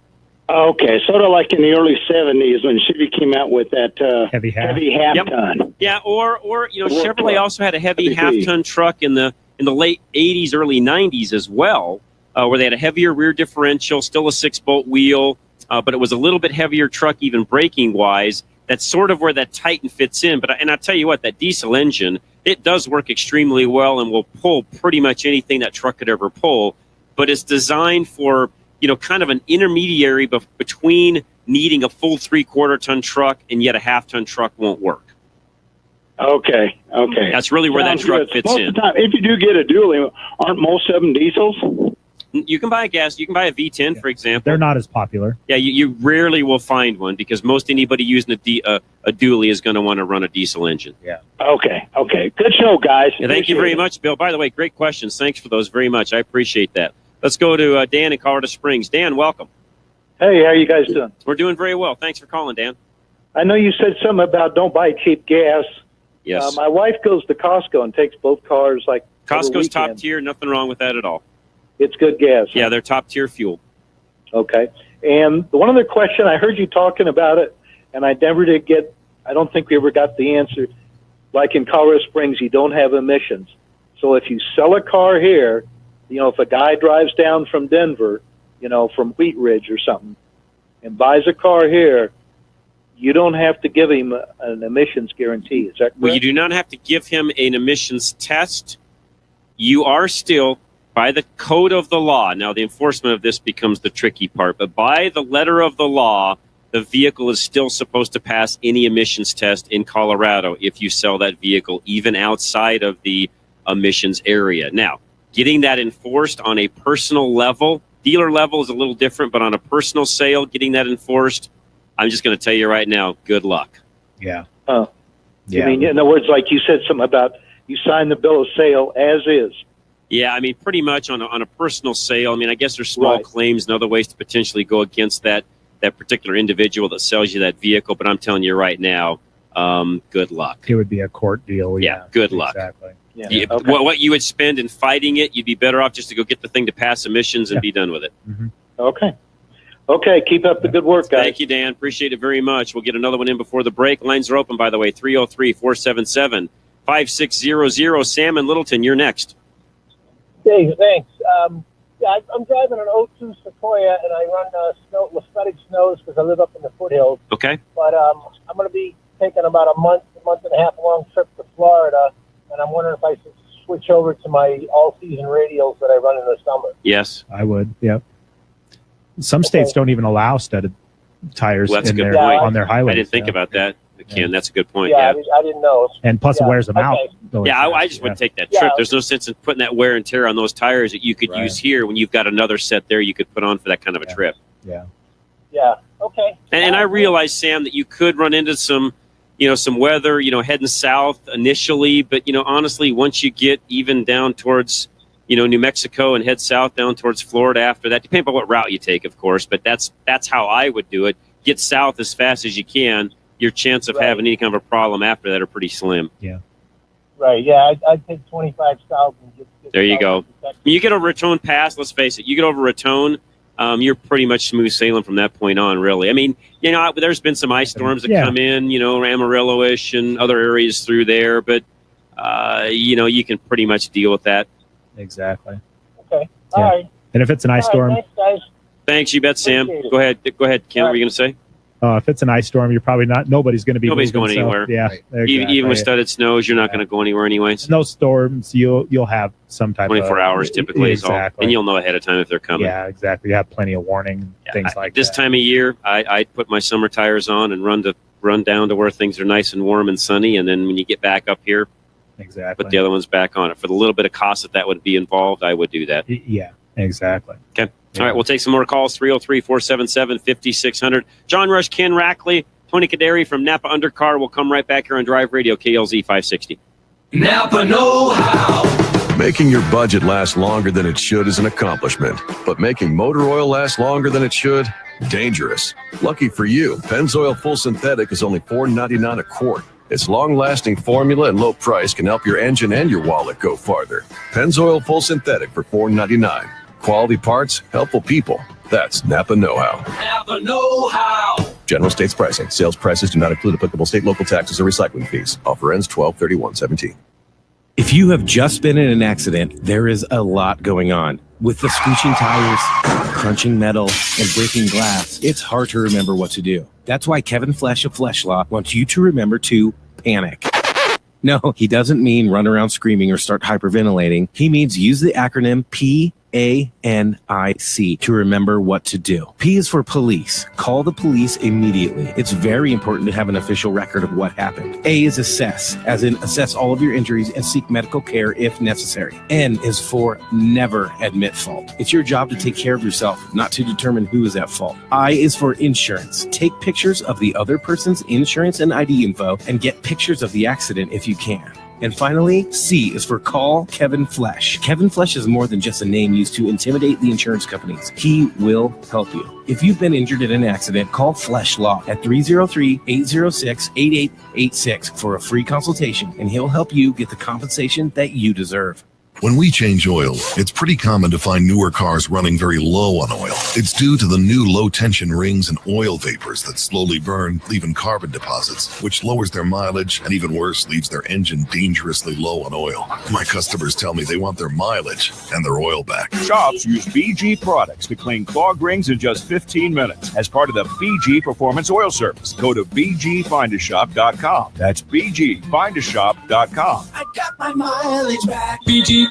Okay, sort of like in the early 70s when Chevy came out with that heavy half ton. Yeah, or Chevrolet also had a heavy half ton truck in the late 80s, early 90s as well. Where they had a heavier rear differential, still a 6-bolt wheel, but it was a little bit heavier truck, even braking-wise. That's sort of where that Titan fits in. And I'll tell you what, that diesel engine, it does work extremely well and will pull pretty much anything that truck could ever pull. But it's designed for, kind of an intermediary between needing a full 3/4 ton truck and yet a half-ton truck won't work. Okay. That's really where that truck fits in. Most of the time, if you do get a dually, aren't most of them diesels? You can buy a gas. You can buy a V10, for example. They're not as popular. Yeah, you rarely will find one because most anybody using a dually is going to want to run a diesel engine. Yeah. Okay. Good show, guys. Yeah, thank you very much, Bill. By the way, great questions. Thanks for those very much. I appreciate that. Let's go to Dan in Colorado Springs. Dan, welcome. Hey, how you guys doing? We're doing very well. Thanks for calling, Dan. I know you said something about don't buy cheap gas. Yes. My wife goes to Costco and takes both cars like Costco's top tier. Nothing wrong with that at all. It's good gas. Yeah, they're top tier fuel. Okay. And the one other question, I heard you talking about it, and I never did get, I don't think we ever got the answer. Like in Colorado Springs, you don't have emissions. So if you sell a car here, you know, if a guy drives down from Denver, you know, from Wheat Ridge or something, and buys a car here, you don't have to give him an emissions guarantee. Is that correct? Well, you do not have to give him an emissions test. You are still, by the code of the law, now the enforcement of this becomes the tricky part, but by the letter of the law, the vehicle is still supposed to pass any emissions test in Colorado if you sell that vehicle, even outside of the emissions area. Now, getting that enforced on a personal level, dealer level is a little different, but on a personal sale, getting that enforced, I'm just going to tell you right now, good luck. Yeah. Oh. Yeah. I mean, in other words, like you said something about you sign the bill of sale as is. Yeah, I mean, pretty much on a personal sale. I mean, I guess there's small claims and other ways to potentially go against that particular individual that sells you that vehicle. But I'm telling you right now, good luck. It would be a court deal. Yeah, good luck. Exactly. Yeah. Okay. What you would spend in fighting it, you'd be better off just to go get the thing to pass emissions and be done with it. Mm-hmm. Okay. Okay, keep up the good work, guys. Thank you, Dan. Appreciate it very much. We'll get another one in before the break. Lines are open, by the way, 303-477-5600. Sam in Littleton, you're next. Hey, thanks. Yeah, I'm driving an 02 Sequoia, and I run studded snows because I live up in the foothills. Okay. But I'm going to be taking about a month and a half long trip to Florida, and I'm wondering if I should switch over to my all-season radials that I run in the summer. Yes. I would, yep. Some states don't even allow studded tires Well, that's in a good their, point. on their highways. I didn't think about that, Ken. That's a good point. Yeah, I didn't know. And plus it wears them out. Yeah, I just wouldn't take that trip. There's no sense in putting that wear and tear on those tires that you could use here when you've got another set there you could put on for that kind of a trip. Yeah. Yeah. Okay. And I realize, Sam, that you could run into some weather, heading south initially, but honestly, once you get even down towards New Mexico and head south down towards Florida after that, depending on what route you take, of course, but that's how I would do it. Get south as fast as you can. Your chance of having any kind of a problem after that are pretty slim. Yeah. Right. Yeah, I'd take 25 south. There you go. You get over Raton Pass, let's face it, you get over Raton, you're pretty much smooth sailing from that point on, really. I mean, there's been some ice storms that come in, Amarillo-ish and other areas through there, but, you can pretty much deal with that. Exactly. Okay. All right. And if it's an ice storm, thanks, guys. Thanks, you bet, Sam. Appreciate it. Go ahead, Ken. What were you going to say? if it's an ice storm, you're probably nobody's going to be Nobody's moving, going anywhere. So, yeah. Right. Even with studded snows, you're not going to go anywhere anyways. No storms, you'll have some type 24 of hours typically is all. Exactly. And you'll know ahead of time if they're coming. Yeah, exactly. You have plenty of warning, things like this that. time of year, I put my summer tires on and run down to where things are nice and warm and sunny, and then when you get back up here, exactly, put the other ones back on it. For the little bit of cost that would be involved, I would do that. Yeah, exactly. Okay. All right, we'll take some more calls, 303-477-5600. John Rush, Ken Rackley, Tony Kaderi from Napa Undercar will come right back here on Drive Radio, KLZ 560. Napa know-how. Making your budget last longer than it should is an accomplishment, but making motor oil last longer than it should, dangerous. Lucky for you, Pennzoil Full Synthetic is only $4.99 a quart. Its long-lasting formula and low price can help your engine and your wallet go farther. Pennzoil Full Synthetic for $4.99. Quality parts, helpful people. That's Napa know-how. Napa know-how. General states pricing. Sales prices do not include applicable state, local taxes, or recycling fees. Offer ends 12/31/17. If you have just been in an accident, there is a lot going on. With the screeching tires, crunching metal, and breaking glass, it's hard to remember what to do. That's why Kevin Flesh of Flesh Law wants you to remember to panic. No, he doesn't mean run around screaming or start hyperventilating. He means use the acronym PANIC to remember what to do. P is for police. Call the police immediately. It's very important to have an official record of what happened. A is assess, as in assess all of your injuries and seek medical care if necessary. N is for never admit fault. It's your job to take care of yourself, not to determine who is at fault. I is for insurance. Take pictures of the other person's insurance and ID info and get pictures of the accident if you can. And finally, C is for call Kevin Flesh. Kevin Flesh is more than just a name used to intimidate the insurance companies. He will help you. If you've been injured in an accident, call Flesh Law at 303-806-8886 for a free consultation, and he'll help you get the compensation that you deserve. When we change oil, it's pretty common to find newer cars running very low on oil. It's due to the new low-tension rings and oil vapors that slowly burn, leaving carbon deposits, which lowers their mileage and, even worse, leaves their engine dangerously low on oil. My customers tell me they want their mileage and their oil back. Shops use BG products to clean clogged rings in just 15 minutes as part of the BG Performance Oil Service. Go to bgfindashop.com. That's bgfindashop.com. I got my mileage back. BG.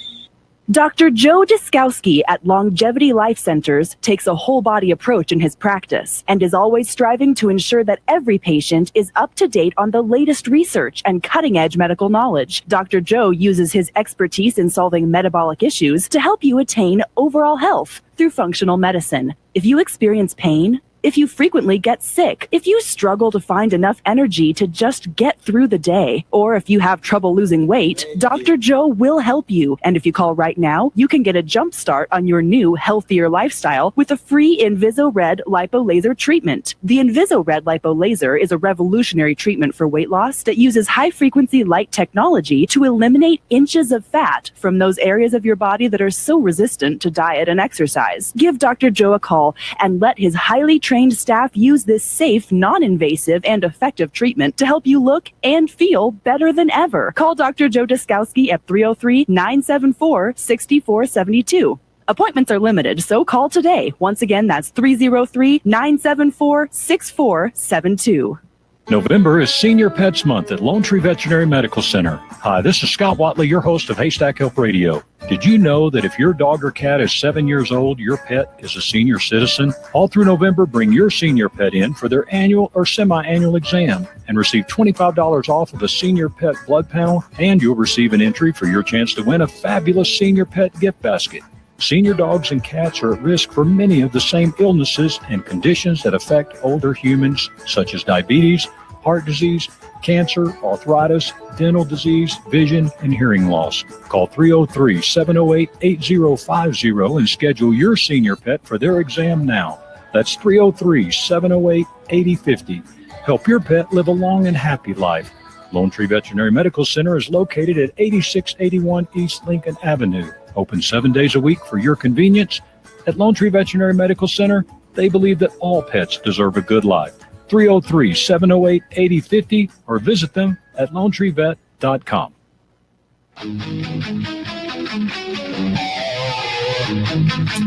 Dr. Joe Diskowski at Longevity Life Centers takes a whole-body approach in his practice and is always striving to ensure that every patient is up to date on the latest research and cutting-edge medical knowledge. Dr. Joe uses his expertise in solving metabolic issues to help you attain overall health through functional medicine. If you experience pain, if you frequently get sick, if you struggle to find enough energy to just get through the day, or if you have trouble losing weight, Dr. Joe will help you. And if you call right now, you can get a jump start on your new, healthier lifestyle with a free InvisoRed lipo laser treatment. The InvisoRed lipo laser is a revolutionary treatment for weight loss that uses high-frequency light technology to eliminate inches of fat from those areas of your body that are so resistant to diet and exercise. Give Dr. Joe a call and let his highly trained staff use this safe, non-invasive, and effective treatment to help you look and feel better than ever. Call Dr. Joe Diskowski at 303-974-6472. Appointments are limited, so call today. Once again, that's 303-974-6472. November is Senior Pets Month at Lone Tree Veterinary Medical Center. Hi, this is Scott Watley, your host of Haystack Help Radio. Did you know that if your dog or cat is 7 years old, your pet is a senior citizen? All through November, bring your senior pet in for their annual or semi-annual exam and receive $25 off of a senior pet blood panel, and you'll receive an entry for your chance to win a fabulous senior pet gift basket. Senior dogs and cats are at risk for many of the same illnesses and conditions that affect older humans, such as diabetes, heart disease, cancer, arthritis, dental disease, vision, and hearing loss. Call 303-708-8050 and schedule your senior pet for their exam now. That's 303-708-8050. Help your pet live a long and happy life. Lone Tree Veterinary Medical Center is located at 8681 East Lincoln Avenue. Open 7 days a week for your convenience. At Lone Tree Veterinary Medical Center, they believe that all pets deserve a good life. 303-708-8050 or visit them at LoneTreeVet.com.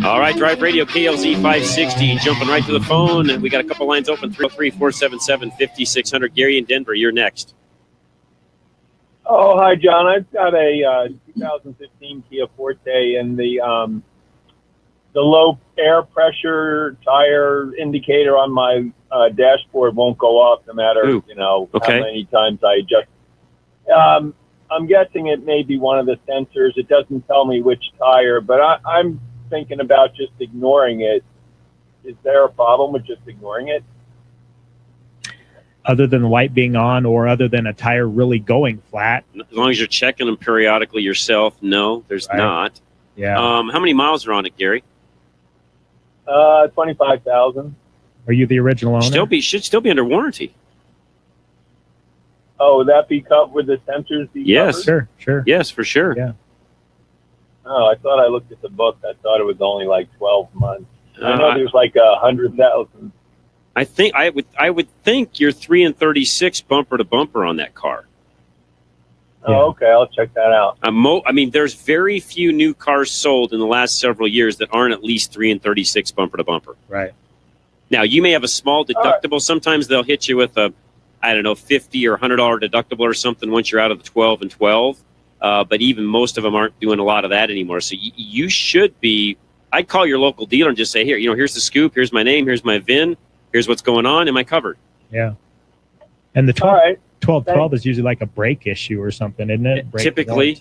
All right, Drive Radio, KLZ 560, jumping right to the phone. And we got a couple lines open, 303-477-5600. Gary in Denver, you're next. Oh, hi, John. I've got a 2015 Kia Forte, and the low air pressure tire indicator on my dashboard won't go off no matter, how many times I adjust. I'm guessing it may be one of the sensors. It doesn't tell me which tire, but I'm thinking about just ignoring it. Is there a problem with just ignoring it? Other than the light being on or other than a tire really going flat? As long as you're checking them periodically yourself, no, there's not. Yeah. How many miles are on it, Gary? 25,000. Are you the original owner? Should still be under warranty. Oh, would that be covered with the sensors? Yes. Sure. Yes, for sure. Yeah. Oh, I thought I looked at the book. I thought it was only like 12 months. I know there's like 100,000. I would think you're 3 and 36 bumper to bumper on that car. Oh, okay. I'll check that out. There's very few new cars sold in the last several years that aren't at least 3 and 36 bumper to bumper. Right. Now, you may have a small deductible. Sometimes they'll hit you with a, $50 or $100 deductible or something once you're out of the 12 and 12. But even most of them aren't doing a lot of that anymore. So you should be, I'd call your local dealer and just say, here, here's the scoop. Here's my name. Here's my VIN. Here's what's going on. Am I covered? Yeah. And the 12 is usually like a brake issue or something, isn't it? Typically,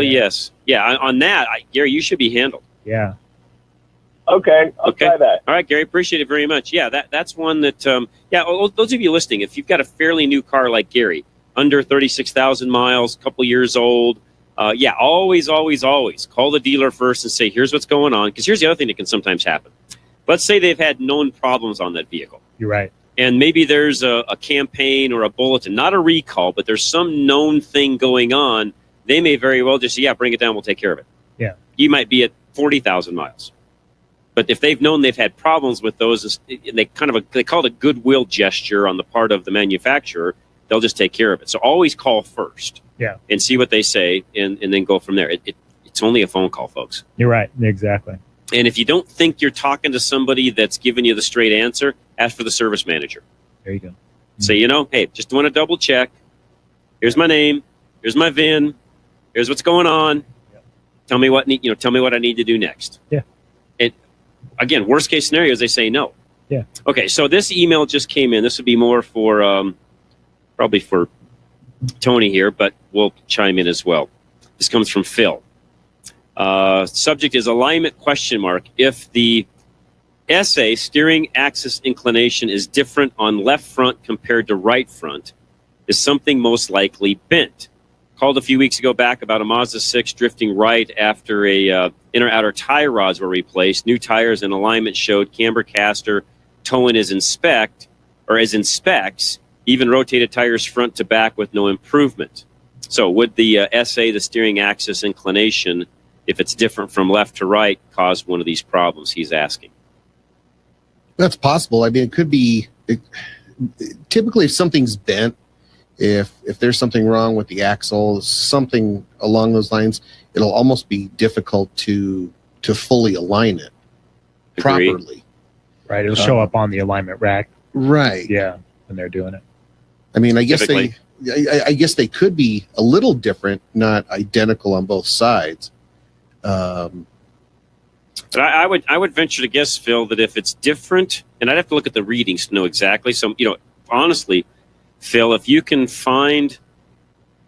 yes. Yeah, on that, Gary, you should be handled. Yeah. Okay, I'll try that. All right, Gary, appreciate it very much. Yeah, that's one that, those of you listening, if you've got a fairly new car like Gary, under 36,000 miles, a couple years old, always call the dealer first and say, here's what's going on. Because here's the other thing that can sometimes happen. Let's say they've had known problems on that vehicle. You're right. And maybe there's a campaign or a bulletin, not a recall, but there's some known thing going on. They may very well just say, bring it down, we'll take care of it. Yeah. You might be at 40,000 miles. But if they've known they've had problems with those, they call it a goodwill gesture on the part of the manufacturer, they'll just take care of it. So always call first. Yeah. And see what they say and then go from there. It's only a phone call, folks. You're right. Exactly. And if you don't think you're talking to somebody that's giving you the straight answer, ask for the service manager. There you go. Say, hey, just want to double check. Here's my name. Here's my VIN. Here's what's going on. Yep. Tell me what I need to do next. Yeah. Again, worst case scenario is they say no. Yeah. Okay, so this email just came in. This would be more for probably for Tony here, but we'll chime in as well. This comes from Phil. Subject is alignment ? If the SA steering axis inclination is different on left front compared to right front, is something most likely bent. Called a few weeks ago back about a Mazda 6 drifting right after a inner-outer tie rods were replaced. New tires and alignment showed camber caster towing is in specs, even rotated tires front to back with no improvement. So would the SA, the steering axis inclination, if it's different from left to right, cause one of these problems, he's asking? That's possible. I mean, it could be. Typically, if something's bent, if there's something wrong with the axle, something along those lines, it'll almost be difficult to fully align it properly. Right. It'll show up on the alignment rack. Right. Yeah. When they're doing it. I mean, I guess they could be a little different, not identical on both sides. But I would venture to guess, Phil, that if it's different, and I'd have to look at the readings to know exactly. So, honestly, Phil, if you can find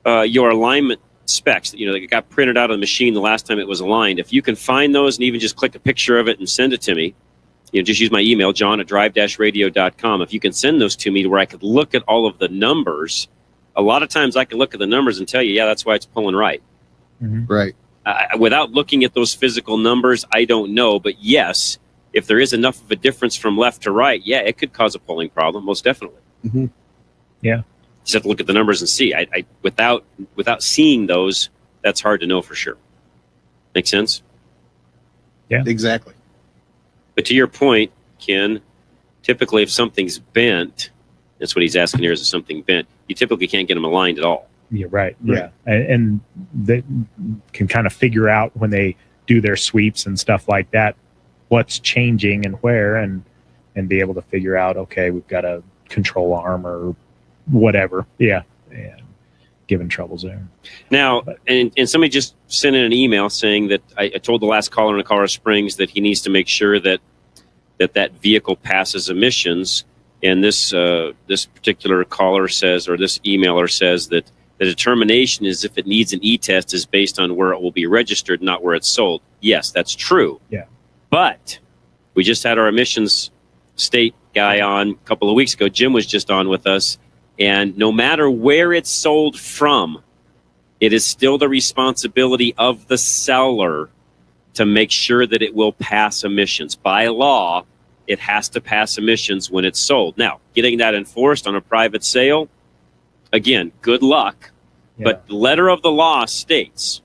your alignment specs that got printed out of the machine the last time it was aligned, if you can find those and even just click a picture of it and send it to me, just use my email, john@drive-radio.com. If you can send those to me where I could look at all of the numbers, a lot of times I can look at the numbers and tell you, that's why it's pulling right. Mm-hmm. Right. Without looking at those physical numbers, I don't know. But yes, if there is enough of a difference from left to right, it could cause a pulling problem, most definitely. Mm-hmm. Yeah. Just have to look at the numbers and see. Without seeing those, that's hard to know for sure. Make sense? Yeah. Exactly. But to your point, Ken, typically if something's bent, that's what he's asking here, is something bent, you typically can't get them aligned at all. Yeah, right. Yeah. And they can kind of figure out when they do their sweeps and stuff like that, what's changing and where, and be able to figure out, okay, we've got a control arm or whatever. Yeah. And given troubles there. Now, and somebody just sent in an email saying that I told the last caller in Colorado Springs that he needs to make sure that vehicle passes emissions. And this particular caller says, or this emailer says, that the determination is if it needs an E-test is based on where it will be registered, not where it's sold. Yes, that's true. Yeah. But we just had our emissions state guy on a couple of weeks ago. Jim was just on with us. And no matter where it's sold from, it is still the responsibility of the seller to make sure that it will pass emissions. By law, it has to pass emissions when it's sold. Now, getting that enforced on a private sale, again, good luck. Yeah. But the letter of the law states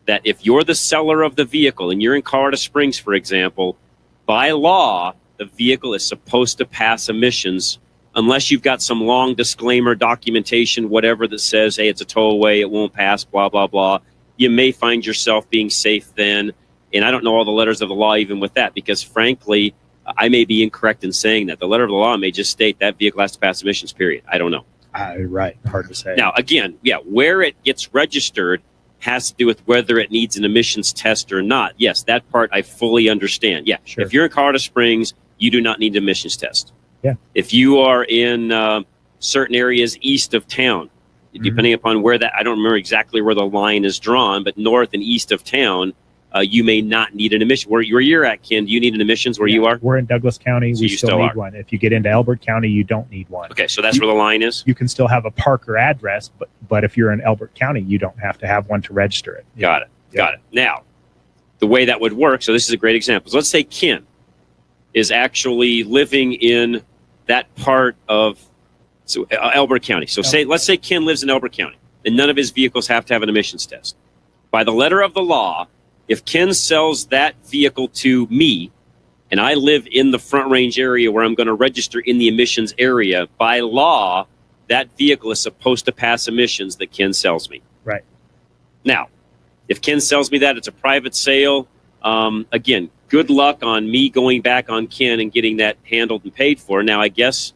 that if you're the seller of the vehicle and you're in Colorado Springs, for example, by law, the vehicle is supposed to pass emissions unless you've got some long disclaimer documentation, whatever, that says, hey, it's a towaway, it won't pass, blah, blah, blah. You may find yourself being safe then. And I don't know all the letters of the law even with that, because frankly, I may be incorrect in saying that. The letter of the law may just state that vehicle has to pass emissions, period. I don't know. Right. Hard to say. Now, again, where it gets registered has to do with whether it needs an emissions test or not. Yes, that part I fully understand. Yeah, sure. If you're in Colorado Springs, you do not need an emissions test. Yeah. If you are in certain areas east of town, depending upon where that, I don't remember exactly where the line is drawn, but north and east of town, you may not need an emission. Where you're at, Ken, do you need an emissions where you are? We're in Douglas County. So we you still still need are. one. If you get into Elbert County, you don't need one. Okay, so that's where the line is? You can still have a Parker address, but if you're in Elbert County, you don't have to have one to register it. Got it. Now, the way that would work, so this is a great example. So let's say Ken is actually living in that part of Elbert County. So let's say Ken lives in Elbert County, and none of his vehicles have to have an emissions test. By the letter of the law, if Ken sells that vehicle to me, and I live in the Front Range area where I'm going to register in the emissions area, by law, that vehicle is supposed to pass emissions that Ken sells me. Right. Now, if Ken sells me that, it's a private sale. Again, good luck on me going back on Ken and getting that handled and paid for. Now, I guess,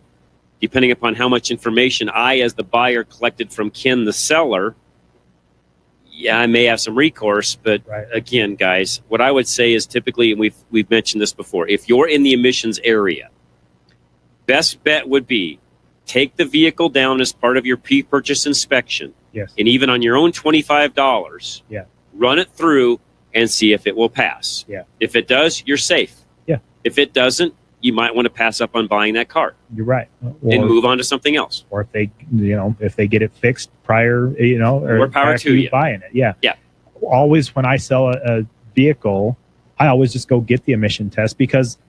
depending upon how much information I, as the buyer, collected from Ken, the seller, yeah, I may have some recourse, but again, guys, what I would say is typically, and we've mentioned this before, if you're in the emissions area, best bet would be take the vehicle down as part of your pre-purchase inspection. Yes. And even on your own $25, run it through and see if it will pass. Yeah. If it does, you're safe. Yeah. If it doesn't, you might want to pass up on buying that car. You're right. And move on to something else. Or if they get it fixed prior, More power prior to you. buying it. Yeah. Yeah. Always when I sell a vehicle, I always just go get the emission test because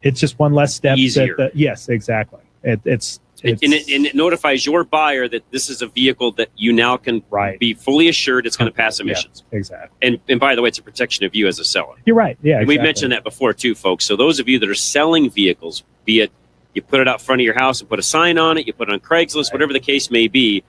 it's just one less step. Easier. Yes, exactly. It notifies your buyer that this is a vehicle that you now can be fully assured it's going to pass emissions. Yeah, exactly. And by the way, it's a protection of you as a seller. You're right. Yeah, And we mentioned that before too, folks. So those of you that are selling vehicles, be it you put it out front of your house and put a sign on it, you put it on Craigslist, whatever the case may be,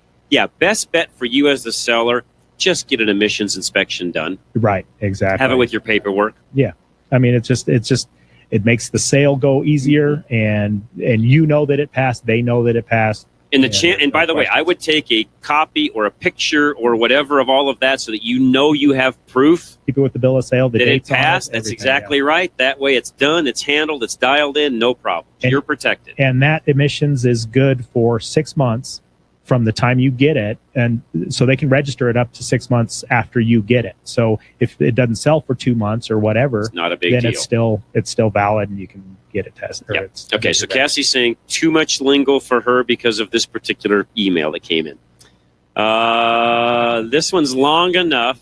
best bet for you as the seller, just get an emissions inspection done. Right, exactly. Have it with your paperwork. Yeah. I mean, it makes the sale go easier, and you know that it passed. They know that it passed. And by the way, I would take a copy or a picture or whatever of all of that so that you know you have proof. Keep it with the bill of sale. That it passed. That's exactly right. That way, it's done. It's handled. It's dialed in. No problem. You're protected. And that emissions is good for 6 months from the time you get it, and so they can register it up to 6 months after you get it. So if it doesn't sell for 2 months or whatever, it's not a big then deal. it's still valid, and you can get it tested. Yep. Okay, so Cassie's saying too much lingo for her because of this particular email that came in. This one's long enough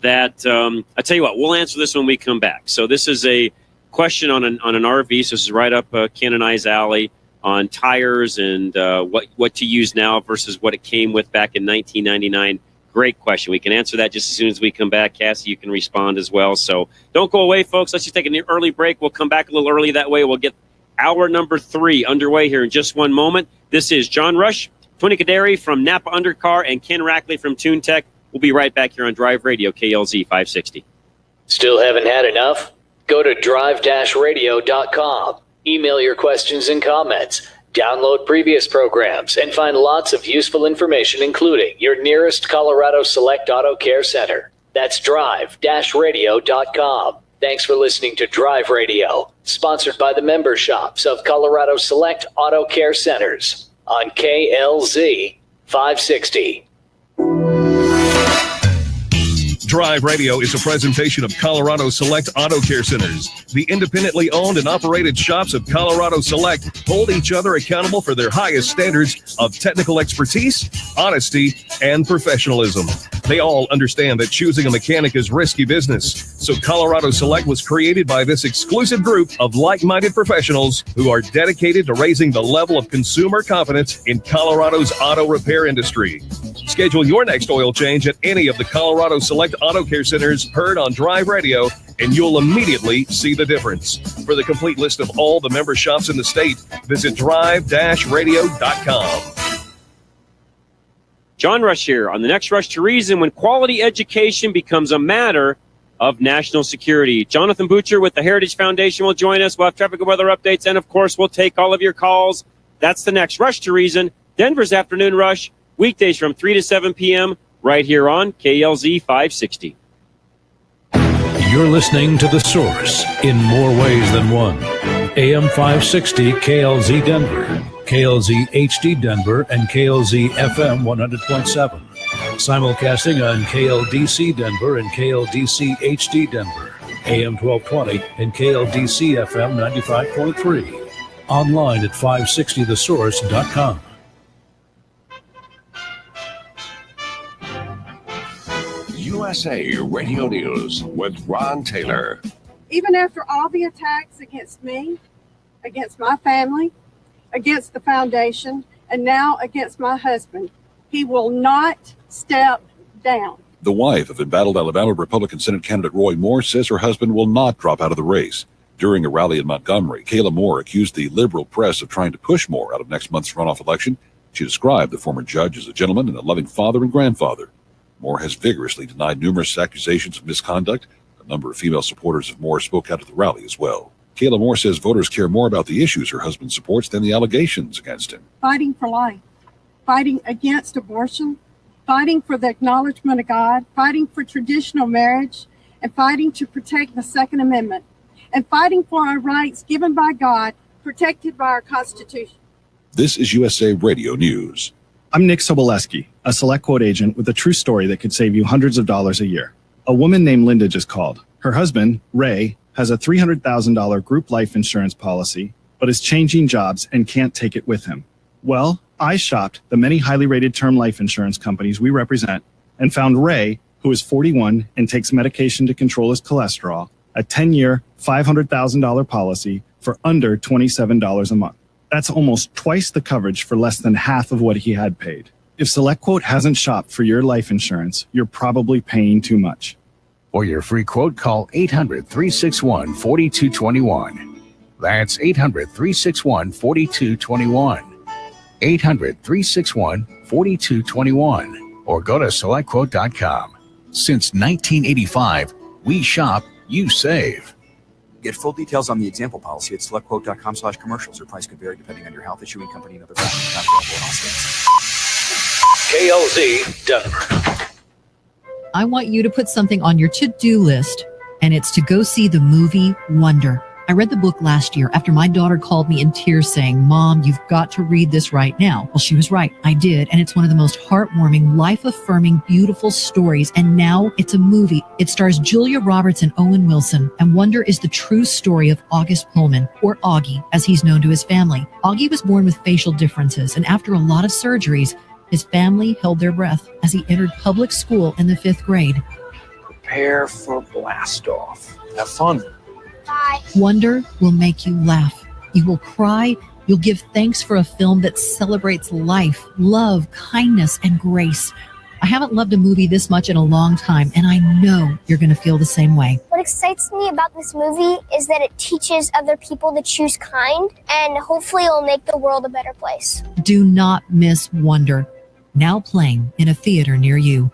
that I tell you what, we'll answer this when we come back. So this is a question on an RV. So this is right up Ken and I's alley on tires and what to use now versus what it came with back in 1999. Great question. We can answer that just as soon as we come back. Cassie, you can respond as well. So don't go away, folks. Let's just take an early break. We'll come back a little early. That way we'll get hour number 3 underway here in just one moment. This is John Rush, Tony Kaderi from Napa Undercar, and Ken Rackley from TuneTech. We'll be right back here on Drive Radio, KLZ 560. Still haven't had enough? Go to drive-radio.com. Email your questions and comments. Download previous programs and find lots of useful information, including your nearest Colorado Select Auto Care Center. That's drive-radio.com. Thanks for listening to Drive Radio, sponsored by the member shops of Colorado Select Auto Care Centers on KLZ 560. Drive Radio is a presentation of Colorado Select Auto Care Centers. The independently owned and operated shops of Colorado Select hold each other accountable for their highest standards of technical expertise, honesty, and professionalism. They all understand that choosing a mechanic is risky business. So Colorado Select was created by this exclusive group of like-minded professionals who are dedicated to raising the level of consumer confidence in Colorado's auto repair industry. Schedule your next oil change at any of the Colorado Select Auto Care Centers heard on Drive Radio, and you'll immediately see the difference. For the complete list of all the member shops in the state, visit drive-radio.com. John Rush here on the next Rush to Reason, when quality education becomes a matter of national security. Jonathan Butcher with the Heritage Foundation will join us. We'll have traffic and weather updates, and of course, we'll take all of your calls. That's the next Rush to Reason, Denver's Afternoon Rush, weekdays from 3 to 7 p.m., right here on KLZ 560. You're listening to The Source in more ways than one. AM 560 KLZ Denver, KLZ HD Denver, and KLZ FM 100.7. Simulcasting on KLDC Denver and KLDC HD Denver, AM 1220 and KLDC FM 95.3. Online at 560thesource.com. USA Radio News with Ron Taylor. Even after all the attacks against me, against my family, against the foundation, and now against my husband, he will not step down. The wife of embattled Alabama Republican Senate candidate Roy Moore says her husband will not drop out of the race. During a rally in Montgomery, Kayla Moore accused the liberal press of trying to push Moore out of next month's runoff election. She described the former judge as a gentleman and a loving father and grandfather. Moore has vigorously denied numerous accusations of misconduct. A number of female supporters of Moore spoke out at the rally as well. Kayla Moore says voters care more about the issues her husband supports than the allegations against him. Fighting for life, fighting against abortion, fighting for the acknowledgement of God, fighting for traditional marriage, and fighting to protect the Second Amendment, and fighting for our rights given by God, protected by our Constitution. This is USA Radio News. I'm Nick Soboleski, a Select Quote agent with a true story that could save you hundreds of dollars a year. A woman named Linda just called. Her husband, Ray, has a $300,000 group life insurance policy, but is changing jobs and can't take it with him. Well, I shopped the many highly rated term life insurance companies we represent and found Ray, who is 41 and takes medication to control his cholesterol, a 10-year, $500,000 policy for under $27 a month. That's almost twice the coverage for less than half of what he had paid. If SelectQuote hasn't shopped for your life insurance, you're probably paying too much. For your free quote, call 800-361-4221. That's 800-361-4221. 800-361-4221. Or go to SelectQuote.com. Since 1985, we shop, you save. Get full details on the example policy at SelectQuote.com/commercials. Your price could vary depending on your health, issuing company, and other factors. Not available in all states. KLZ Denver. I want you to put something on your to-do list, and it's to go see the movie Wonder. I read the book last year after my daughter called me in tears saying, "Mom, you've got to read this right now." Well, she was right. I did, and it's one of the most heartwarming, life-affirming, beautiful stories, and now it's a movie. It stars Julia Roberts and Owen Wilson, and Wonder is the true story of August Pullman, or Augie, as he's known to his family. Augie was born with facial differences, and after a lot of surgeries, his family held their breath as he entered public school in the 5th grade. Prepare for blast-off. Have fun. Bye. Wonder will make you laugh. You will cry. You'll give thanks for a film that celebrates life, love, kindness, and grace. I haven't loved a movie this much in a long time, and I know you're going to feel the same way. What excites me about this movie is that it teaches other people to choose kind, and hopefully it'll make the world a better place. Do not miss Wonder. Now playing in a theater near you.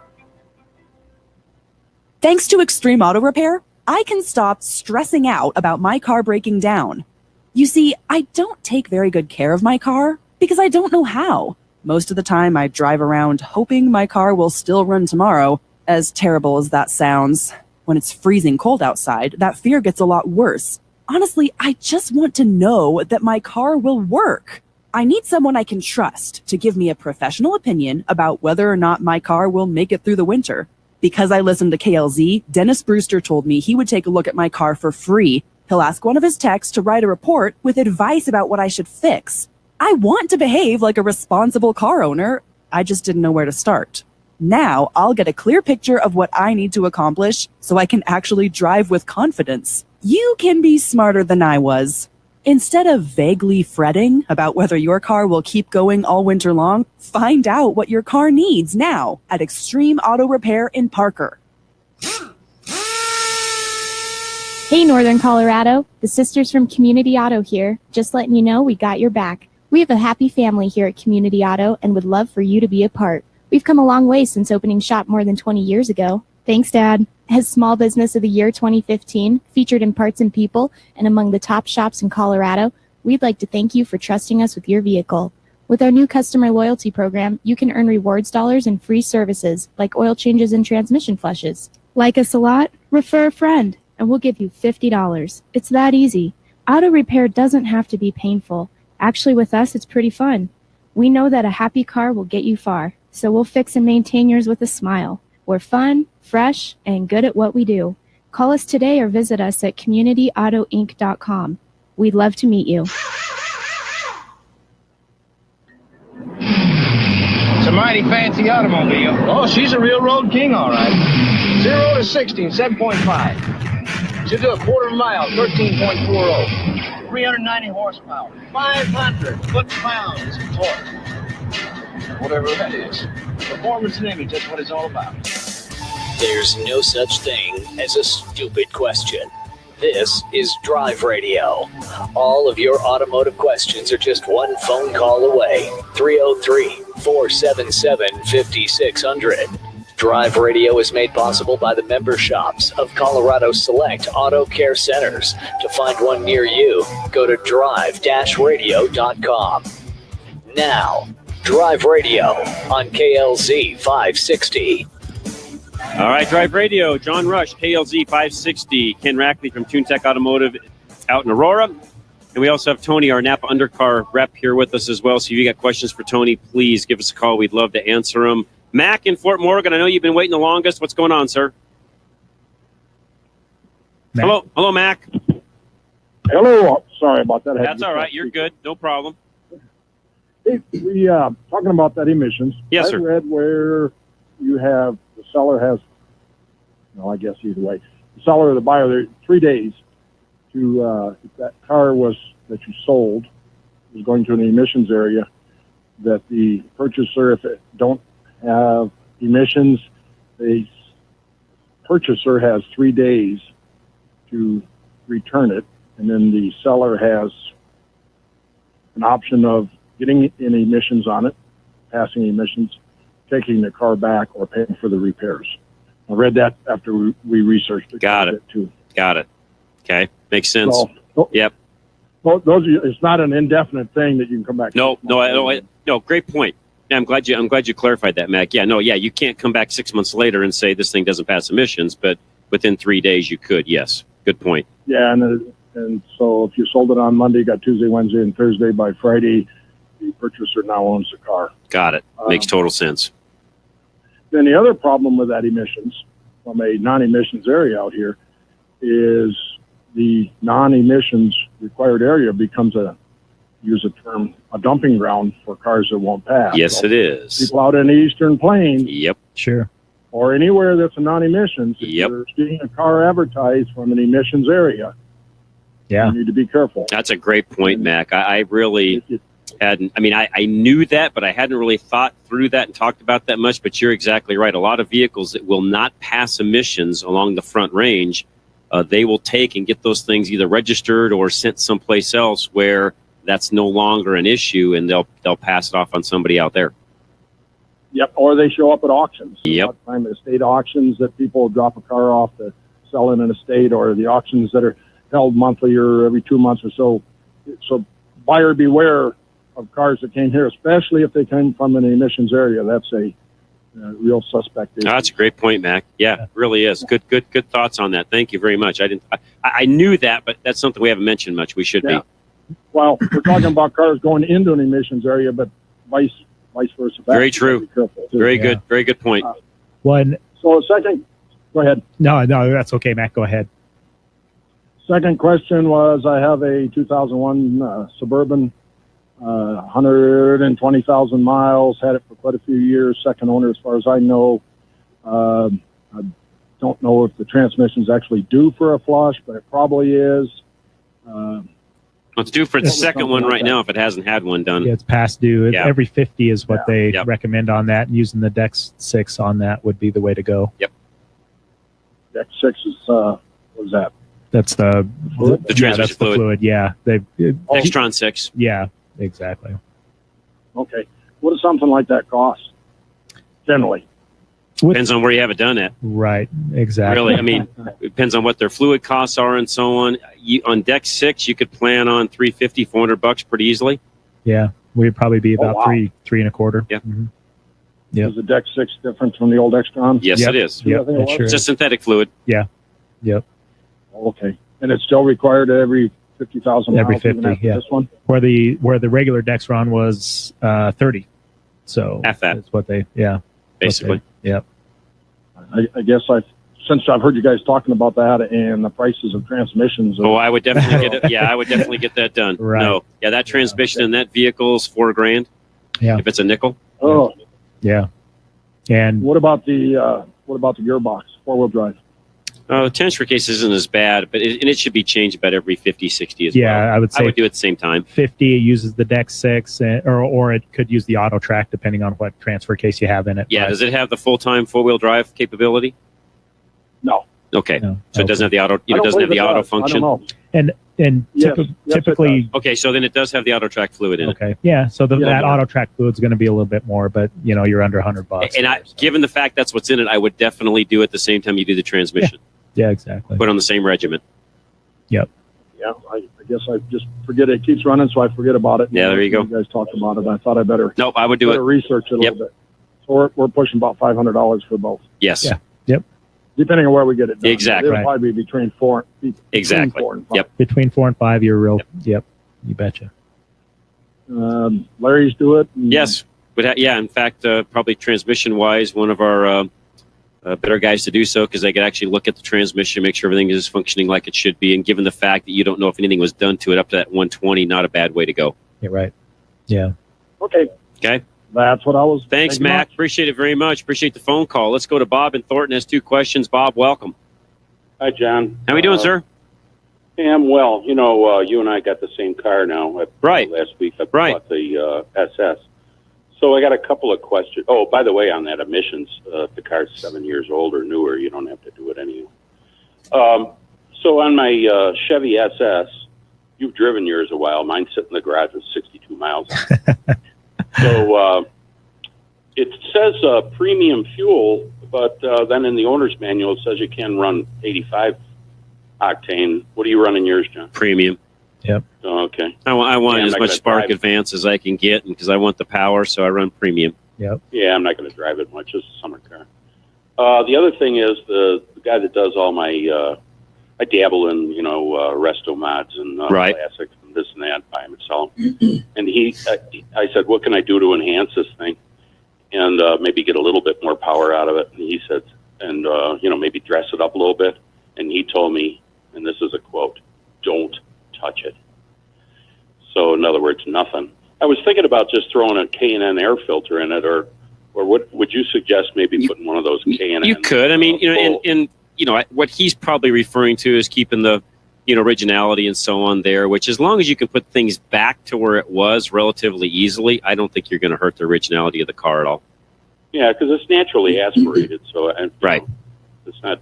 Thanks to Extreme Auto Repair, I can stop stressing out about my car breaking down. You see, I don't take very good care of my car because I don't know how. Most of the time, I drive around hoping my car will still run tomorrow. As terrible as that sounds, when it's freezing cold outside, that fear gets a lot worse. Honestly, I just want to know that my car will work. I need someone I can trust to give me a professional opinion about whether or not my car will make it through the winter. Because I listened to KLZ, Dennis Brewster told me he would take a look at my car for free. He'll ask one of his techs to write a report with advice about what I should fix. I want to behave like a responsible car owner. I just didn't know where to start. Now I'll get a clear picture of what I need to accomplish so I can actually drive with confidence. You can be smarter than I was. Instead of vaguely fretting about whether your car will keep going all winter long, find out what your car needs now at Extreme Auto Repair in Parker. Hey, Northern Colorado. The sisters from Community Auto here. Just letting you know we got your back. We have a happy family here at Community Auto and would love for you to be a part. We've come a long way since opening shop more than 20 years ago. Thanks, Dad. As Small Business of the Year 2015, featured in Parts and People and among the top shops in Colorado, we'd like to thank you for trusting us with your vehicle. With our new customer loyalty program, you can earn rewards dollars and free services like oil changes and transmission flushes. Like us a lot? Refer a friend, and we'll give you $50. It's that easy. Auto repair doesn't have to be painful. Actually, with us, it's pretty fun. We know that a happy car will get you far. so we'll fix and maintain yours with a smile. We're fun, fresh, and good at what we do. Call us today or visit us at communityautoinc.com. We'd love to meet you. It's a mighty fancy automobile. Oh, she's a real road king, all right. 0 to 60 in 7.5. She'll do a quarter mile, 13.40. 390 horsepower, 500 foot-pounds of torque. Whatever that is. Performance and image, that's what it's all about. There's no such thing as a stupid question. This is Drive Radio. All of your automotive questions are just one phone call away. 303-477-5600. Drive Radio is made possible by the member shops of Colorado Select Auto Care Centers. To find one near you, go to drive-radio.com. Now, Drive Radio on KLZ 560. All right, Drive Radio, John Rush, KLZ 560, Ken Rackley from TuneTech Automotive out in Aurora. And we also have Tony, our Napa Undercar rep, here with us as well. So if you got questions for Tony, please give us a call. We'd love to answer them. Mac in Fort Morgan, I know you've been waiting the longest. What's going on, sir? Mac. Hello, Mac. Hello. Sorry about that. That's all right. You're good. No problem. Hey, we talking about that emissions. Yes, sir. I read where you have the seller has, well, I guess either way, the seller or the buyer, there 3 days to if that car that you sold was going to an emissions area, that the purchaser, if it don't have emissions, the purchaser has 3 days to return it, and then the seller has an option of getting any emissions on it, passing emissions, taking the car back, or paying for the repairs. I read that after we researched it. Got it. Too. Got it. Okay. Makes sense. Yep. Well, it's not an indefinite thing that you can come back. No. Great point. Yeah, I'm glad you clarified that, Mac. You can't come back 6 months later and say this thing doesn't pass emissions, but within 3 days you could. Yes. Good point. Yeah, and so if you sold it on Monday, you got Tuesday, Wednesday, and Thursday. By Friday, the purchaser now owns the car. Got it. Makes total sense. Then the other problem with that emissions from a non-emissions area out here is the non-emissions required area becomes use a term, a dumping ground for cars that won't pass. Yes, it is. People out in the Eastern Plains. Yep. Sure. Or anywhere that's a non-emissions. If Yep. you're seeing a car advertised from an emissions area, you need to be careful. That's a great point, Mac. I really hadn't. I mean, I knew that, but I hadn't really thought through that and talked about that much. But you're exactly right. A lot of vehicles that will not pass emissions along the Front Range, they will take and get those things either registered or sent someplace else where that's no longer an issue, and they'll pass it off on somebody out there. Yep, or they show up at auctions. Yep. A lot of time at estate auctions that people drop a car off to sell in an estate, or the auctions that are held monthly or every 2 months or so. So buyer beware of cars that came here, especially if they came from an emissions area. That's a real suspect issue. That's a great point, Mac. Yeah, it really is. Good thoughts on that. Thank you very much. I knew that, but that's something we haven't mentioned much. We should be. Well, we're talking about cars going into an emissions area, but vice versa. Very true. Very good. Very good point. So second, go ahead. No, that's okay, Mac. Go ahead. Second question was, I have a 2001 Suburban, 120,000 miles, had it for quite a few years, second owner as far as I know. I don't know if the transmission's actually due for a flush, but it probably is. It's due for the second one right now if it hasn't had one done. Yeah, it's past due. Yeah. Every 50 is what they recommend on that. And using the Dex 6 on that would be the way to go. Yep. Dex 6 is, what is that? That's the transmission that's the fluid. Yeah. Extron 6. Yeah, exactly. Okay. What does something like that cost, generally? Depends on where you have it done at. Right, exactly. Really, I mean, it depends on what their fluid costs are and so on. On Deck 6, you could plan on $350, $400 pretty easily. Yeah, we'd probably be about three and a quarter. Yeah. Mm-hmm. Yep. Is the Deck 6 different from the old Extron? Yes, it is. Yep, It's a synthetic fluid. Yeah. Yep. Okay. And it's still required at every 50,000 miles? Every 50, yeah. This one? Where the regular Dexron was 30. So half that. That's what they, yeah. Basically. Yep. I guess since I've heard you guys talking about that and the prices of transmissions. Oh, I would definitely get it. Yeah, I would definitely get that done. Right. No. Yeah, that transmission in that vehicle's $4,000. Yeah. If it's a nickel. Oh. Yeah. And what about the gearbox, 4-wheel drive? The transfer case isn't as bad, but it should be changed about every 50, 60 as well. Yeah, I would say I would do it at the same time. 50, it uses the Deck 6, or it could use the auto track depending on what transfer case you have in it. Yeah, But- does it have the full-time four-wheel drive capability? No. Okay. No. So it doesn't have the auto. I It don't doesn't have believe the it auto does. I don't function. know. And Yes, yes, it typically, Okay, so then it does have the auto track fluid in it. okay, yeah. So Yeah, that yeah. auto track fluid's going to be a little bit more, but you're under $100. And given the fact that's what's in it, I would definitely do it the same time you do the transmission. Yeah, exactly. Put it on the same regiment. Yep. Yeah, I guess I just forget it keeps running, so I forget about it. Yeah, there you go. You guys talked about it. I thought I better Nope, I would do it. research it a little bit. So we're pushing about $500 for both, Yes. Yeah. Yep. depending on where we get it done. Exactly. It'll probably be between 4 Exactly. and 5. Yep. Between 4 and 5, you're real. Yep. You betcha. Larry's do it. Yes. But yeah, in fact, probably transmission-wise, one of our better guys to do so, because they could actually look at the transmission, make sure everything is functioning like it should be, and given the fact that you don't know if anything was done to it up to that 120, not a bad way to go. You're right. Yeah. Okay. Okay. That's what I was. Thanks, thank you Mac. much. Appreciate it very much. Appreciate the phone call. Let's go to Bob in Thornton. Has 2 questions. Bob, welcome. Hi, John. How we doing, sir? Hey, I'm well. You know, you and I got the same car now. Right. Last week I bought the SS. So I got a couple of questions. Oh, by the way, on that emissions, if the car's 7 years old or newer, you don't have to do it anyway. So on my Chevy SS, you've driven yours a while. Mine sitting in the garage with 62 miles. So it says premium fuel, but then in the owner's manual it says you can run 85 octane. What are you running yours, John? Premium. Yep. Oh, okay. I want Yeah, I'm as not much gonna spark drive. advance as I can get, because I want the power, so I run premium. Yep. Yeah, I'm not going to drive it much. It's a summer car. The other thing is the guy that does all my, I dabble in, resto mods and Right. classics and this and that, buy them and sell them. And I said, what can I do to enhance this thing and maybe get a little bit more power out of it? And he said, and maybe dress it up a little bit. And he told me, and this is a quote, "Don't touch it." So in other words, nothing. I was thinking about just throwing a K&N air filter in it, or what would you suggest? Maybe putting one of those K&N. You could. I mean, what he's probably referring to is keeping the, originality and so on there, which as long as you can put things back to where it was relatively easily, I don't think you're going to hurt the originality of the car at all. Yeah, because it's naturally aspirated, so Right. It's not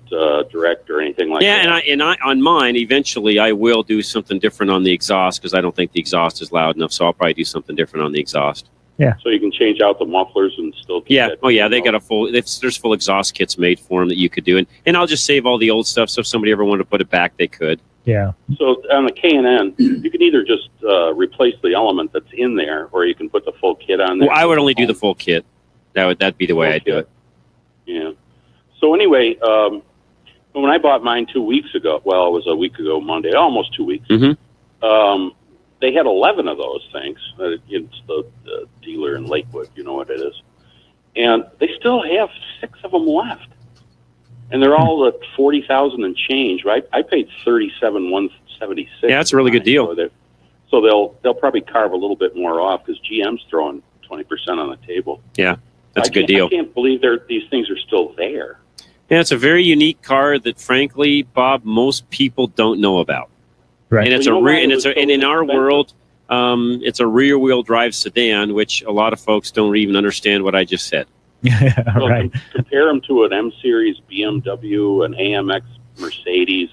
direct or anything like Yeah, that. and I on mine, eventually I will do something different on the exhaust, because I don't think the exhaust is loud enough, so I'll probably do something different on the exhaust. Yeah. So you can change out the mufflers and still keep Yeah. that. Oh, yeah. They got there's full exhaust kits made for them that you could do. And I'll just save all the old stuff, so if somebody ever wanted to put it back, they could. Yeah. So on the K&N, you can either just replace the element that's in there, or you can put the full kit on there. Well, I would only do the full kit. That'd be the way I'd do it. Yeah. So anyway, when I bought mine 2 weeks ago, well, it was a week ago Monday, almost 2 weeks. Mm-hmm. They had 11 of those things. It's the dealer in Lakewood, you know what it is. And they still have 6 of them left. And they're all at 40,000 and change, right? I paid $37,176. Yeah, that's a really good deal. So they'll probably carve a little bit more off, because GM's throwing 20% on the table. Yeah, that's a good deal. I can't believe these things are still there. Yeah, it's a very unique car that, frankly, Bob, most people don't know about. Right. And it's and in our world, it's a rear-wheel drive sedan, which a lot of folks don't even understand what I just said. Well, Right. Compare them to an M Series BMW, an AMX Mercedes.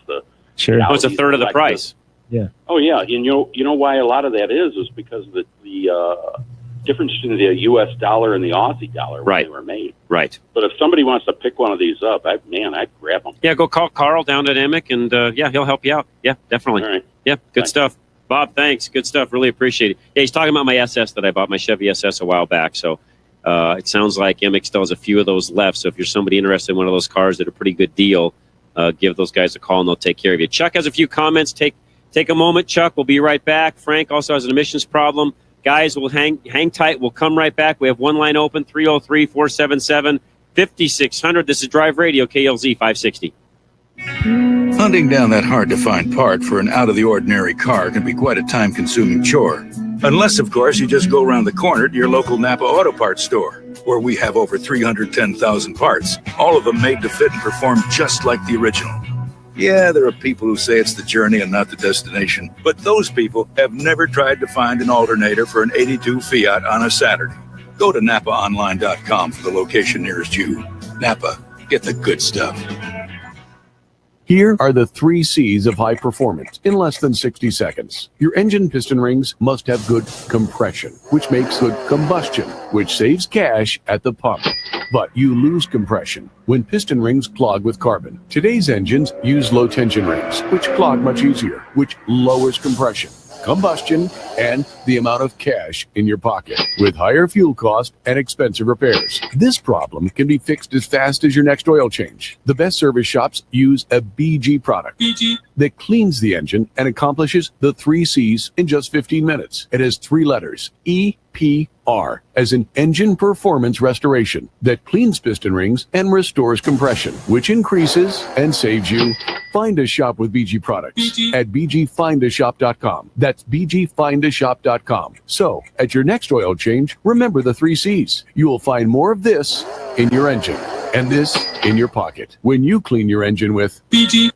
Sure. Oh, it's a third of the price. Yeah. Oh yeah, and you know why a lot of that is because of the difference in the U.S. dollar and the Aussie dollar when they were made. Right. But if somebody wants to pick one of these up, I'd grab them. Yeah, go call Carl down at Emic, and he'll help you out. Yeah, definitely. All right. Yeah, good stuff. Bob, thanks. Good stuff. Really appreciate it. Yeah, he's talking about my SS that I bought, my Chevy SS a while back. So it sounds like Emic still has a few of those left. So if you're somebody interested in one of those cars at a pretty good deal, give those guys a call and they'll take care of you. Chuck has a few comments. Take a moment, Chuck. We'll be right back. Frank also has an emissions problem. Guys, we'll hang tight. We'll come right back. We have one line open, 303-477-5600. This is Drive Radio, KLZ 560. Hunting down that hard-to-find part for an out-of-the-ordinary car can be quite a time-consuming chore. Unless, of course, you just go around the corner to your local Napa Auto Parts store, where we have over 310,000 parts, all of them made to fit and perform just like the original. Yeah, there are people who say it's the journey and not the destination, but those people have never tried to find an alternator for an 82 Fiat on a Saturday. Go to NapaOnline.com for the location nearest you. Napa, get the good stuff. Here are the 3 C's of high performance in less than 60 seconds. Your engine piston rings must have good compression, which makes good combustion, which saves cash at the pump. But you lose compression when piston rings clog with carbon. Today's engines use low tension rings, which clog much easier, which lowers compression, combustion, and the amount of cash in your pocket with higher fuel cost and expensive repairs. This problem can be fixed as fast as your next oil change. The best service shops use a BG product that cleans the engine and accomplishes the 3 C's in just 15 minutes. It has 3 letters, EPR, as in engine performance restoration, that cleans piston rings and restores compression, which increases and saves you. Find a shop with BG products at bgfindashop.com. That's bgfindashop.com. So, at your next oil change, remember the 3 C's. You will find more of this in your engine and this in your pocket when you clean your engine with BG.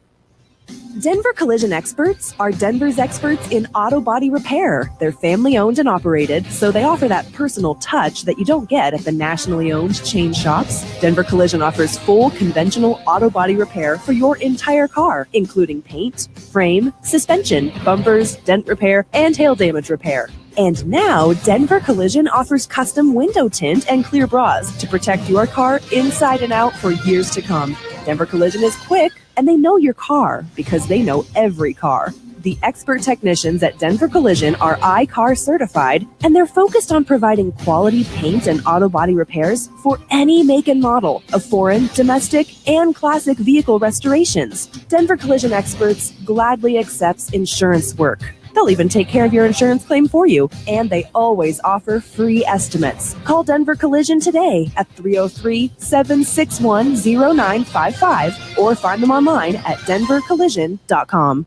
Denver Collision Experts are Denver's experts in auto body repair. They're family owned and operated, so they offer that personal touch that you don't get at the nationally owned chain shops. Denver Collision offers full conventional auto body repair for your entire car, including paint, frame, suspension, bumpers, dent repair, and hail damage repair. And now, Denver Collision offers custom window tint and clear bras to protect your car inside and out for years to come. Denver Collision is quick, and they know your car because they know every car. The expert technicians at Denver Collision are iCar certified, and they're focused on providing quality paint and auto body repairs for any make and model of foreign, domestic, and classic vehicle restorations. Denver Collision Experts gladly accepts insurance work. They'll even take care of your insurance claim for you, and they always offer free estimates. Call Denver Collision today at 303-761-0955 or find them online at denvercollision.com.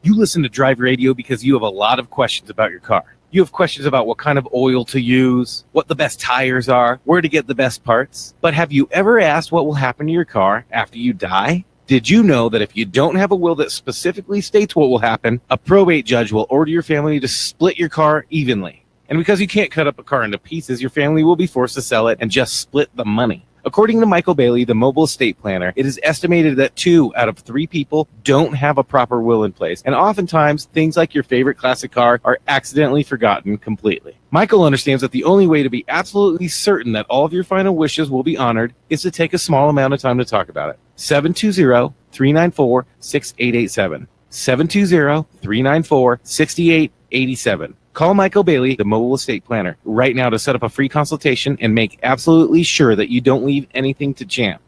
You listen to Drive Radio because you have a lot of questions about your car. You have questions about what kind of oil to use, what the best tires are, where to get the best parts. But have you ever asked what will happen to your car after you die? Did you know that if you don't have a will that specifically states what will happen, a probate judge will order your family to split your car evenly? And because you can't cut up a car into pieces, your family will be forced to sell it and just split the money. According to Michael Bailey, the mobile estate planner, it is estimated that 2 out of 3 people don't have a proper will in place. And oftentimes, things like your favorite classic car are accidentally forgotten completely. Michael understands that the only way to be absolutely certain that all of your final wishes will be honored is to take a small amount of time to talk about it. 720-394-6887. 720-394-6887. Call Michael Bailey, the mobile estate planner, right now to set up a free consultation and make absolutely sure that you don't leave anything to chance.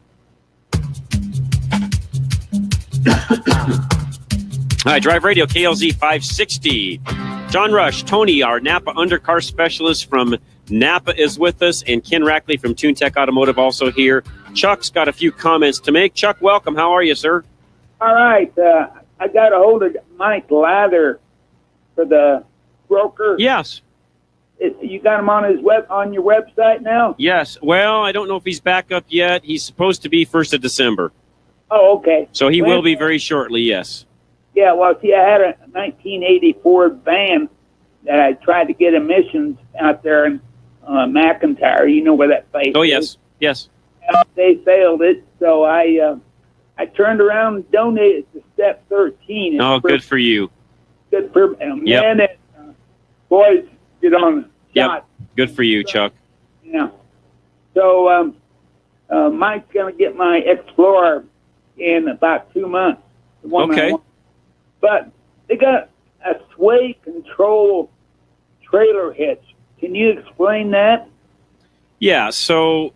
All right, Drive Radio, KLZ 560. John Rush, Tony, our Napa undercar specialist from Napa is with us, and Ken Rackley from TuneTech Automotive also here. Chuck's got a few comments to make. Chuck, welcome. How are you, sir? All right. I got a hold of Mike Lather for the broker. Yes. You got him on on your website now? Yes. Well, I don't know if he's back up yet. He's supposed to be 1st of December. Oh, okay. So he will be very shortly, yes. Yeah, well, see, I had a 1980 Ford van that I tried to get emissions out there in McIntyre. You know where that place is? Oh, yes. Yes. They failed it, so I turned around and donated to Step 13. Oh, good for you. Good for man. Boys, get on the shot. Good for you, Chuck. Yeah. So Mike's going to get my Explorer in about 2 months. The one okay. But they got a sway control trailer hitch. Can you explain that? Yeah, so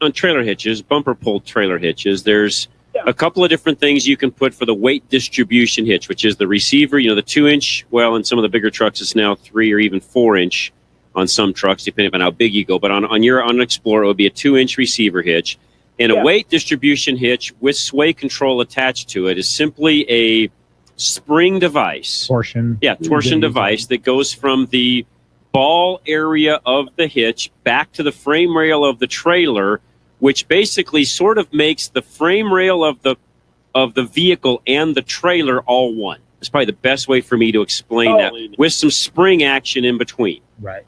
on trailer hitches, bumper pull trailer hitches, there's a couple of different things you can put for the weight distribution hitch, which is the receiver, the 2-inch. Well, in some of the bigger trucks, it's now 3 or even 4-inch. on some trucks, depending on how big you go. But on an Explorer, it would be a 2-inch receiver hitch. And a weight distribution hitch with sway control attached to it is simply a spring device. Torsion. Yeah, torsion device that goes from the ball area of the hitch back to the frame rail of the trailer, which basically sort of makes the frame rail of the vehicle and the trailer all one. It's probably the best way for me to explain that, with some spring action in between. Right.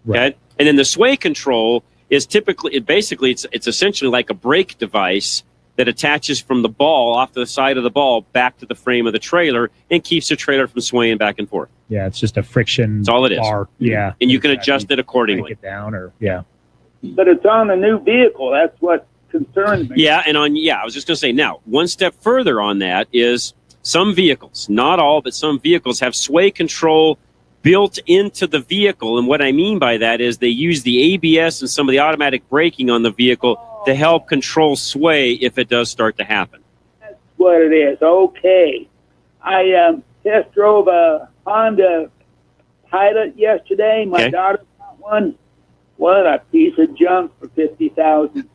Okay? And then the sway control is typically, it's essentially like a brake device that attaches from the ball, off the side of the ball, back to the frame of the trailer and keeps the trailer from swaying back and forth. Yeah, it's just a friction That's all it is. bar. Yeah. And you can adjust it accordingly. Break it down or, yeah. But it's on a new vehicle. That's what concerns me. Yeah, and I was just going to say, now, one step further on that is some vehicles, not all, but some vehicles have sway control built into the vehicle. And what I mean by that is they use the ABS and some of the automatic braking on the vehicle to help control sway if it does start to happen. That's what it is. Okay. I test drove a Honda Pilot yesterday. My daughter got one. What a piece of junk for $50,000.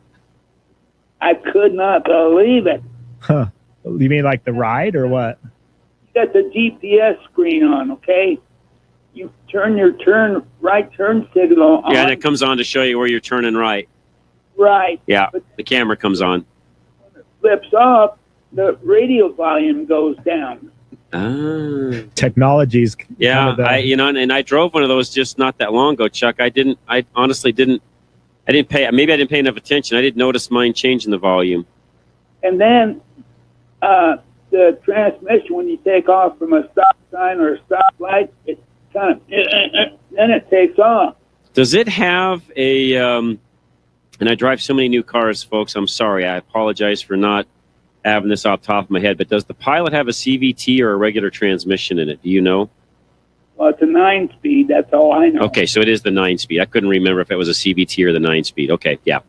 I could not believe it. Huh. You mean like the ride or what? You got the GPS screen on, okay? You turn your right turn signal on. Yeah, and it comes on to show you where you're turning right. Right. Yeah, the camera comes on. When it flips off, the radio volume goes down. Technologies. Yeah, and I drove one of those just not that long ago, Chuck. I honestly didn't pay enough attention. I didn't notice mine changing the volume. And then the transmission, when you take off from a stop sign or a stoplight, it kind of, then it takes off. Does it have a, and I drive so many new cars, folks, I'm sorry. I apologize for not having this off the top of my head, but does the Pilot have a CVT or a regular transmission in it? Do you know? Well, it's a 9-speed. That's all I know. Okay, so it is the 9-speed. I couldn't remember if it was a CVT or the 9-speed. Okay, yeah.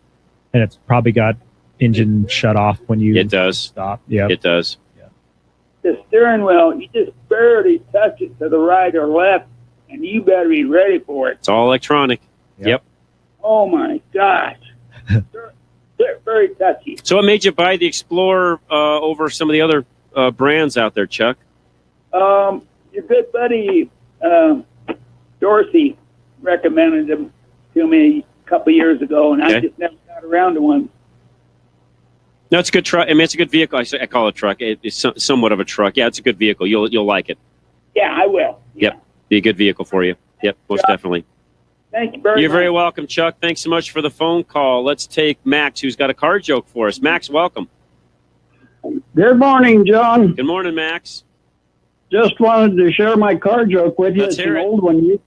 And it's probably got engine shut off when you stop. Yeah, it does. The steering wheel, you just barely touch it to the right or left, and you better be ready for it. It's all electronic. Yep. Oh, my gosh. They're very touchy. So what made you buy the Explorer over some of the other brands out there, Chuck? Your good buddy Dorsey recommended them to me a couple of years ago, and I just never got around to one. No, it's a good truck. I mean, it's a good vehicle. I call it a truck. It's somewhat of a truck. Yeah, it's a good vehicle. You'll like it. Yeah, I will. Yep, be a good vehicle for you. Yep, most definitely. Thank you very much. You're very welcome, Chuck. Thanks so much for the phone call. Let's take Max, who's got a car joke for us. Max, welcome. Good morning, John. Good morning, Max. Just wanted to share my car joke with you. Let's hear it. Old one.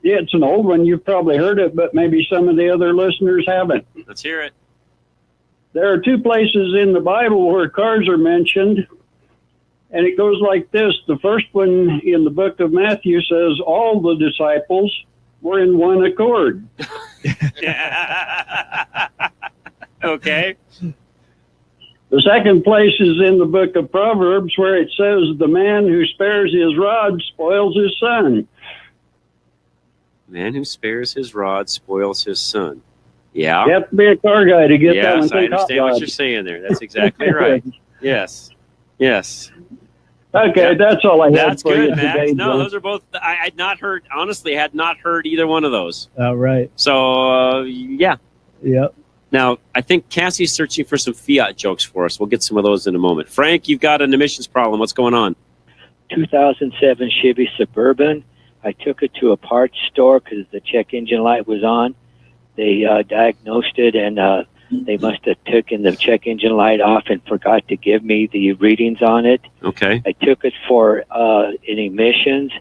It's an old one. You've probably heard it, but maybe some of the other listeners haven't. Let's hear it. There are two places in the Bible where cars are mentioned, and it goes like this. The first one in the book of Matthew says all the disciples were in one accord. Okay. The second place is in the book of Proverbs where it says the man who spares his rod spoils his son. Man who spares his rod spoils his son. Yeah. You have to be a car guy to get that one. Yes, I understand what you're saying there. That's exactly right. Yes. Okay, that's all I had That's for good, you Max. today. No, John. those are both. I had not heard. Honestly, had not heard either one of those. Right. So yeah. Yep. Now I think Cassie's searching for some Fiat jokes for us. We'll get some of those in a moment. Frank, you've got an emissions problem. What's going on? 2007 Chevy Suburban. I took it to a parts store because the check engine light was on. They diagnosed it, and they must have taken the check engine light off and forgot to give me the readings on it. Okay. I took it for in emissions,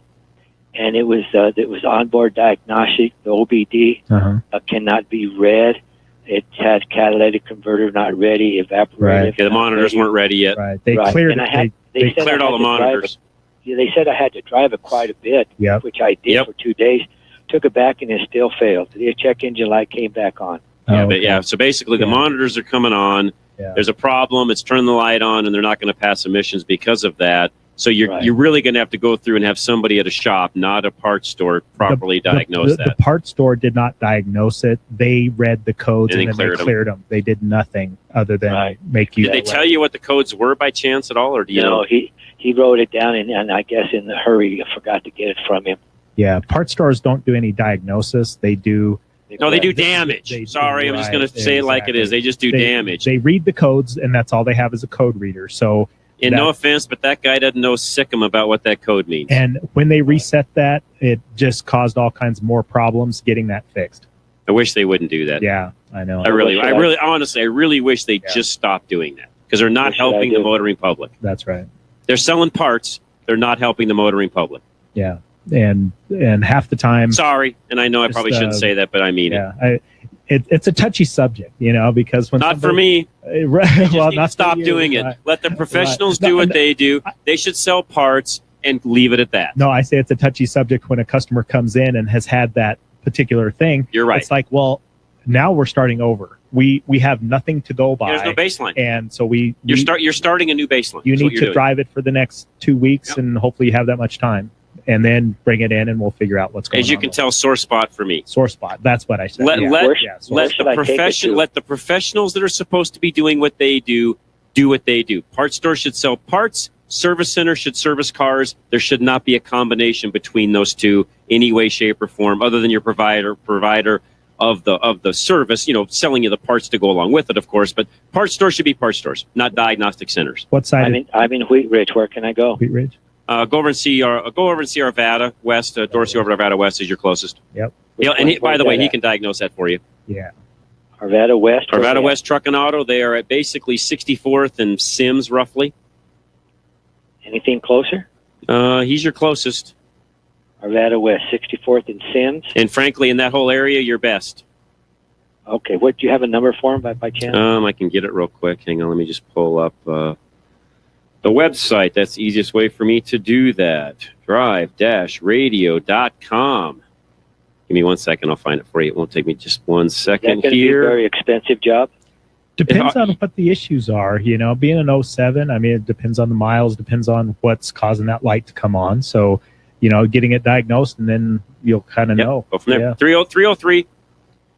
and it was onboard diagnostic. The OBD cannot be read. It had catalytic converter not ready, evaporative. Right. Yeah, the monitors weren't ready yet. Right. They cleared And it. they said cleared I all had the to drive monitors. they said I had to drive it quite a bit, which I did for 2 days. Took it back, and it still failed. The check engine light came back on. So basically the monitors are coming on. Yeah. There's a problem. It's turning the light on, and they're not going to pass emissions because of that. So you're really going to have to go through and have somebody at a shop, not a parts store, properly diagnose that. The parts store did not diagnose it. They read the codes and then they cleared them. They did nothing other than make you. Did they tell you what the codes were by chance at all, or do you know? No, he wrote it down, and I guess in the hurry, I forgot to get it from him. Yeah, parts stores don't do any diagnosis. They do. No, they do damage. Sorry, I'm just going to say it like it is. They just do damage. They read the codes, and that's all they have is a code reader. So. And no offense, but that guy doesn't know sickum about what that code means. And when they reset that, it just caused all kinds more problems getting that fixed. I wish they wouldn't do that. Yeah, I know. I honestly wish they just stopped doing that because they're not helping the motoring public. That's right. They're selling parts. They're not helping the motoring public. Yeah, and half the time. Sorry, and I know I probably shouldn't say that, but I mean it. It's a touchy subject, because when not for me. Well, not stop doing it. Let the professionals do what they do. They should sell parts and leave it at that. No, I say it's a touchy subject when a customer comes in and has had that particular thing. You're right. It's like, well, now we're starting over. We have nothing to go by. There's no baseline, and so you're starting a new baseline. You need to drive it for the next 2 weeks, and hopefully you have that much time. And then bring it in, and we'll figure out what's going on. As you can tell, sore spot for me. Sore spot. That's what I said. Let the professionals that are supposed to be doing what they do what they do. Parts stores should sell parts. Service centers should service cars. There should not be a combination between those two, any way, shape, or form, other than your provider of the service. Selling you the parts to go along with it, of course. But parts stores should be parts stores, not diagnostic centers. What side? I'm in Wheat Ridge. Where can I go? Wheat Ridge. Go over and see Arvada West. Dorsey over at Arvada West is your closest. Yep. By the way, he can diagnose that for you. Yeah. Arvada West. Arvada West Truck and Auto. They are at basically 64th and Sims, roughly. Anything closer? He's your closest. Arvada West, 64th and Sims. And frankly, in that whole area, you're best. Okay. What do you have a number for him by chance? I can get it real quick. Hang on. Let me just pull up. The website, that's the easiest way for me to do that. drive-radio.com. Give me 1 second. I'll find it for you. It won't take me just 1 second here. Be a very expensive job. Depends on what the issues are. Being an 07, it depends on the miles, depends on what's causing that light to come on. So, getting it diagnosed, and then you'll kind of know. Go from there. Yeah.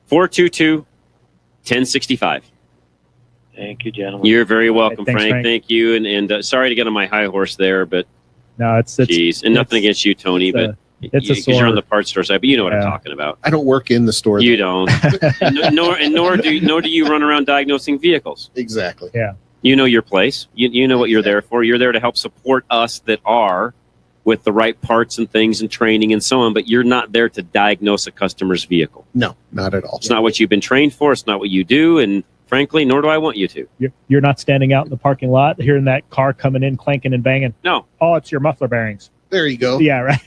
303-422-1065. Thank you, gentlemen. You're very welcome, Thanks, Frank. Thank you. And sorry to get on my high horse there, but no, it's and nothing against you, Tony, but because you're on the parts store side, but you know what I'm talking about. I don't work in the store. You don't. nor do you run around diagnosing vehicles. Exactly. Yeah. You know your place. You know what you're there for. You're there to help support us that are with the right parts and things and training and so on, but you're not there to diagnose a customer's vehicle. No, not at all. It's not what you've been trained for. It's not what you do, and frankly, nor do I want you to. You're not standing out in the parking lot hearing that car coming in, clanking and banging. No. Oh, it's your muffler bearings. There you go. Yeah, right.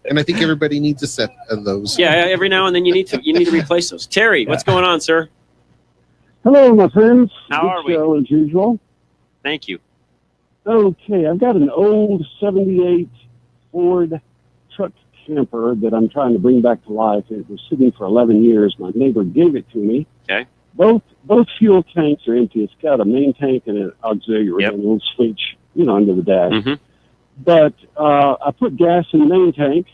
And I think everybody needs a set of those. Yeah, every now and then you need to replace those. Terry, what's going on, sir? Hello, my friends. How are we? Show as usual. Thank you. Okay, I've got an old 78 Ford truck camper that I'm trying to bring back to life. It was sitting for 11 years. My neighbor gave it to me. Okay. Both fuel tanks are empty. It's got a main tank and an auxiliary and a little switch, under the dash. Mm-hmm. But I put gas in the main tank,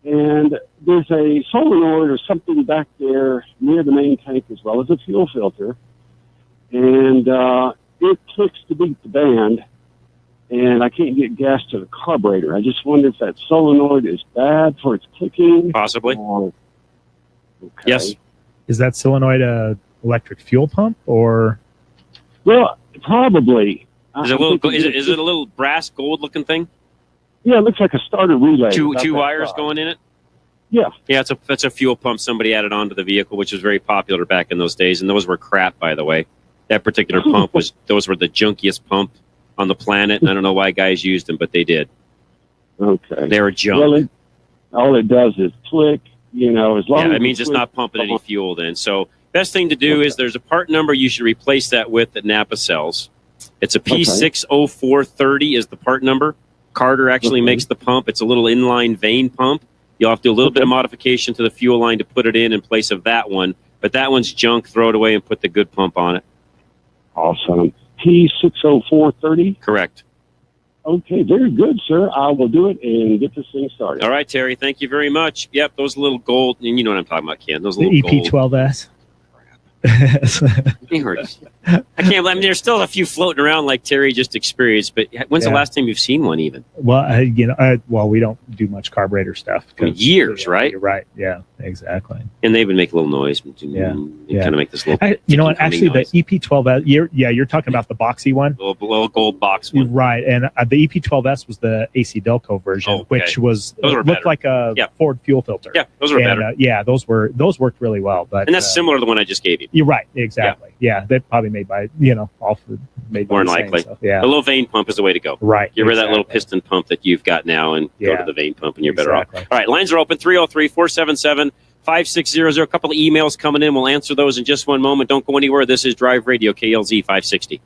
and there's a solenoid or something back there near the main tank as well as a fuel filter. And it clicks to beat the band, and I can't get gas to the carburetor. I just wonder if that solenoid is bad for its clicking. Possibly. Okay. Yes. Is that solenoid a electric fuel pump or? Well, probably. Is it a little brass gold looking thing? Yeah, it looks like a starter relay. Two wires going in it? Yeah. Yeah, that's a fuel pump somebody added onto the vehicle, which was very popular back in those days, and those were crap, by the way. That particular pump those were the junkiest pump on the planet, and I don't know why guys used them, but they did. Okay. They were junk. Well, all it does is click, as long as it means it's not pumping any fuel then. So best thing to do is there's a part number you should replace that with that Napa sells. It's a P60430 is the part number. Carter actually makes the pump. It's a little inline vane pump. You'll have to do a little bit of modification to the fuel line to put it in place of that one. But that one's junk. Throw it away and put the good pump on it. Awesome. P60430? Correct. Okay, very good, sir. I will do it and get this thing started. All right, Terry. Thank you very much. Yep, those little gold, and you know what I'm talking about, Ken. Those The little gold. EP12S. I can't. I mean, there's still a few floating around like Terry just experienced. But when's the last time you've seen one? Even Well, we don't do much carburetor stuff. Years, right? You're right. Yeah, exactly. And they would make a little noise. Yeah. Kind of make this little. You know what? Actually, the EP12S. You're talking about the boxy one. Little gold box one. Right, and the EP12S was the AC Delco version, which was looked like a Ford fuel filter. Yeah, those were better. Those worked really well. But and that's similar to the one I just gave you. You're right. Exactly. Yeah, they're probably made by made More by than the same likely. stuff. Yeah. The little vane pump is the way to go. Right. Get rid of that little piston pump that you've got now and go to the vane pump, and you're better off. All right, lines are open 303-477-5600. A couple of emails coming in. We'll answer those in just one moment. Don't go anywhere. This is Drive Radio, KLZ 560.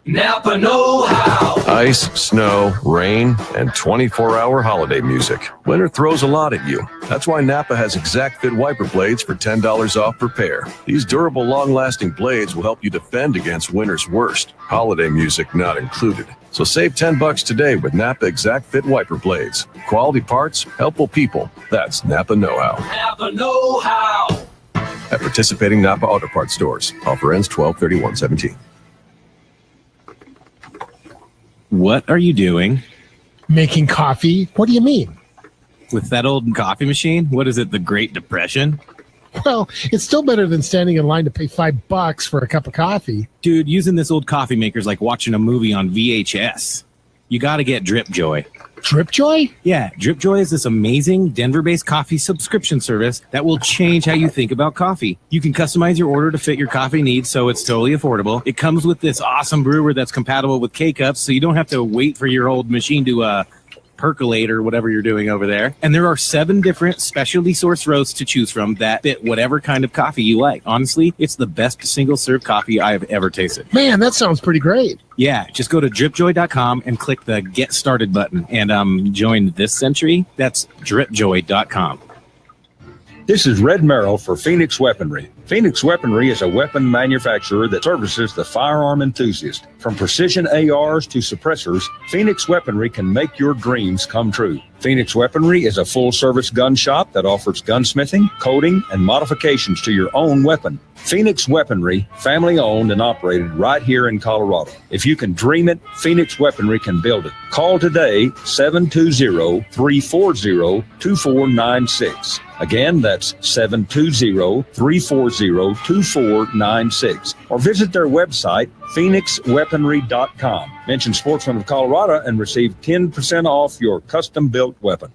Napa know-how. Ice, snow, rain, and 24-hour holiday music. Winter throws a lot at you. That's why Napa has exact fit wiper blades for $10 off per pair. These durable, long-lasting blades will help you defend against winter's worst. Holiday music not included. So save $10 today with Napa Exact Fit wiper blades. Quality parts, helpful people. That's Napa know-how. Napa know-how. At participating Napa Auto Parts stores. Offer ends 12/31/17. What are you doing? Making coffee. What do you mean? With that old coffee machine? What is it, the Great Depression? Well, it's still better than standing in line to pay $5 for a cup of coffee. Dude, using this old coffee maker is like watching a movie on VHS. You got to get Drip Joy. Drip Joy? Yeah, Drip Joy is this amazing Denver-based coffee subscription service that will change how you think about coffee. You can customize your order to fit your coffee needs, so it's totally affordable. It comes with this awesome brewer that's compatible with K-Cups, so you don't have to wait for your old machine to percolate or whatever you're doing over there. And there are 7 different specialty source roasts to choose from that fit whatever kind of coffee you like. Honestly, it's the best single-serve coffee I have ever tasted. Man, that sounds pretty great. Yeah, just go to dripjoy.com and click the Get Started button and join this century. That's dripjoy.com. This is Red Merrill for Phoenix Weaponry. Phoenix Weaponry is a weapon manufacturer that services the firearm enthusiast. From precision ARs to suppressors, Phoenix Weaponry can make your dreams come true. Phoenix Weaponry is a full-service gun shop that offers gunsmithing, coating, and modifications to your own weapon. Phoenix Weaponry, family-owned and operated right here in Colorado. If you can dream it, Phoenix Weaponry can build it. Call today, 720-340-2496. Again, that's 720-340-2496. Or visit their website, phoenixweaponry.com. Mention Sportsman of Colorado and receive 10% off your custom-built weapon.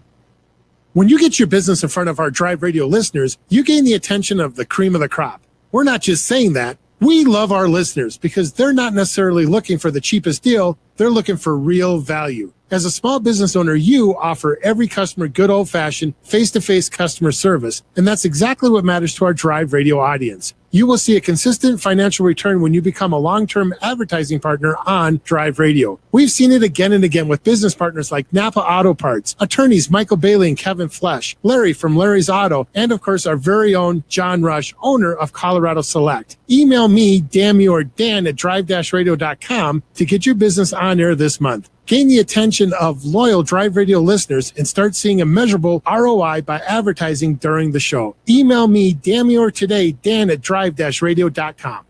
When you get your business in front of our Drive Radio listeners, you gain the attention of the cream of the crop. We're not just saying that. We love our listeners because they're not necessarily looking for the cheapest deal. They're looking for real value. As a small business owner, you offer every customer good old-fashioned face-to-face customer service, and that's exactly what matters to our Drive Radio audience. You will see a consistent financial return when you become a long-term advertising partner on Drive Radio. We've seen it again and again with business partners like Napa Auto Parts, attorneys Michael Bailey and Kevin Flesh, Larry from Larry's Auto, and of course our very own John Rush, owner of Colorado Select. Email me, Dan at drive-radio.com to get your business on air this month. Gain the attention of loyal Drive Radio listeners and start seeing a measurable ROI by advertising during the show. Email me, Dan today, Dan at drive-radio.com.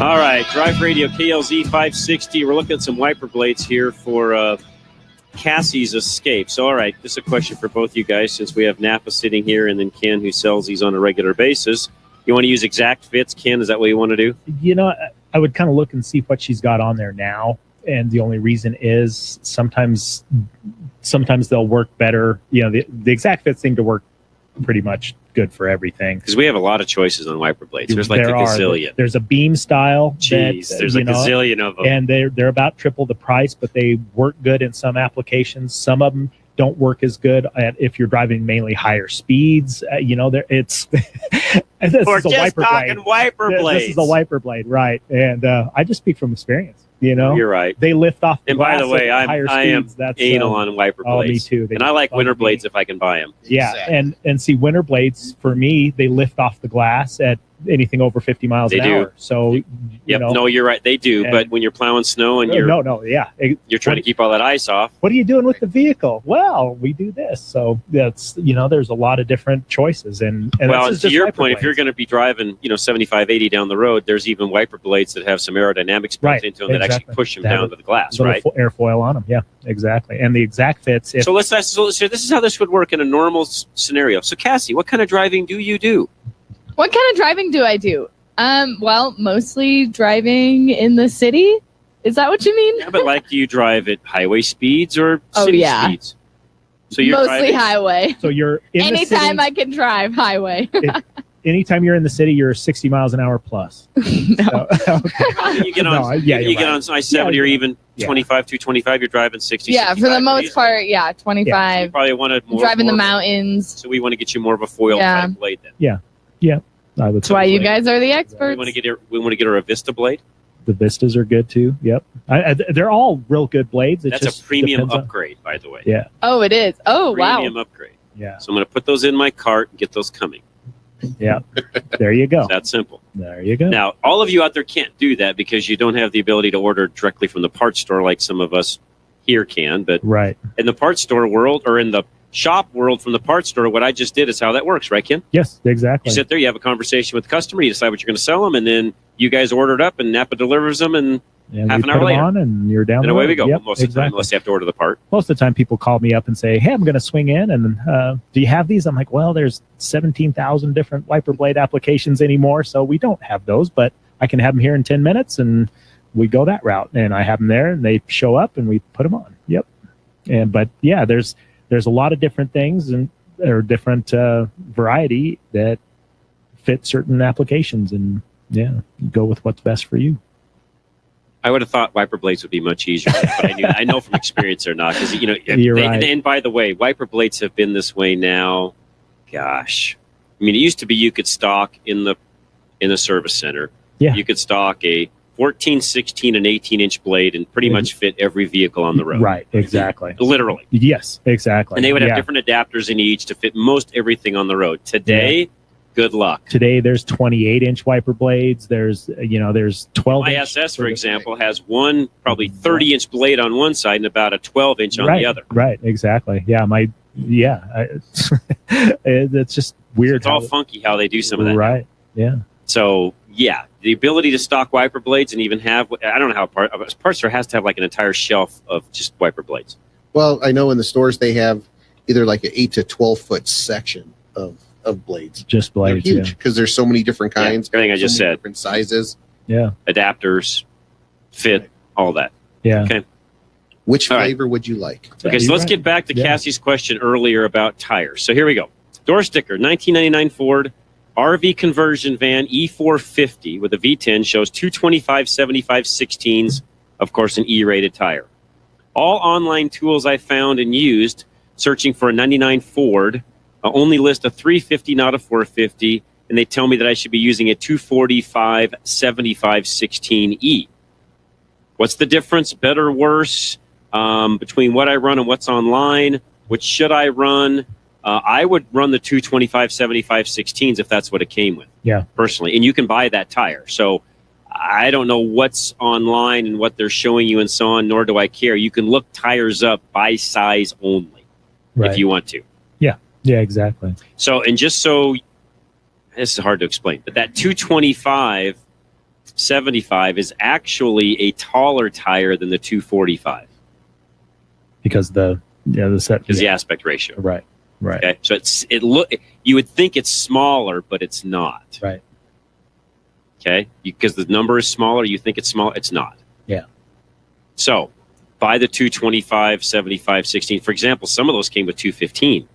All right, Drive Radio, KLZ 560. We're looking at some wiper blades here for Cassie's Escape. So, all right, this is a question for both you guys since we have Napa sitting here and then Ken who sells these on a regular basis. You want to use exact fits, Ken? Is that what you want to do? You know, I would kind of look and see what she's got on there now. And the only reason is sometimes they'll work better. You know, the exact fits seem to work pretty much good for everything. Because we have a lot of choices on wiper blades. There's like a gazillion. There's a beam style. Jeez, there's a gazillion of them. And they're about triple the price, but they work good in some applications. Some of them don't work as good if you're driving mainly higher speeds. It's We're just talking wiper blades. This is a wiper blade, right? And I just speak from experience. You know, You're right. They lift off. The And by glass the way, at higher I am speeds. That's, anal on wiper oh, me blades. too. They And I like bug winter me. blades if I can buy them. Yeah, and see, winter blades for me, they lift off the glass at anything over 50 miles They an do. hour. So, you Yep. know, No, you're right. They do. And- But when you're plowing snow and yeah. you're trying to keep all that ice off. What are you doing with the vehicle? Well, we do this. So that's, there's a lot of different choices. And Well, this is to just your wiper point, if you're blades. going to be driving, 75, 80 down the road, there's even wiper blades that have some aerodynamics built Right, into them that actually exactly. push them They have down a to the glass, little right? Airfoil on them. Yeah, exactly. And the exact fits. So let's so this is how this would work in a normal scenario. So Cassie, what kind of driving do you do? What kind of driving do I do? Well, mostly driving in the city. Is that what you mean? Yeah, but like, do you drive at highway speeds or Oh, city yeah. speeds? So you're Mostly driving, highway. So you're in Anytime the I can drive highway. anytime you're in the city, you're 60 miles an hour plus. you get on, No, yeah, you you're get right. on I-70 or even Yeah. 25, 225, you're driving 60. Yeah, for the 65 most easy. part, yeah, 25. You probably want to Driving the mountains. So we want to get you more of a foil Yeah. type blade then. Yeah. I would That's why you blade. guys are the We experts. want to get her a Vista blade. The Vistas are good too. Yep. They're all real good blades. It That's just a premium depends on- upgrade, by the way. Yeah. Oh, it is. Oh, Premium wow. upgrade. Yeah. So I'm going to put those in my cart and get those coming. Yeah. There you go. It's that simple. There you go. Now, all of you out there can't do that because you don't have the ability to order directly from the parts store like some of us here can. But Right. in the parts store world or in the shop world from the parts store, what I just did is how that works, right, Ken? Yes, exactly. You sit there, you have a conversation with the customer, you decide what you're going to sell them, and then you guys order it up, and Napa delivers them, and And half we an hour put 'em later. on and you're down and the away road. we go. Yep, Most of the time, exactly. unless you have to order the part. Most of the time, people call me up and say, "Hey, I'm going to swing in, and do you have these?" I'm like, "Well, there's 17,000 different wiper blade applications anymore, so we don't have those, but I can have them here in 10 minutes." And we go that route, and I have them there, and they show up, and we put them on. Yep. But yeah, there's a lot of different things or different variety that fit certain applications, and yeah, you go with what's best for you. I would have thought wiper blades would be much easier, but I know from experience they're not. Because You're right. And by the way, wiper blades have been this way now. Gosh, I mean, it used to be you could stock in the service center. Yeah. You could stock a 14, 16, and 18-inch blade and pretty much fit every vehicle on the road. Right. Exactly. Literally. Yes. Exactly. And they would have Yeah. different adapters in each to fit most everything on the road. Today, good luck. Today, there's 28-inch wiper blades. There's 12. My SS, for example, has one probably 30-inch blade on one side and about a 12-inch on right, the other. Right. Exactly. Yeah. It's just weird. It's all funky how they do some of that. Right. Yeah. So, yeah, the ability to stock wiper blades and even have, I don't know how a parts store has to have like an entire shelf of just wiper blades. Well, I know in the stores they have either like an 8 to 12 foot section of blades. Just blades. They're huge because there's so many different Yeah, kinds. everything I so just many said. Different sizes. Yeah. Adapters, fit, all that. Yeah. Okay. Which All right. flavor would you like? Okay, so let's get back to Cassie's question earlier about tires. So here we go. Door sticker, 1999 Ford RV conversion van E450 with a V10 shows 225 75 16s, of course, an E-rated tire. All online tools I found and used searching for a 99 Ford only list a 350, not a 450, and they tell me that I should be using a 245 75 16E. What's the difference, better or worse, between what I run and what's online? Which should I run? I would run the 225 75 16s if that's what it came with. Yeah. Personally. And you can buy that tire. So I don't know what's online and what they're showing you and so on, nor do I care. You can look tires up by size only Right. if you want to. Yeah. Yeah. Exactly. So, and just so, this is hard to explain, but that 225 75 is actually a taller tire than the 245 Because the set. because the aspect ratio. Right. Right. Okay. So you would think it's smaller, but it's not. Right. Okay. Because the number is smaller, you think it's small. It's not. Yeah. So buy the 225 75 16. For example, some of those came with 215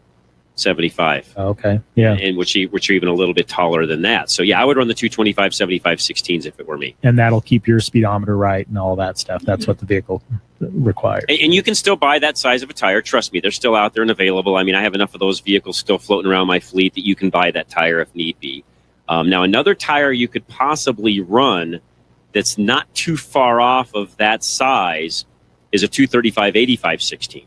75. Okay. Yeah. And which are even a little bit taller than that. So yeah, I would run the 225 75 16s if it were me. And that'll keep your speedometer right and all that stuff. That's what the vehicle requires. And you can still buy that size of a tire. Trust me, they're still out there and available. I mean, I have enough of those vehicles still floating around my fleet that you can buy that tire if need be. Now, another tire you could possibly run that's not too far off of that size is a 235/85/16,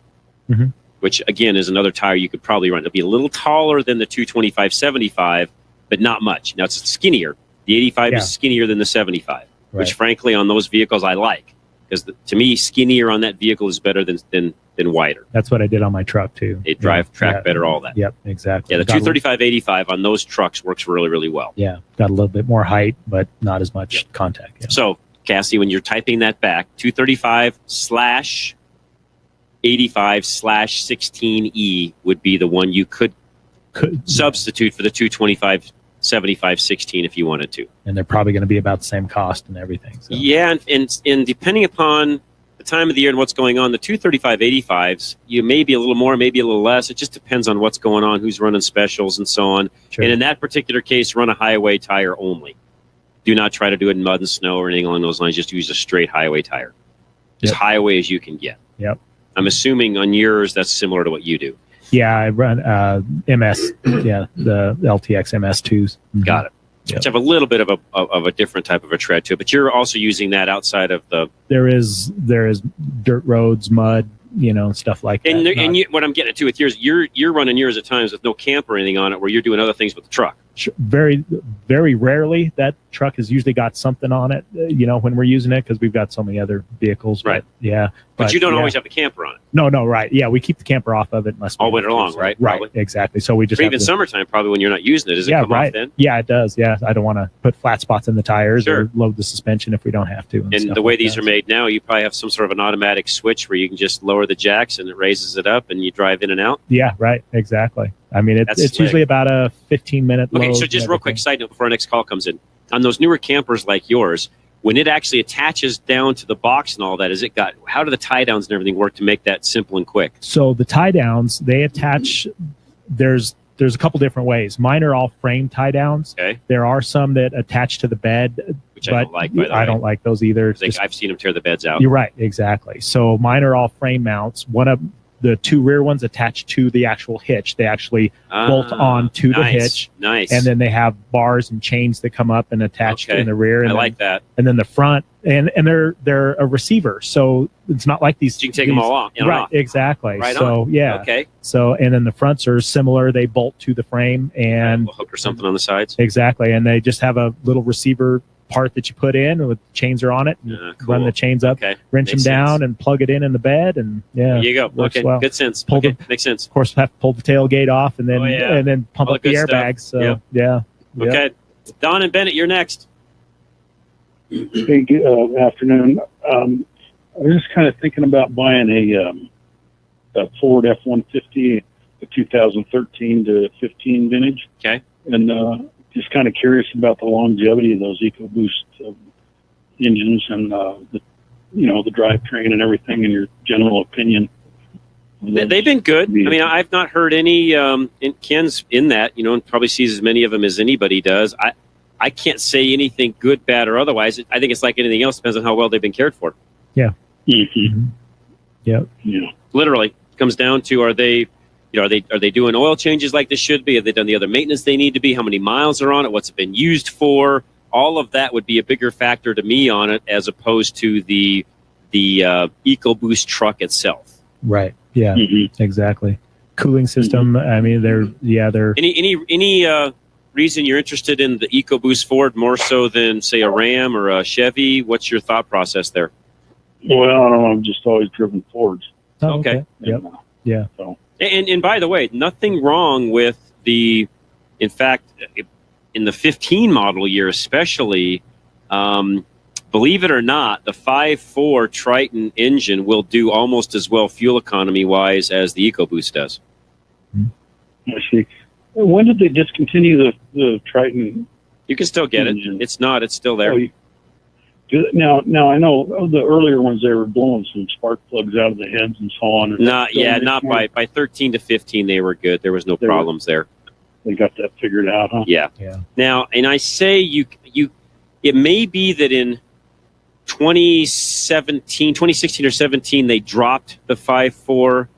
which again is another tire you could probably run. It'll be a little taller than the 225/75, but not much. Now it's skinnier. The 85 is skinnier than the 75, which frankly on those vehicles I like, because to me skinnier on that vehicle is better than wider. That's what I did on my truck too. It track better, all that. Yep, exactly. Yeah, the 235/85 on those trucks works really, really well. Yeah, got a little bit more height, but not as much contact. Yeah. So, Cassie, when you're typing that back, 235/85/16E would be the one you could substitute for the 225/75/16 if you wanted to. And they're probably going to be about the same cost and everything. So. Yeah, and depending upon the time of the year and what's going on, the 235/85s, you may be a little more, maybe a little less. It just depends on what's going on, who's running specials and so on. Sure. And in that particular case, run a highway tire only. Do not try to do it in mud and snow or anything along those lines. Just use a straight highway tire. As highway as you can get. Yep. I'm assuming on yours that's similar to what you do. Yeah, I run MS. Yeah, the LTX MS2s. Got it. Which have a little bit of a different type of a tread to it, but you're also using that outside of the. There is dirt roads, mud, stuff like that. And what I'm getting at too with yours, you're running yours at times with no camp or anything on it, where you're doing other things with the truck. Very, very rarely that truck has usually got something on it, when we're using it, because we've got so many other vehicles. Right. Yeah. But you don't always have the camper on it. No, right. Yeah, we keep the camper off of it. All winter long, right? Right, Probably. exactly. So we just or even summertime, probably when you're not using it. Does it come off then? Yeah, it does. Yeah, I don't want to put flat spots in the tires or load the suspension if we don't have to. And the way these are made now, you probably have some sort of an automatic switch where you can just lower the jacks and it raises it up and you drive in and out. Yeah, right. Exactly. I mean, it's usually about a 15-minute load. Okay, so just real quick side note before our next call comes in. On those newer campers like yours, when it actually attaches down to the box and all that, how do the tie downs and everything work to make that simple and quick? So the tie downs, they attach, there's a couple different ways. Mine are all frame tie downs. Okay. There are some that attach to the bed, which I don't like, by the way. I don't like those either. I've seen them tear the beds out. You're right, exactly. So mine are all frame mounts. One of the two rear ones attached to the actual hitch. They actually bolt on to the hitch. Nice. And then they have bars and chains that come up and attach in the rear. And I like that. And then the front, and they're a receiver. So it's not like these. You can take them all off. Right, exactly. Right so, on. yeah. Okay. So, and then the fronts are similar. They bolt to the frame and. A hook or something on the sides. Exactly. And they just have a little receiver part that you put in with chains are on it. Run the chains up, wrench them down, and plug it in the bed, and there you go. Works Okay, well. good sense. Makes sense. Of course, have to pull the tailgate off, and then pump up the airbags. So Okay, Don and Bennett, you're next. Hey, good afternoon. I was just kind of thinking about buying a Ford F-150, the 2013 to 15 vintage. Okay, and just kind of curious about the longevity of those EcoBoost engines and the drivetrain and everything, and your general opinion. They've been good. I mean, I've not heard any. Ken's in that, and probably sees as many of them as anybody does. I can't say anything good, bad, or otherwise. I think it's like anything else. Depends on how well they've been cared for. Yeah. Mm-hmm. Yeah. Literally, it comes down to are they doing oil changes like they should be? Have they done the other maintenance they need to be? How many miles are on it? What's it been used for? All of that would be a bigger factor to me on it as opposed to the EcoBoost truck itself. Right. Yeah. Exactly. Cooling system. I mean, they're. Any reason you're interested in the EcoBoost Ford more so than say a Ram or a Chevy? What's your thought process there? Well, I don't know. I've just always driven Fords. Oh, okay. Yep. Yeah. So. And by the way, nothing wrong with in fact, in the 15 model year especially, believe it or not, the 5.4 Triton engine will do almost as well fuel economy-wise as the EcoBoost does. I see. When did they discontinue the Triton? You can still get engine? It. It's not. It's still there. Now I know the earlier ones, they were blowing some spark plugs out of the heads and so on. Not by 13 to 15 they were good. There was no problems there. They got that figured out, huh? Yeah. Now, and I say it may be that in 2016 or 17 they dropped the 5.4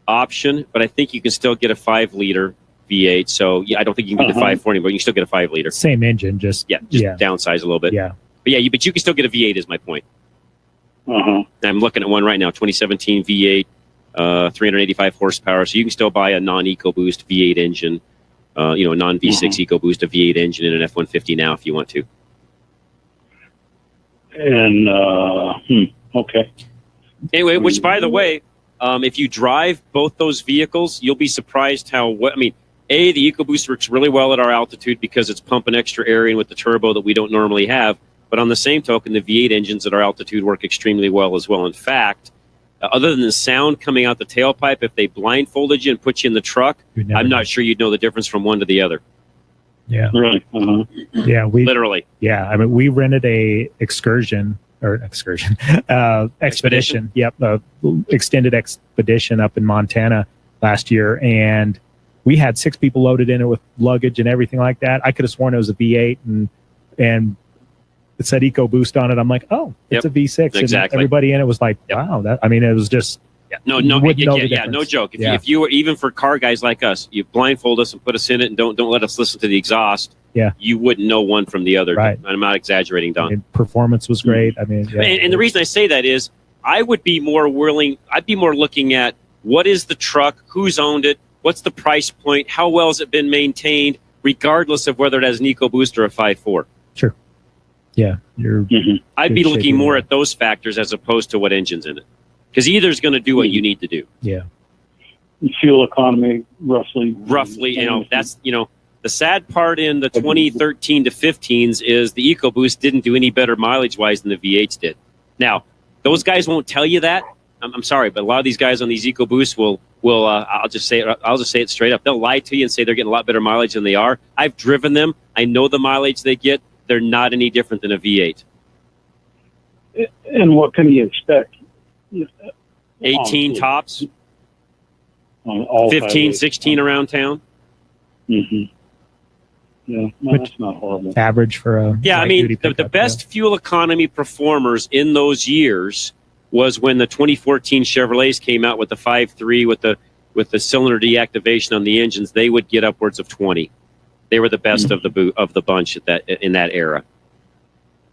option, but I think you can still get a 5-liter V8. So I don't think you can get the 5.4 anymore. You can still get a 5-liter. Same engine, just downsize a little bit. Yeah. But yeah, but you can still get a V8 is my point. Uh-huh. I'm looking at one right now, 2017 V8, 385 horsepower. So you can still buy a non-EcoBoost V8 engine, a non-V6 EcoBoost, a V8 engine in an F-150 now if you want to. And, okay. Anyway, which, by the way, if you drive both those vehicles, you'll be surprised the EcoBoost works really well at our altitude because it's pumping extra air in with the turbo that we don't normally have. But on the same token, the V8 engines at our altitude work extremely well as well. In fact, other than the sound coming out the tailpipe, if they blindfolded you and put you in the truck, I'm not sure you'd know the difference from one to the other. Yeah. Really? Uh-huh. Yeah. Literally. Yeah. I mean, we rented a expedition. Yep. Extended expedition up in Montana last year. And we had 6 people loaded in it with luggage and everything like that. I could have sworn it was a V8 and it said EcoBoost on it. I'm like, oh, it's a V6. Exactly. And everybody in it was like, wow. It was just. No joke. Yeah. If you were, even for car guys like us, you blindfold us and put us in it and don't let us listen to the exhaust. Yeah. You wouldn't know one from the other. Right. I'm not exaggerating, Don. Performance was great. I mean, yeah. And the reason I say that is I'd be more looking at what is the truck, who's owned it, what's the price point, how well has it been maintained, regardless of whether it has an EcoBoost or a 5.4. Sure. Yeah. I'd be looking more at those factors as opposed to what engine's in it. Because either's going to do what you need to do. Yeah. Fuel economy, roughly, that's, the sad part in the 2013 to 15s is the EcoBoost didn't do any better mileage-wise than the V8s did. Now, those guys won't tell you that. I'm sorry, but a lot of these guys on these EcoBoosts will I'll just say it straight up. They'll lie to you and say they're getting a lot better mileage than they are. I've driven them. I know the mileage they get. They're not any different than a V8. And what can you expect? 18 tops, all 15, 16 around town. Mm-hmm. Yeah, no, that's not horrible. Average for a the best fuel economy performers in those years was when the 2014 Chevrolets came out with the 5.3 with the cylinder deactivation on the engines. They would get upwards of 20. They were the best of the bunch in that era.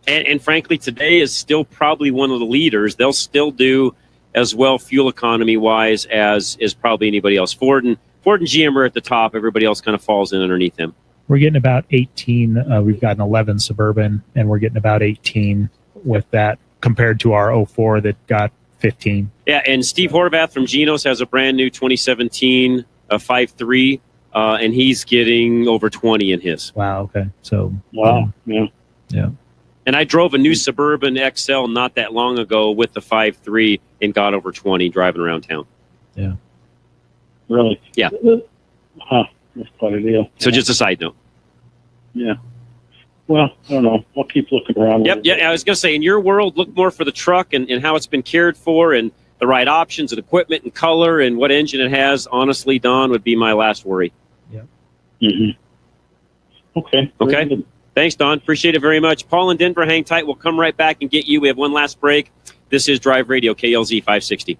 And frankly, today is still probably one of the leaders. They'll still do as well fuel economy wise as probably anybody else. Ford and GM are at the top. Everybody else kind of falls in underneath them. We're getting about 18. We've got an 11 Suburban, and we're getting about 18 with that compared to our 04 that got 15. Yeah, and Steve Horvath from Geno's has a brand new 2017 5.3, and he's getting over 20 in his. Wow. Okay. So. Wow. Yeah. And I drove a new Suburban XL not that long ago with the 5.3 and got over 20 driving around town. Yeah. Really? Yeah. Huh. That's quite a deal. So just a side note. Yeah. Well, I don't know. I'll keep looking around. Yep. Yeah. I was going to say, in your world, look more for the truck and how it's been cared for and the right options and equipment and color and what engine it has. Honestly, Don, would be my last worry. Yeah. Mm-hmm. Okay. Thanks, Don. Appreciate it very much. Paul in Denver, hang tight. We'll come right back and get you. We have one last break. This is Drive Radio, KLZ 560.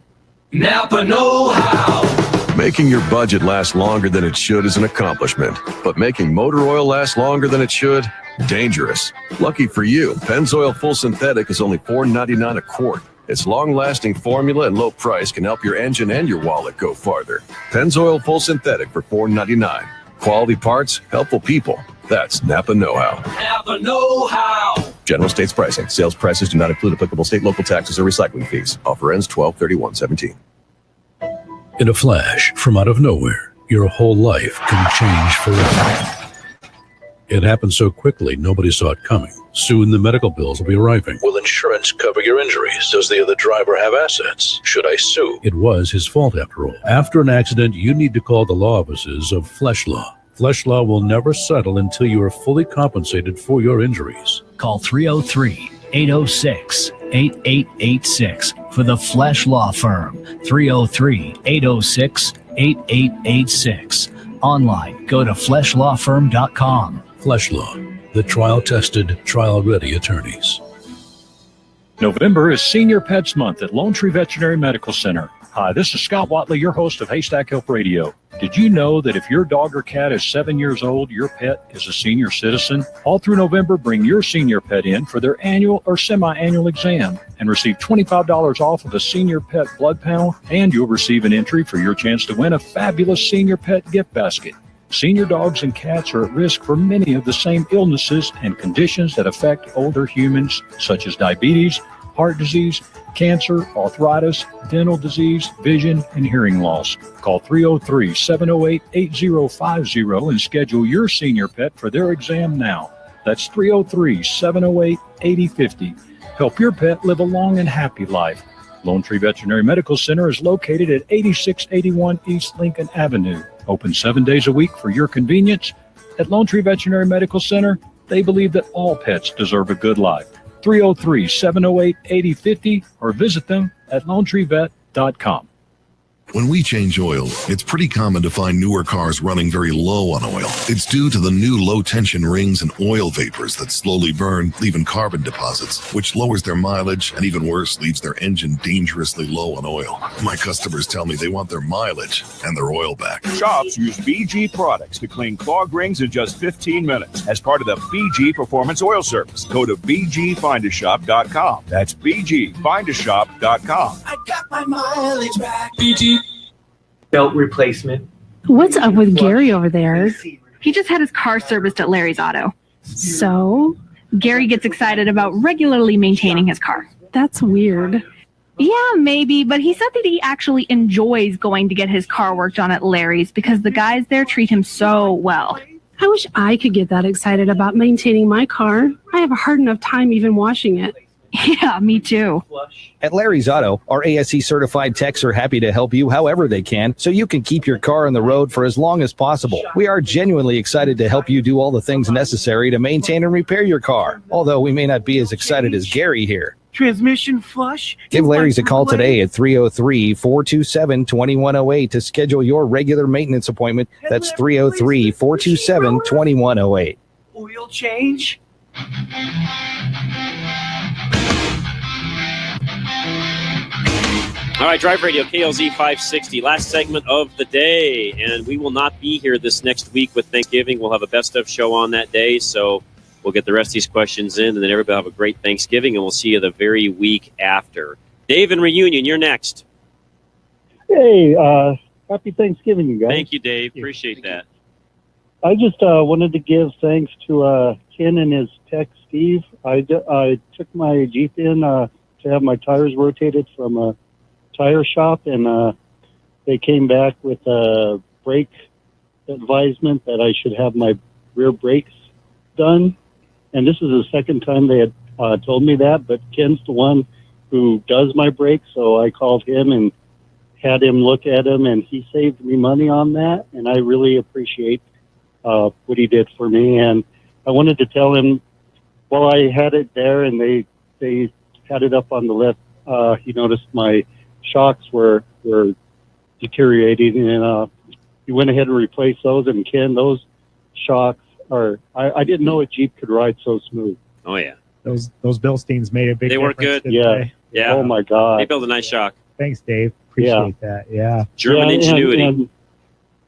Napa know-how. Making your budget last longer than it should is an accomplishment, but making motor oil last longer than it should, dangerous. Lucky for you, Pennzoil Full Synthetic is only $4.99 a quart. Its long-lasting formula and low price can help your engine and your wallet go farther. Pennzoil Full Synthetic for $4.99. Quality parts, helpful people. That's Napa know-how. Napa know-how. General States pricing. Sales prices do not include applicable state, local taxes, or recycling fees. Offer ends 12/31/17. In a flash, from out of nowhere, your whole life can change forever. It happened so quickly, nobody saw it coming. Soon the medical bills will be arriving. Will insurance cover your injuries? Does the other driver have assets? Should I sue? It was his fault after all. After an accident, you need to call the law offices of Flesh Law. Flesh Law will never settle until you are fully compensated for your injuries. Call 303-806-8886 for the Flesh Law Firm. 303-806-8886. Online, go to fleshlawfirm.com. Flesh Law, the trial-tested, trial-ready attorneys. November is Senior Pets Month at Lone Tree Veterinary Medical Center. Hi, this is Scott Watley, your host of Haystack Help Radio. Did you know that if your dog or cat is 7 years old, your pet is a senior citizen? All through November, bring your senior pet in for their annual or semi-annual exam and receive $25 off of a senior pet blood panel, and you'll receive an entry for your chance to win a fabulous senior pet gift basket. Senior dogs and cats are at risk for many of the same illnesses and conditions that affect older humans, such as diabetes, heart disease, cancer, arthritis, dental disease, vision, and hearing loss. Call 303-708-8050 and schedule your senior pet for their exam now. That's 303-708-8050. Help your pet live a long and happy life. Lone Tree Veterinary Medical Center is located at 8681 East Lincoln Avenue. Open 7 days a week for your convenience. At Lone Tree Veterinary Medical Center, they believe that all pets deserve a good life. 303-708-8050 or visit them at LoneTreeVet.com. When we change oil, it's pretty common to find newer cars running very low on oil. It's due to the new low-tension rings and oil vapors that slowly burn, leaving carbon deposits, which lowers their mileage and, even worse, leaves their engine dangerously low on oil. My customers tell me they want their mileage and their oil back. Shops use BG products to clean clogged rings in just 15 minutes as part of the BG Performance Oil Service. Go to bgfindashop.com. That's bgfindashop.com. I got my mileage back. BG. Belt replacement. What's up with Gary over there? He just had his car serviced at Larry's Auto. So? Gary gets excited about regularly maintaining his car. That's weird. Yeah, maybe, but he said that he actually enjoys going to get his car worked on at Larry's because the guys there treat him so well. I wish I could get that excited about maintaining my car. I have a hard enough time even washing it. Yeah, me too. At Larry's Auto, our ASE certified techs are happy to help you however they can so you can keep your car on the road for as long as possible. We are genuinely excited to help you do all the things necessary to maintain and repair your car, although we may not be as excited as Gary here. Transmission flush. Give Larry's a call today at 303-427-2108 to schedule your regular maintenance appointment. That's 303-427-2108. Oil change. All right, Drive Radio, KLZ 560, last segment of the day, and we will not be here this next week with Thanksgiving. We'll have a best of show on that day, so we'll get the rest of these questions in, and then everybody have a great Thanksgiving, and we'll see you the very week after. Dave in Reunion, you're next. Hey, happy Thanksgiving, you guys. Thank you, Dave. Appreciate that. I just wanted to give thanks to Ken and his tech, Steve. I took my Jeep in to have my tires rotated from a tire shop, and they came back with a brake advisement that I should have my rear brakes done. And this is the second time they had told me that, but Ken's the one who does my brakes, so I called him and had him look at them, and he saved me money on that, and I really appreciate what he did for me. And I wanted to tell him, while I had it there and they had it up on the left, he noticed my shocks were deteriorating, and he went ahead and replaced those. And Ken, those shocks are, I didn't know a Jeep could ride so smooth. Oh, yeah. Those Bilsteins made a big They difference. work good. didn't they? Yeah. Oh, my God. They build a nice shock. Thanks, Dave. Appreciate that. Yeah. German ingenuity.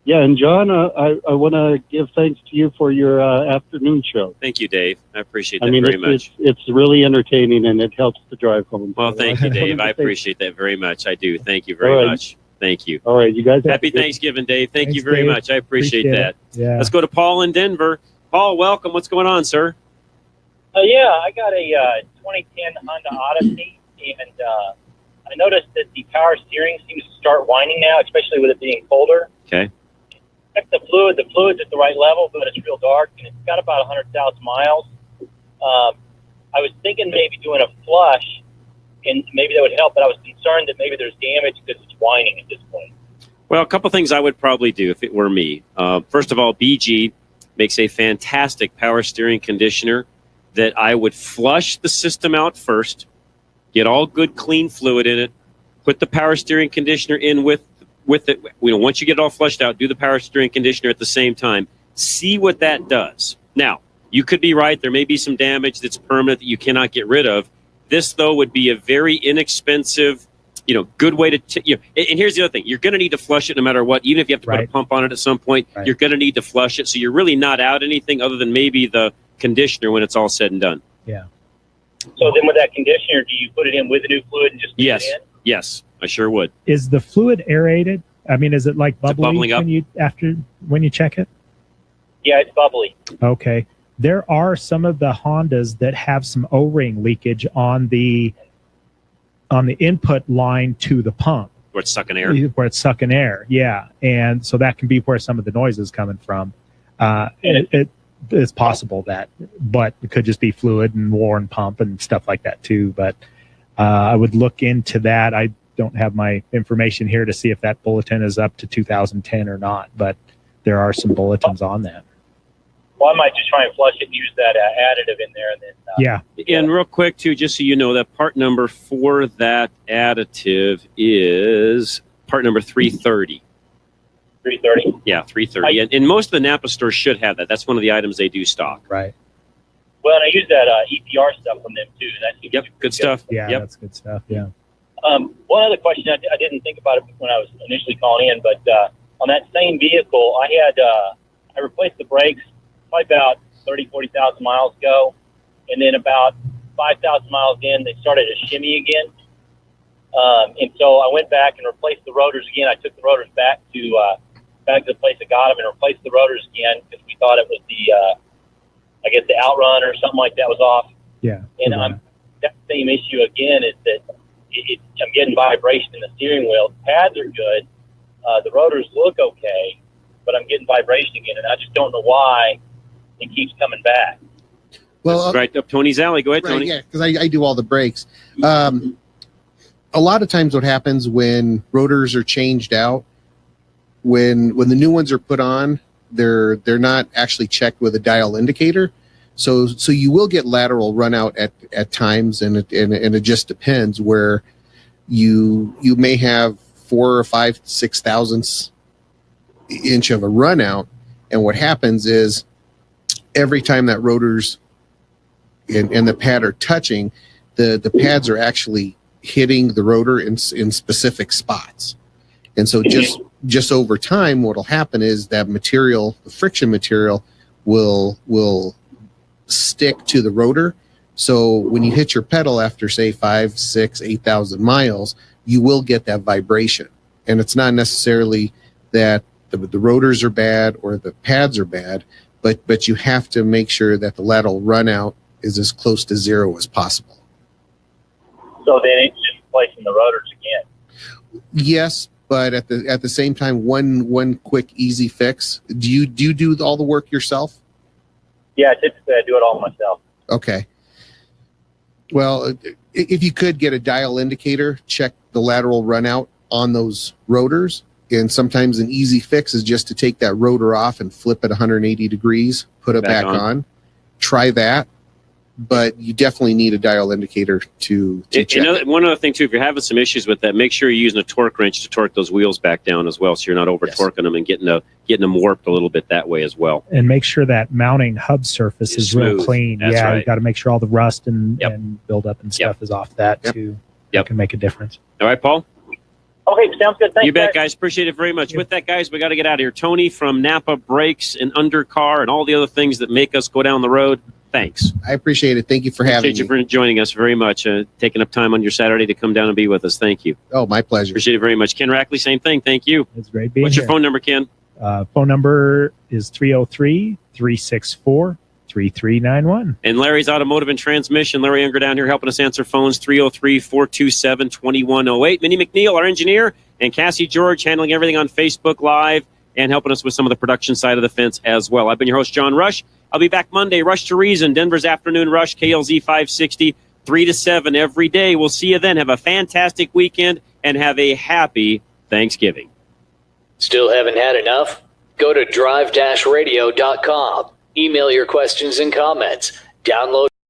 And John, I want to give thanks to you for your afternoon show. Thank you, Dave. I appreciate that very much. It's really entertaining, and it helps to drive home. Well, thank you, Dave. I appreciate that very much. I do. Thank you very much. Thank you. All right, you guys. Happy Thanksgiving, Dave. Thanks you very Dave. much. I appreciate that. Yeah. Let's go to Paul in Denver. Paul, welcome. What's going on, sir? Yeah, I got a 2010 Honda Odyssey, and I noticed that the power steering seems to start whining now, especially with it being colder. Okay. Check the fluid's at the right level, but it's real dark, and it's got about 100,000 miles. I was thinking maybe doing a flush, and maybe that would help, but I was concerned that maybe there's damage because it's whining at this point. Well, a couple things I would probably do if it were me. First of all, BG makes a fantastic power steering conditioner that I would flush the system out first, get all good clean fluid in it, put the power steering conditioner in with it. Once you get it all flushed out, do the power steering conditioner at the same time. See what that does. Now, you could be right. There may be some damage that's permanent that you cannot get rid of. This, though, would be a very inexpensive good way to, and here's the other thing. You're going to need to flush it no matter what. Even if you have to put a pump on it at some point, you're going to need to flush it. So you're really not out anything other than maybe the conditioner when it's all said and done. Yeah. So then with that conditioner, do you put it in with the new fluid and just put it in? Yes, I sure would. Is the fluid aerated? I mean, is it like bubbling up? when you check it? Yeah, it's bubbly. Okay. There are some of the Hondas that have some O-ring leakage on the input line to the pump. Where it's sucking air? Where it's sucking air, yeah. And so that can be where some of the noise is coming from. It's possible but it could just be fluid and worn pump and stuff like that too. But I would look into that. I don't have my information here to see if that bulletin is up to 2010 or not, but there are some bulletins on that. Well, I might just try and flush it and use that additive in there. And then, And real quick, too, just so you know, that part number for that additive is part number 330. 330? Yeah, 330. And most of the Napa stores should have that. That's one of the items they do stock. Right. Well, and I use that EPR stuff from them, too. That's good stuff. Yeah, that's good stuff, yeah. One other question, I didn't think about it when I was initially calling in, but on that same vehicle, I replaced the brakes probably about 30,000, 40,000 miles ago, and then about 5,000 miles in, they started to shimmy again. And so I went back and replaced the rotors again. I took the rotors back to the place I got them and replaced the rotors again because we thought it was the outrun or something like that was off. Yeah. And that same issue again is that I'm getting vibration in the steering wheel. The pads are good. The rotors look okay, but I'm getting vibration again, and I just don't know why it keeps coming back. Well, right up Tony's alley. Go ahead, Tony. Yeah, because I do all the brakes. A lot of times what happens when rotors are changed out, when the new ones are put on, they're not actually checked with a dial indicator. So you will get lateral run out at times, and it just depends where you may have 4 or 5, 6 thousandths inch of a run out, and what happens is every time that rotors and the pad are touching, the pads are actually hitting the rotor in specific spots. And so just over time, what'll happen is that material, the friction material, will stick to the rotor. So when you hit your pedal after, say, 5, 6, 8,000 miles, you will get that vibration. And it's not necessarily that the rotors are bad or the pads are bad, but you have to make sure that the lateral run out is as close to zero as possible. So then it's just replacing the rotors again. Yes, but at the same time, one quick easy fix. Do you do all the work yourself? Yeah, typically I do it all myself. Okay. Well, if you could get a dial indicator, check the lateral run out on those rotors. And sometimes an easy fix is just to take that rotor off and flip it 180 degrees, put it back on. Try that. But you definitely need a dial indicator to check it. One other thing, too, if you're having some issues with that, make sure you're using a torque wrench to torque those wheels back down as well, so you're not over-torquing them and getting them warped a little bit that way as well. And make sure that mounting hub surface is real clean. That's right. You got to make sure all the rust and buildup and stuff is off that, too. That can make a difference. All right, Paul? Okay, sounds good. Thanks, you bet, guys. Appreciate it very much. With that, guys, we got to get out of here. Tony from Napa Brakes and Undercar and all the other things that make us go down the road. Thanks. I appreciate it. Thank you for having me. Appreciate you for joining us very much, taking up time on your Saturday to come down and be with us. Thank you. Oh, my pleasure. Appreciate it very much. Ken Rackley, same thing. Thank you. It's great being What's here. your phone number, Ken? Phone number is 303-364-3391. And Larry's Automotive and Transmission. Larry Unger down here helping us answer phones, 303-427-2108. Minnie McNeil, our engineer, and Cassie George handling everything on Facebook Live and helping us with some of the production side of the fence as well. I've been your host, John Rush. I'll be back Monday. Rush to Reason, Denver's Afternoon Rush, KLZ 560, 3 to 7 every day. We'll see you then. Have a fantastic weekend and have a happy Thanksgiving. Still haven't had enough? Go to drive-radio.com. Email your questions and comments. Download